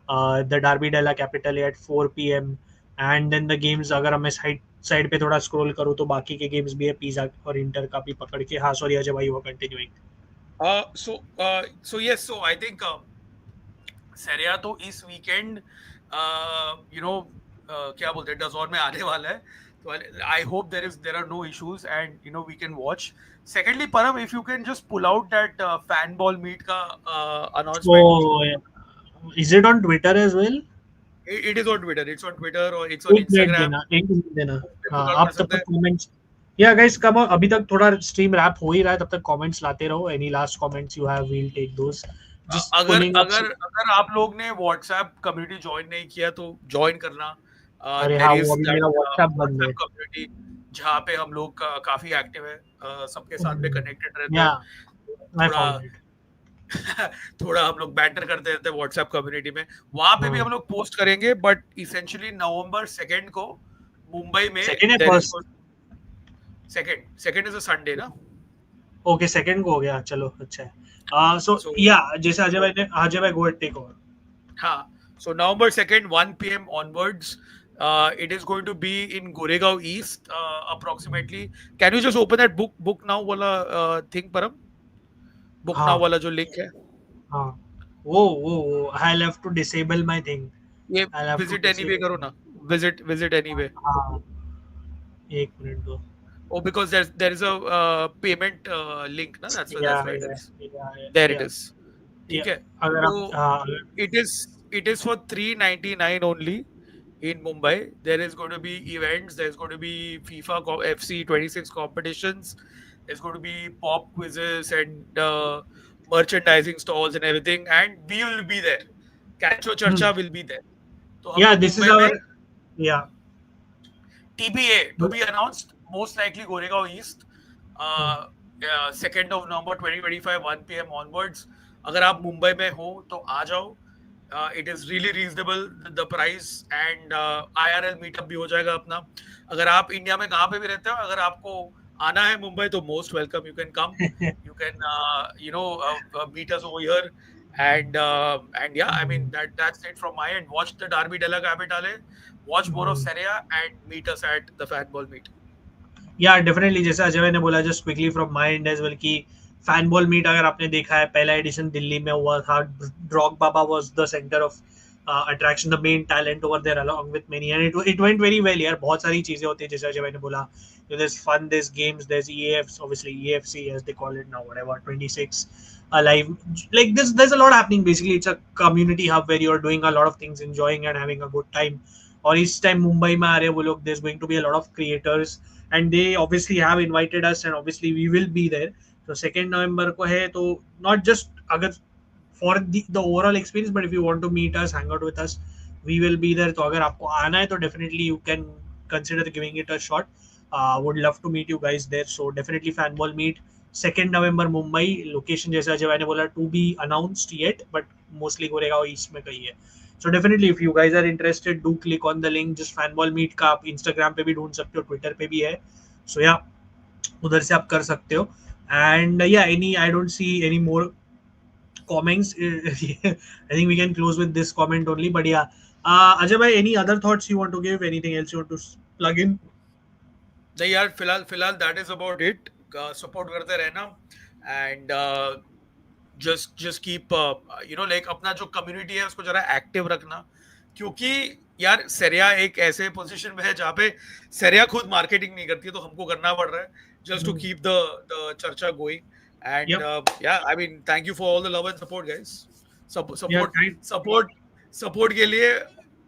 the derby della capitale at 4 PM. And then the games, अगर मैं साइड पे थोड़ा स्क्रॉल करूँ तो बाकी के गेम्स भी है, पिज़्ज़ा और इंटर का भी पकड़ के. हाँ सॉरी अजय भाई, वो continuing. So yes, so I think सेrie A तो इस वीकेंड क्या बोलते हैं DAZN में आने वाला है. So I hope there are no issues and we can watch. Secondly, Param, if you can just pull out that fan ball meet ka announcement. So is it on Twitter as well? It is on Twitter. It's on Twitter or it's on Instagram. हाँ, आप तब तक comments. Yeah guys, come on. अभी तक थोड़ा stream rap हो ही रहा है, तब तक कमेंट्स लाते रहो. Any last comments you have, we'll take those. अगर आप लोग ने WhatsApp कम्युनिटी ज्वाइन नहीं किया तो ज्वाइन करना. अरे हाँ, वो अभी मेरा WhatsApp बंद है. कम्युनिटी जहाँ पे हम लोग काफी एक्टिव है, सबके साथ में कनेक्टेड रहते हैं. थोड़ा हम लोग बैटर करते रहते हैं व्हाट्सएप कम्युनिटी में. वहां पे भी हम लोग पोस्ट करेंगे. बट इसेंशियली नवंबर 2 को मुंबई में सेकंड इज अ संडे ना. ओके, 2 को हो गया, चलो अच्छा है. सो या जैसे अजय भाई गो टेक ओवर. हाँ, सो नवंबर 2 1 PM onwards It is going to be in Goregaon East, approximately. Can you just open that book now wala thing, Param? Book now हाँ wala jo link hai. हाँ वो I'll have to disable my thing. ये I'll have to visit anyway disable. करो ना. Visit anyway. हाँ एक minute दो. Oh, because there is a payment link, na. That's why it is. There it या is. या ठीक है. अगर आप So it is for 399 only in Mumbai. There is going to be events. There's going to be FC 26 competitions. There's going to be pop quizzes and merchandising stalls and everything. And we will be there. Calcio Charcha will be there. तो हम या लोग this is Mumbai में our या TBA to be announced, most likely Goregaon East, uh, 2nd of November 2025, 1 p.m. onwards. अगर आप मुंबई में हो तो आ जाओ. It is really reasonable the price and IRL meetup भी हो जाएगा अपना. अगर आप इंडिया में कहाँ पे भी रहते हो, अगर आपको आना है मुंबई तो most welcome. You can come. You can meet us over here. And yeah, I mean that's it from my end. Watch the Derby Della Capitale. Watch more of Serie A and meet us at the Fanball meet. या definitely जैसे अजय भाई ने बोला just quickly from my end as well कि fan ball meet अगर आपने देखा है पहला एडिशन दिल्ली में हुआ था. Drogba was the centre of attraction the main talent over there along with many and it went very well यार. बहुत सारी चीजें होती है जैसे अजय भाई ने बोला. there's fun, there's games, there's EAFs, obviously EFC as they call it now, whatever, 26 alive. Like this, there's a lot happening. Basically, it's a community hub where you're doing a lot of things, enjoying and having a good time. और इस time Mumbai में आ रहे हैं वो लोग. there's going to be a lot of creators and they obviously have invited us and obviously we will be there. So 2nd November को है तो not just अगर for the overall experience but if you want to meet us, hang out with us, we will be there. तो अगर आपको आना है तो definitely you can consider giving it a shot. Would love to meet you guys there. So definitely fan ball meet 2nd November Mumbai. Location जैसे अजय भाई ने बोला to be announced yet but mostly Goregaon east में कहीं है. So definitely if you guys are interested do click on the link. just fanball meet का आप Instagram पे भी ढूंढ सकते हो, Twitter पे भी है. So yeah उधर से आप कर सकते हो. And yeah, I don't see any more comments. I think we can close with this comment only. But yeah, Ajay bhai, any other thoughts you want to give? Anything else you want to plug in? नहीं यार, फिलहाल that is about it. Support करते रहना and just keep like अपना जो community है उसको जरा active रखना, क्योंकि यार सेरिया एक ऐसे पोजीशन में है जहाँ पे सेरिया खुद मार्केटिंग नहीं करती है तो हमको करना पड़ रहा है just to keep the चर्चा going. And Yep. yeah, I mean thank you for all the love and support, guys. Yeah, Support के लिए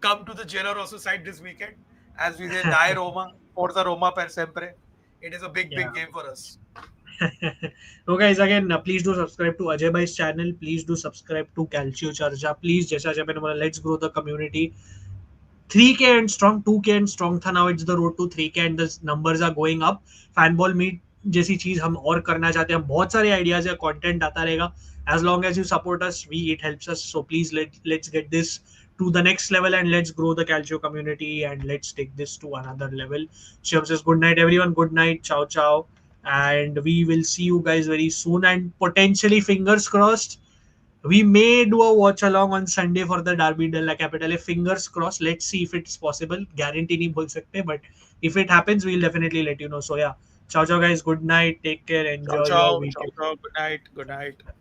come to the Jailer also side this weekend as we say Die Roma, Forza Roma per sempre. It is a big yeah. game for us. So guys, again, please do subscribe to Ajay Bhai's channel. Please do subscribe to Calcio Charja. Please, जैसा अजय भाई ने बोला, let's grow the community. 3K and strong, 2K and strong था. Now it's the road to 3K and the numbers are going up. Fanball meet जैसी चीज हम और करना चाहते हैं. बहुत सारे आइडियाज है, कंटेंट आता रहेगा. As long as you support us, it helps us. So please let's get this to the next level and let's grow the Calcio community and let's take this to another level. Shivam says good night everyone. Good night. Ciao ciao. And we will see you guys very soon and potentially fingers crossed we may do a watch along on Sunday for the Derby Della Capitale. Fingers crossed. Let's see if it's possible. Guarantee नहीं बोल सकते, but if it happens, we'll definitely let you know. So yeah, ciao ciao guys. Good night. Take care. Ciao Enjoy your ciao, ciao weekend. ciao. Good night. Good night.